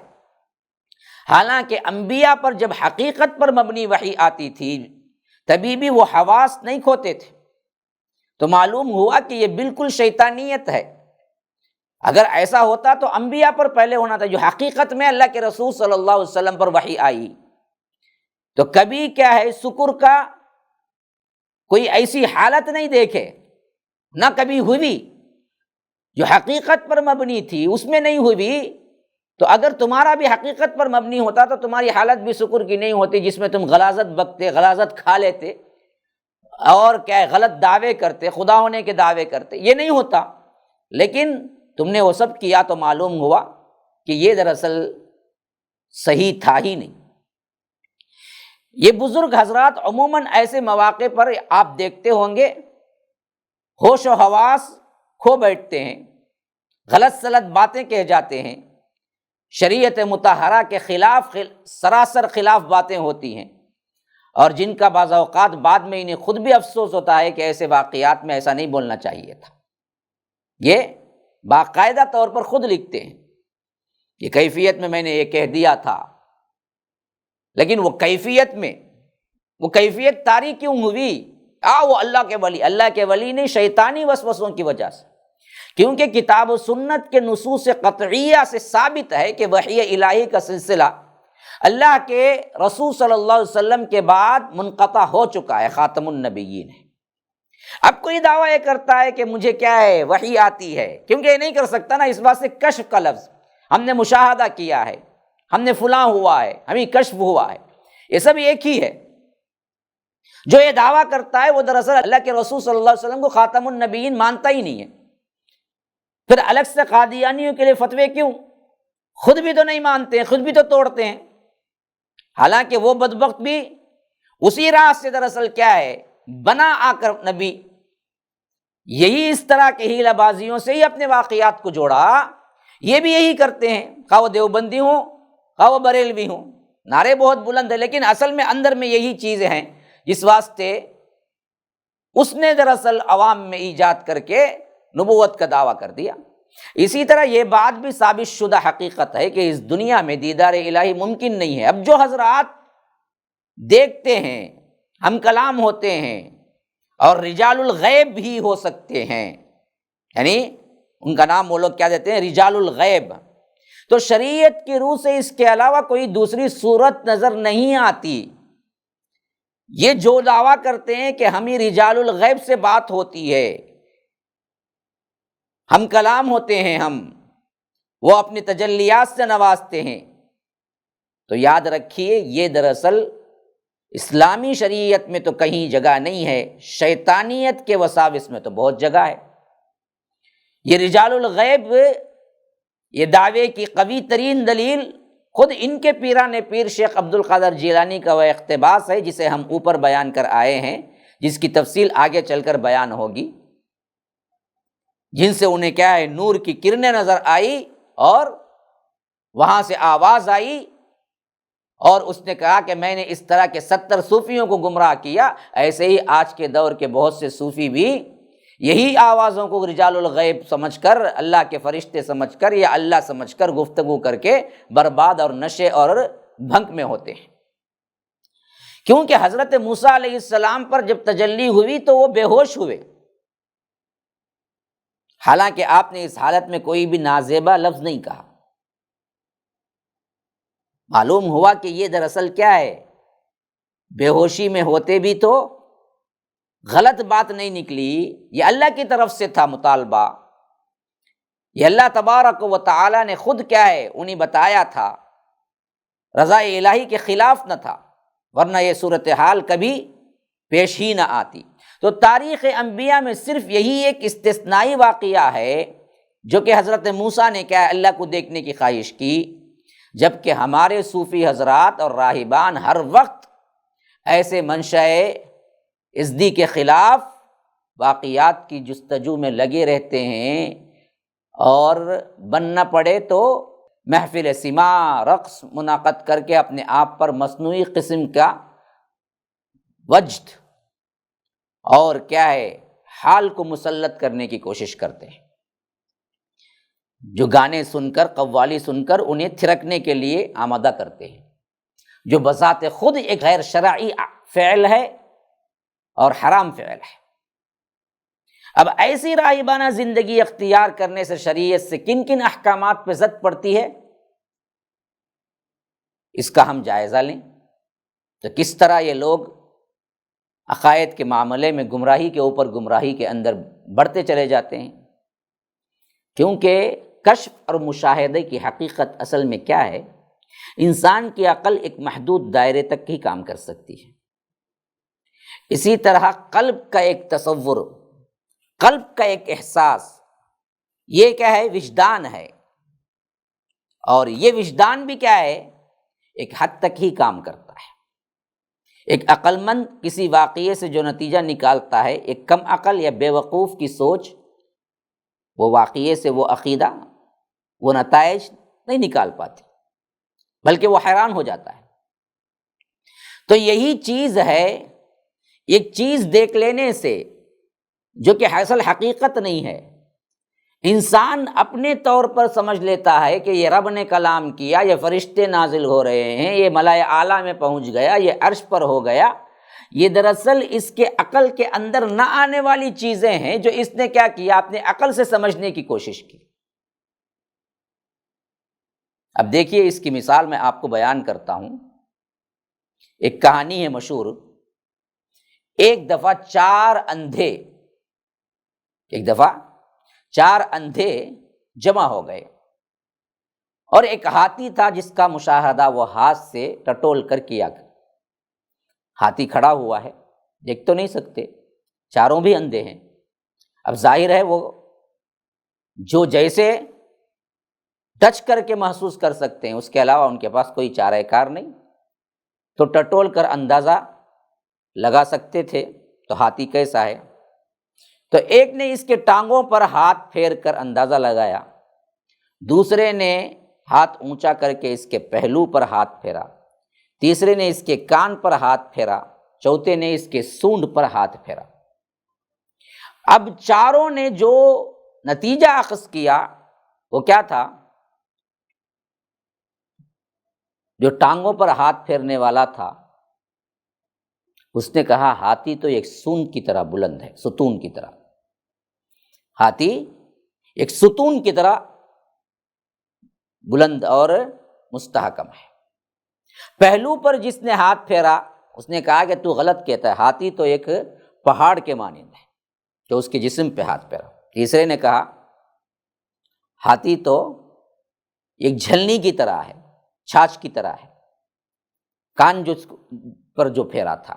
حالانکہ انبیاء پر جب حقیقت پر مبنی وحی آتی تھی تبھی بھی وہ حواس نہیں کھوتے تھے، تو معلوم ہوا کہ یہ بالکل شیطانیت ہے۔ اگر ایسا ہوتا تو انبیاء پر پہلے ہونا تھا، جو حقیقت میں اللہ کے رسول صلی اللہ علیہ وسلم پر وحی آئی۔ تو کبھی کیا ہے، سکر کا کوئی ایسی حالت نہیں دیکھے، نہ کبھی ہوئی، جو حقیقت پر مبنی تھی اس میں نہیں ہوئی۔ تو اگر تمہارا بھی حقیقت پر مبنی ہوتا تو تمہاری حالت بھی سکر کی نہیں ہوتی، جس میں تم غلاظت بکتے، غلاظت کھا لیتے، اور کیا ہے غلط دعوے کرتے، خدا ہونے کے دعوے کرتے، یہ نہیں ہوتا، لیکن تم نے وہ سب کیا تو معلوم ہوا کہ یہ دراصل صحیح تھا ہی نہیں۔ یہ بزرگ حضرات عموماً ایسے مواقع پر آپ دیکھتے ہوں گے ہوش و حواس کھو بیٹھتے ہیں، غلط سلط باتیں کہہ جاتے ہیں، شریعت مطہرہ کے خلاف سراسر خلاف باتیں ہوتی ہیں، اور جن کا بعض اوقات بعد میں انہیں خود بھی افسوس ہوتا ہے کہ ایسے واقعات میں ایسا نہیں بولنا چاہیے تھا۔ یہ باقاعدہ طور پر خود لکھتے ہیں کہ کیفیت میں نے یہ کہہ دیا تھا، لیکن وہ کیفیت طاری کیوں ہوئی؟ وہ اللہ کے ولی نہیں، شیطانی وسوسوں کی وجہ سے، کیونکہ کتاب و سنت کے نصوص قطعیہ سے ثابت ہے کہ وحی الہی کا سلسلہ اللہ کے رسول صلی اللہ علیہ وسلم کے بعد منقطع ہو چکا ہے، خاتم النبیین ہے۔ اب کوئی دعویٰ یہ کرتا ہے کہ مجھے کیا ہے وحی آتی ہے، کیونکہ یہ نہیں کر سکتا نا، اس بات سے کشف کا لفظ، ہم نے مشاہدہ کیا ہے، ہم نے فلاں ہوا ہے، ہمیں کشف ہوا ہے، یہ سب ایک ہی ہے۔ جو یہ دعویٰ کرتا ہے وہ دراصل اللہ کے رسول صلی اللہ علیہ وسلم کو خاتم النبیین مانتا ہی نہیں ہے۔ پھر الگ سے قادیانیوں کے لیے فتوے کیوں؟ خود بھی تو نہیں مانتے ہیں، خود بھی تو توڑتے ہیں، حالانکہ وہ بدبخت بھی اسی راہ سے دراصل کیا ہے بنا آ کر نبی، یہی اس طرح کے ہیلہ بازیوں سے ہی اپنے واقعات کو جوڑا۔ یہ بھی یہی کرتے ہیں، خواہ وہ دیوبندی ہوں خواہ وہ بریلوی ہوں، نعرے بہت بلند ہے، لیکن اصل میں اندر میں یہی چیزیں ہیں، جس واسطے اس نے دراصل عوام میں ایجاد کر کے نبوت کا دعویٰ کر دیا۔ اسی طرح یہ بات بھی ثابت شدہ حقیقت ہے کہ اس دنیا میں دیدار الہی ممکن نہیں ہے۔ اب جو حضرات دیکھتے ہیں، ہم کلام ہوتے ہیں اور رجال الغیب بھی ہو سکتے ہیں، یعنی ان کا نام وہ لوگ کیا دیتے ہیں، رجال الغیب، تو شریعت کی روح سے اس کے علاوہ کوئی دوسری صورت نظر نہیں آتی۔ یہ جو دعویٰ کرتے ہیں کہ ہمیں رجال الغیب سے بات ہوتی ہے، ہم کلام ہوتے ہیں، وہ اپنی تجلیات سے نوازتے ہیں، تو یاد رکھیے یہ دراصل اسلامی شریعت میں تو کہیں جگہ نہیں ہے، شیطانیت کے وساوس میں تو بہت جگہ ہے۔ یہ رجال الغیب، یہ دعوے کی قوی ترین دلیل خود ان کے پیران پیر شیخ عبد القادر جیلانی کا وہ اقتباس ہے جسے ہم اوپر بیان کر آئے ہیں، جس کی تفصیل آگے چل کر بیان ہوگی، جن سے انہیں کیا ہے نور کی کرنیں نظر آئی اور وہاں سے آواز آئی، اور اس نے کہا کہ میں نے اس طرح کے 70 صوفیوں کو گمراہ کیا۔ ایسے ہی آج کے دور کے بہت سے صوفی بھی یہی آوازوں کو رجال الغیب سمجھ کر، اللہ کے فرشتے سمجھ کر یا اللہ سمجھ کر گفتگو کر کے برباد اور نشے اور بھنگ میں ہوتے ہیں۔ کیونکہ حضرت موسیٰ علیہ السلام پر جب تجلی ہوئی تو وہ بے ہوش ہوئے، حالانکہ آپ نے اس حالت میں کوئی بھی نازیبا لفظ نہیں کہا۔ معلوم ہوا کہ یہ دراصل کیا ہے، بے ہوشی میں ہوتے بھی تو غلط بات نہیں نکلی، یہ اللہ کی طرف سے تھا مطالبہ، یہ اللہ تبارک و تعالی نے خود کیا ہے انہیں بتایا تھا، رضا الہی کے خلاف نہ تھا، ورنہ یہ صورتحال کبھی پیش ہی نہ آتی۔ تو تاریخ انبیاء میں صرف یہی ایک استثنائی واقعہ ہے جو کہ حضرت موسیٰ نے کیا ہے اللہ کو دیکھنے کی خواہش کی، جبکہ ہمارے صوفی حضرات اور راہبان ہر وقت ایسے منشأ ازدی کے خلاف واقعات کی جستجو میں لگے رہتے ہیں، اور بننا پڑے تو محفل سماع رقص منعقد کر کے اپنے آپ پر مصنوعی قسم کا وجد اور کیا ہے حال کو مسلط کرنے کی کوشش کرتے ہیں، جو گانے سن کر قوالی سن کر انہیں تھرکنے کے لیے آمادہ کرتے ہیں، جو بذات خود ایک غیر شرعی فعل ہے اور حرام فعل ہے۔ اب ایسی راہبانہ زندگی اختیار کرنے سے شریعت سے کن کن احکامات پہ زد پڑتی ہے، اس کا ہم جائزہ لیں تو کس طرح یہ لوگ عقائد کے معاملے میں گمراہی کے اوپر گمراہی کے اندر بڑھتے چلے جاتے ہیں۔ کیونکہ کشف اور مشاہدے کی حقیقت اصل میں کیا ہے، انسان کی عقل ایک محدود دائرے تک ہی کام کر سکتی ہے، اسی طرح قلب کا ایک تصور، قلب کا ایک احساس، یہ کیا ہے؟ وجدان ہے، اور یہ وجدان بھی کیا ہے؟ ایک حد تک ہی کام کرتا ہے۔ ایک عقل مند کسی واقعے سے جو نتیجہ نکالتا ہے، ایک کم عقل یا بے وقوف کی سوچ وہ واقعے سے وہ عقیدہ، وہ نتائج نہیں نکال پاتی، بلکہ وہ حیران ہو جاتا ہے۔ تو یہی چیز ہے، ایک چیز دیکھ لینے سے جو کہ اصل حقیقت نہیں ہے، انسان اپنے طور پر سمجھ لیتا ہے کہ یہ رب نے کلام کیا، یہ فرشتے نازل ہو رہے ہیں، یہ ملائے اعلیٰ میں پہنچ گیا، یہ عرش پر ہو گیا، یہ دراصل اس کے عقل کے اندر نہ آنے والی چیزیں ہیں جو اس نے کیا کیا؟ اپنے عقل سے سمجھنے کی کوشش کی۔ اب دیکھیے، اس کی مثال میں آپ کو بیان کرتا ہوں۔ ایک کہانی ہے مشہور، ایک دفعہ چار اندھے جمع ہو گئے، اور ایک ہاتھی تھا جس کا مشاہدہ وہ ہاتھ سے ٹٹول کر کیا۔ ہاتھی کھڑا ہوا ہے، دیکھ تو نہیں سکتے، چاروں بھی اندھے ہیں۔ اب ظاہر ہے وہ جو جیسے ٹچ کر کے محسوس کر سکتے ہیں، اس کے علاوہ ان کے پاس کوئی چارہ کار نہیں، تو ٹٹول کر اندازہ لگا سکتے تھے تو ہاتھی کیسا ہے۔ تو ایک نے اس کے ٹانگوں پر ہاتھ پھیر کر اندازہ لگایا، دوسرے نے ہاتھ اونچا کر کے اس کے پہلو پر ہاتھ پھیرا، تیسرے نے اس کے کان پر ہاتھ پھیرا، چوتھے نے اس کے سونڈ پر ہاتھ پھیرا۔ اب چاروں نے جو نتیجہ اخذ کیا وہ کیا تھا؟ جو ٹانگوں پر ہاتھ پھیرنے والا تھا اس نے کہا ہاتھی تو ایک سون کی طرح بلند ہے، ستون کی طرح، ہاتھی ایک ستون کی طرح بلند اور مستحکم ہے۔ پہلو پر جس نے ہاتھ پھیرا اس نے کہا کہ تو غلط کہتا ہے، ہاتھی تو ایک پہاڑ کے مانند ہے، تو اس کے جسم پہ ہاتھ پھیرا۔ تیسرے نے کہا ہاتھی تو ایک جھلنی کی طرح ہے، چھاچھ کی طرح ہے، کان پر جو پھیرا تھا،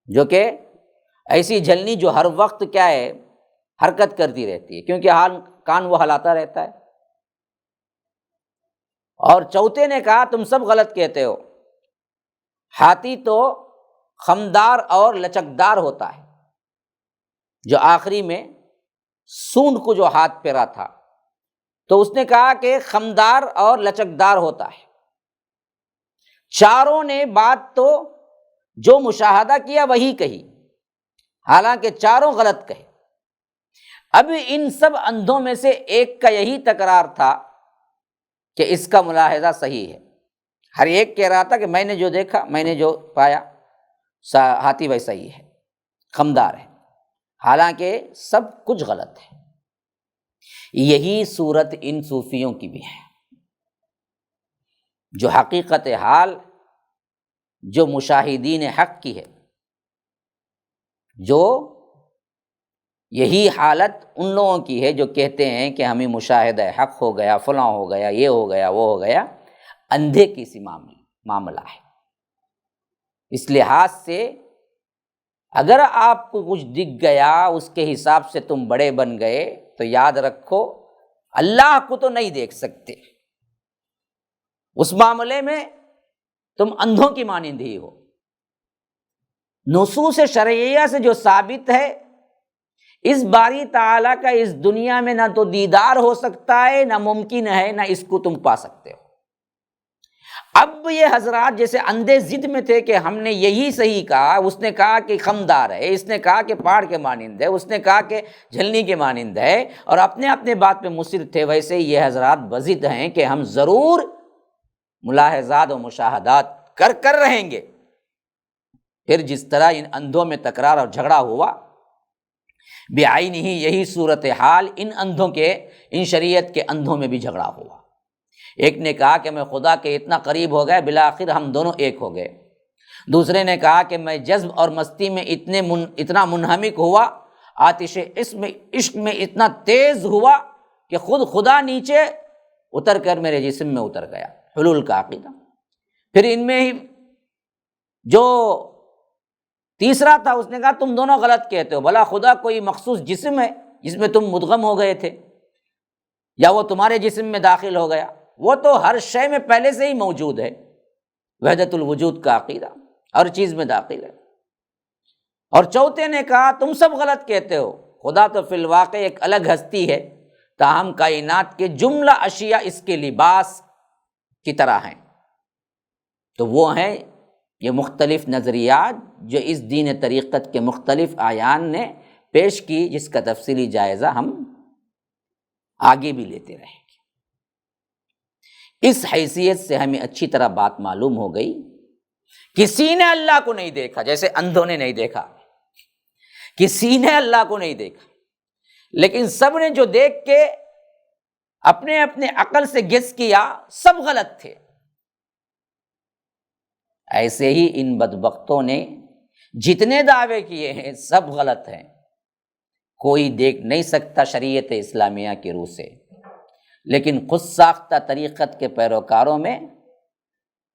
جو کہ ایسی جھلنی جو ہر وقت کیا ہے؟ حرکت کرتی رہتی ہے، کیونکہ کان وہ ہلاتا رہتا ہے۔ اور چوتھے نے کہا تم سب غلط کہتے ہو، ہاتھی تو خمدار اور لچکدار ہوتا ہے، جو آخری میں سونڈ کو جو ہاتھ پھیرا تھا تو اس نے کہا کہ خمدار اور لچکدار ہوتا ہے۔ چاروں نے بات تو جو مشاہدہ کیا وہی کہی، حالانکہ چاروں غلط کہے۔ اب ان سب اندھوں میں سے ایک کا یہی تکرار تھا کہ اس کا ملاحظہ صحیح ہے، ہر ایک کہہ رہا تھا کہ میں نے جو دیکھا، میں نے جو پایا، ہاتھی ویسا ہی ہے، خمدار ہے، حالانکہ سب کچھ غلط ہے۔ یہی صورت ان صوفیوں کی بھی ہے، جو حقیقت حال، جو مشاہدین حق کی ہے، جو یہی حالت ان لوگوں کی ہے جو کہتے ہیں کہ ہمیں مشاہدہ حق ہو گیا، فلاں ہو گیا، یہ ہو گیا، وہ ہو گیا۔ اندھے کی سی معاملہ ہے۔ اس لحاظ سے اگر آپ کو کچھ دکھ گیا، اس کے حساب سے تم بڑے بن گئے، تو یاد رکھو اللہ کو تو نہیں دیکھ سکتے، اس معاملے میں تم اندھوں کی مانند ہی ہو۔ نصوص شرعیہ سے جو ثابت ہے، اس باری تعالیٰ کا اس دنیا میں نہ تو دیدار ہو سکتا ہے، نہ ممکن ہے، نہ اس کو تم پا سکتے ہو۔ اب یہ حضرات جیسے اندھے ضد میں تھے کہ ہم نے یہی صحیح کہا، اس نے کہا کہ خمدار ہے، اس نے کہا کہ پہاڑ کے مانند ہے، اس نے کہا کہ جھلنی کے مانند ہے، اور اپنے بات پہ مصر تھے، ویسے یہ حضرات بضد ہیں کہ ہم ضرور ملاحظات و مشاہدات کر رہیں گے۔ پھر جس طرح ان اندھوں میں تکرار اور جھگڑا ہوا، بعین ہی یہی صورتحال ان اندھوں کے، ان شریعت کے اندھوں میں بھی جھگڑا ہوا۔ ایک نے کہا کہ میں خدا کے اتنا قریب ہو گیا، بالآخر ہم دونوں ایک ہو گئے۔ دوسرے نے کہا کہ میں جذب اور مستی میں اتنا منہمک ہوا، آتش عشق میں اتنا تیز ہوا کہ خود خدا نیچے اتر کر میرے جسم میں اتر گیا، حلول کا عقیدہ۔ پھر ان میں ہی جو تیسرا تھا، اس نے کہا تم دونوں غلط کہتے ہو، بھلا خدا کوئی مخصوص جسم ہے جس میں تم مدغم ہو گئے تھے، یا وہ تمہارے جسم میں داخل ہو گیا؟ وہ تو ہر شے میں پہلے سے ہی موجود ہے، وحدت الوجود کا عقیدہ ہر چیز میں داخل ہے۔ اور چوتھے نے کہا تم سب غلط کہتے ہو، خدا تو فی الواقع ایک الگ ہستی ہے، تاہم کائنات کے جملہ اشیاء اس کے لباس کی طرح ہیں۔ تو وہ ہیں یہ مختلف نظریات جو اس دین طریقت کے مختلف اعیان نے پیش کی، جس کا تفصیلی جائزہ ہم آگے بھی لیتے رہیں گے۔ اس حیثیت سے ہمیں اچھی طرح بات معلوم ہو گئی، کسی نے اللہ کو نہیں دیکھا، جیسے اندھوں نے نہیں دیکھا، کسی نے اللہ کو نہیں دیکھا، لیکن سب نے جو دیکھ کے اپنے اپنے عقل سے گیس کیا، سب غلط تھے۔ ایسے ہی ان بدبختوں نے جتنے دعوے کیے ہیں سب غلط ہیں، کوئی دیکھ نہیں سکتا شریعت اسلامیہ کی روح سے، لیکن خود ساختہ طریقت کے پیروکاروں میں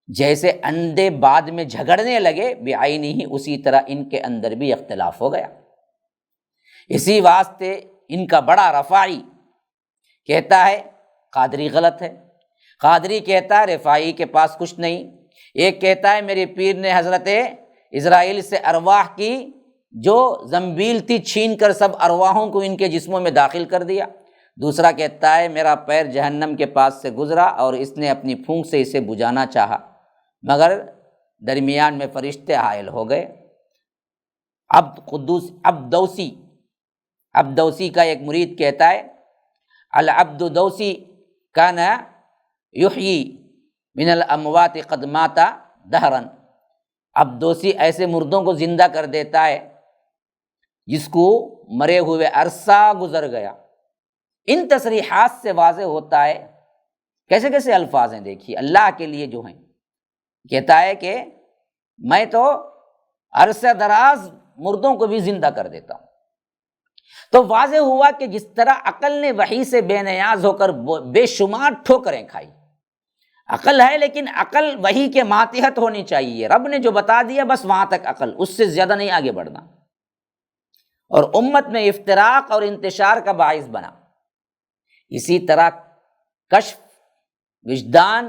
جیسے اندھے بعد میں جھگڑنے لگے بعینی ہی، اسی طرح ان کے اندر بھی اختلاف ہو گیا۔ اسی واسطے ان کا بڑا رفاعی کہتا ہے قادری غلط ہے، قادری کہتا ہے رفاعی کے پاس کچھ نہیں، ایک کہتا ہے میرے پیر نے حضرت اسرائیل سے ارواح کی جو زنبیل تھی چھین کر سب ارواحوں کو ان کے جسموں میں داخل کر دیا، دوسرا کہتا ہے میرا پیر جہنم کے پاس سے گزرا اور اس نے اپنی پھونک سے اسے بجھانا چاہا مگر درمیان میں فرشتے حائل ہو گئے۔ عبد دوسی کا ایک مرید کہتا ہے العبد دوسی کان یحیی من الاموات قد مات دہرا، عبد دوسی ایسے مردوں کو زندہ کر دیتا ہے جس کو مرے ہوئے عرصہ گزر گیا۔ ان تصریحات سے واضح ہوتا ہے کیسے کیسے الفاظ ہیں، دیکھیے اللہ کے لیے جو ہیں، کہتا ہے کہ میں تو عرصہ دراز مردوں کو بھی زندہ کر دیتا ہوں۔ تو واضح ہوا کہ جس طرح عقل نے وحی سے بے نیاز ہو کر بے شمار ٹھوکریں کھائی، عقل ہے لیکن عقل وحی کے ماتحت ہونی چاہیے، رب نے جو بتا دیا بس وہاں تک عقل، اس سے زیادہ نہیں آگے بڑھنا، اور امت میں افتراق اور انتشار کا باعث بنا۔ اسی طرح کشف وجدان،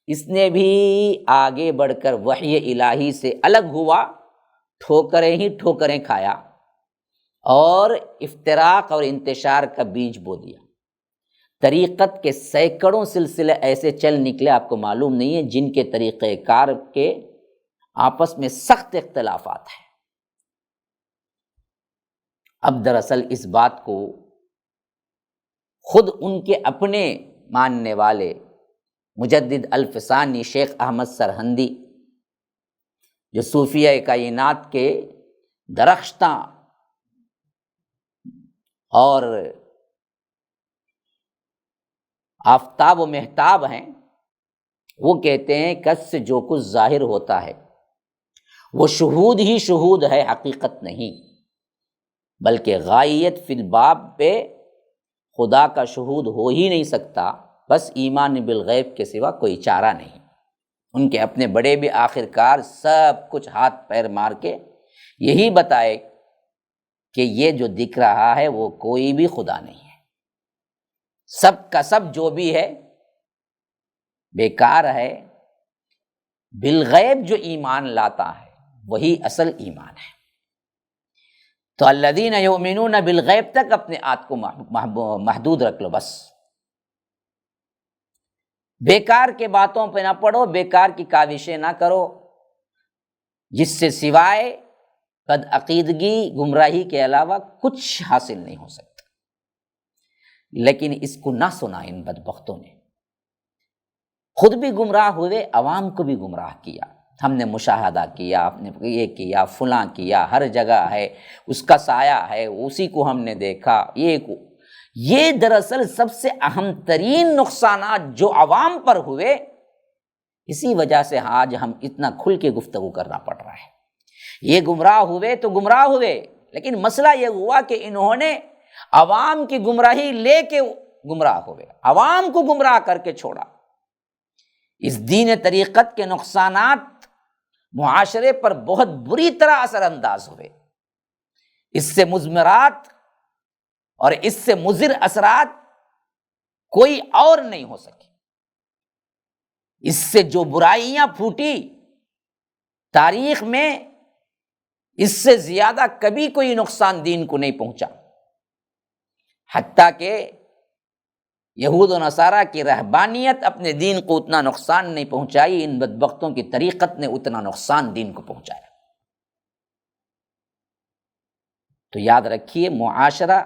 اس نے بھی آگے بڑھ کر وحی الہی سے الگ ہوا، ٹھوکریں ہی ٹھوکریں کھایا اور افتراق اور انتشار کا بیج بو دیا۔ طریقت کے سینکڑوں سلسلے ایسے چل نکلے، آپ کو معلوم نہیں ہے، جن کے طریقہ کار کے آپس میں سخت اختلافات ہیں۔ اب دراصل اس بات کو خود ان کے اپنے ماننے والے مجدد الفسانی شیخ احمد سرہندی، جو صوفیہ کائنات کے درخشاں اور آفتاب و مہتاب ہیں، وہ کہتے ہیں کس سے جو کچھ ظاہر ہوتا ہے وہ شہود ہی شہود ہے، حقیقت نہیں، بلکہ غائیت فی الباب پہ خدا کا شہود ہو ہی نہیں سکتا، بس ایمان بالغیب کے سوا کوئی چارہ نہیں۔ ان کے اپنے بڑے بھی آخرکار سب کچھ ہاتھ پیر مار کے یہی بتائے کہ یہ جو دکھ رہا ہے وہ کوئی بھی خدا نہیں ہے، سب کا سب جو بھی ہے بیکار ہے، بالغیب جو ایمان لاتا ہے وہی اصل ایمان ہے۔ تو الذین یؤمنون بالغیب تک اپنے آپ کو محدود رکھ لو، بس بیکار کے باتوں پہ نہ پڑو، بیکار کی کاوشیں نہ کرو، جس سے سوائے بد عقیدگی گمراہی کے علاوہ کچھ حاصل نہیں ہو سکتا۔ لیکن اس کو نہ سنا ان بدبختوں نے، خود بھی گمراہ ہوئے، عوام کو بھی گمراہ کیا۔ ہم نے مشاہدہ کیا، ہم نے یہ کیا، فلاں کیا، ہر جگہ ہے، اس کا سایہ ہے، اسی کو ہم نے دیکھا، یہ دراصل سب سے اہم ترین نقصانات جو عوام پر ہوئے، اسی وجہ سے آج ہم اتنا کھل کے گفتگو کرنا پڑ رہا ہے۔ یہ گمراہ ہوئے تو گمراہ ہوئے، لیکن مسئلہ یہ ہوا کہ انہوں نے عوام کی گمراہی لے کے گمراہ ہوئے، عوام کو گمراہ کر کے چھوڑا۔ اس دین طریقت کے نقصانات معاشرے پر بہت بری طرح اثر انداز ہوئے، اس سے مضمرات اور اس سے مضر اثرات کوئی اور نہیں ہو سکے۔ اس سے جو برائیاں پھوٹی تاریخ میں، اس سے زیادہ کبھی کوئی نقصان دین کو نہیں پہنچا، حتیٰ کہ یہود و نصارہ کی رہبانیت اپنے دین کو اتنا نقصان نہیں پہنچائی، ان بدبختوں کی طریقت نے اتنا نقصان دین کو پہنچایا۔ تو یاد رکھیے، معاشرہ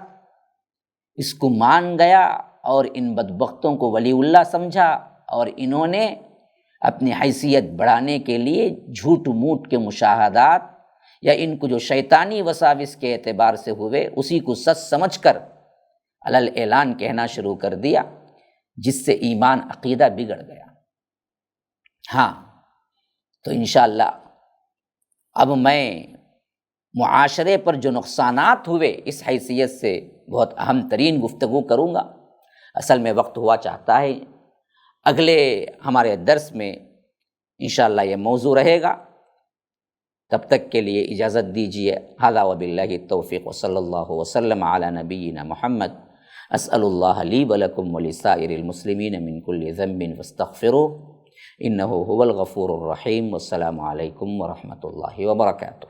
اس کو مان گیا اور ان بدبختوں کو ولی اللہ سمجھا، اور انہوں نے اپنی حیثیت بڑھانے کے لیے جھوٹ موٹ کے مشاہدات یا ان کو جو شیطانی وساوس کے اعتبار سے ہوئے اسی کو سچ سمجھ کر علل اعلان کہنا شروع کر دیا، جس سے ایمان عقیدہ بگڑ گیا۔ ہاں، تو انشاءاللہ اب میں معاشرے پر جو نقصانات ہوئے اس حیثیت سے بہت اہم ترین گفتگو کروں گا۔ اصل میں وقت ہوا چاہتا ہے، اگلے ہمارے درس میں انشاءاللہ یہ موضوع رہے گا۔ تب تک کے لیے اجازت دیجیے۔ ھذا وباللہ التوفیق وصلی اللہ وسلم علی نبینا محمد۔ اسأل اللہ لی ولکم ولسائر المسلمین من کل ذنب فاستغفروہ انہ هو الغفور الرحیم۔ والسلام علیکم ورحمۃ اللہ وبرکاتہ۔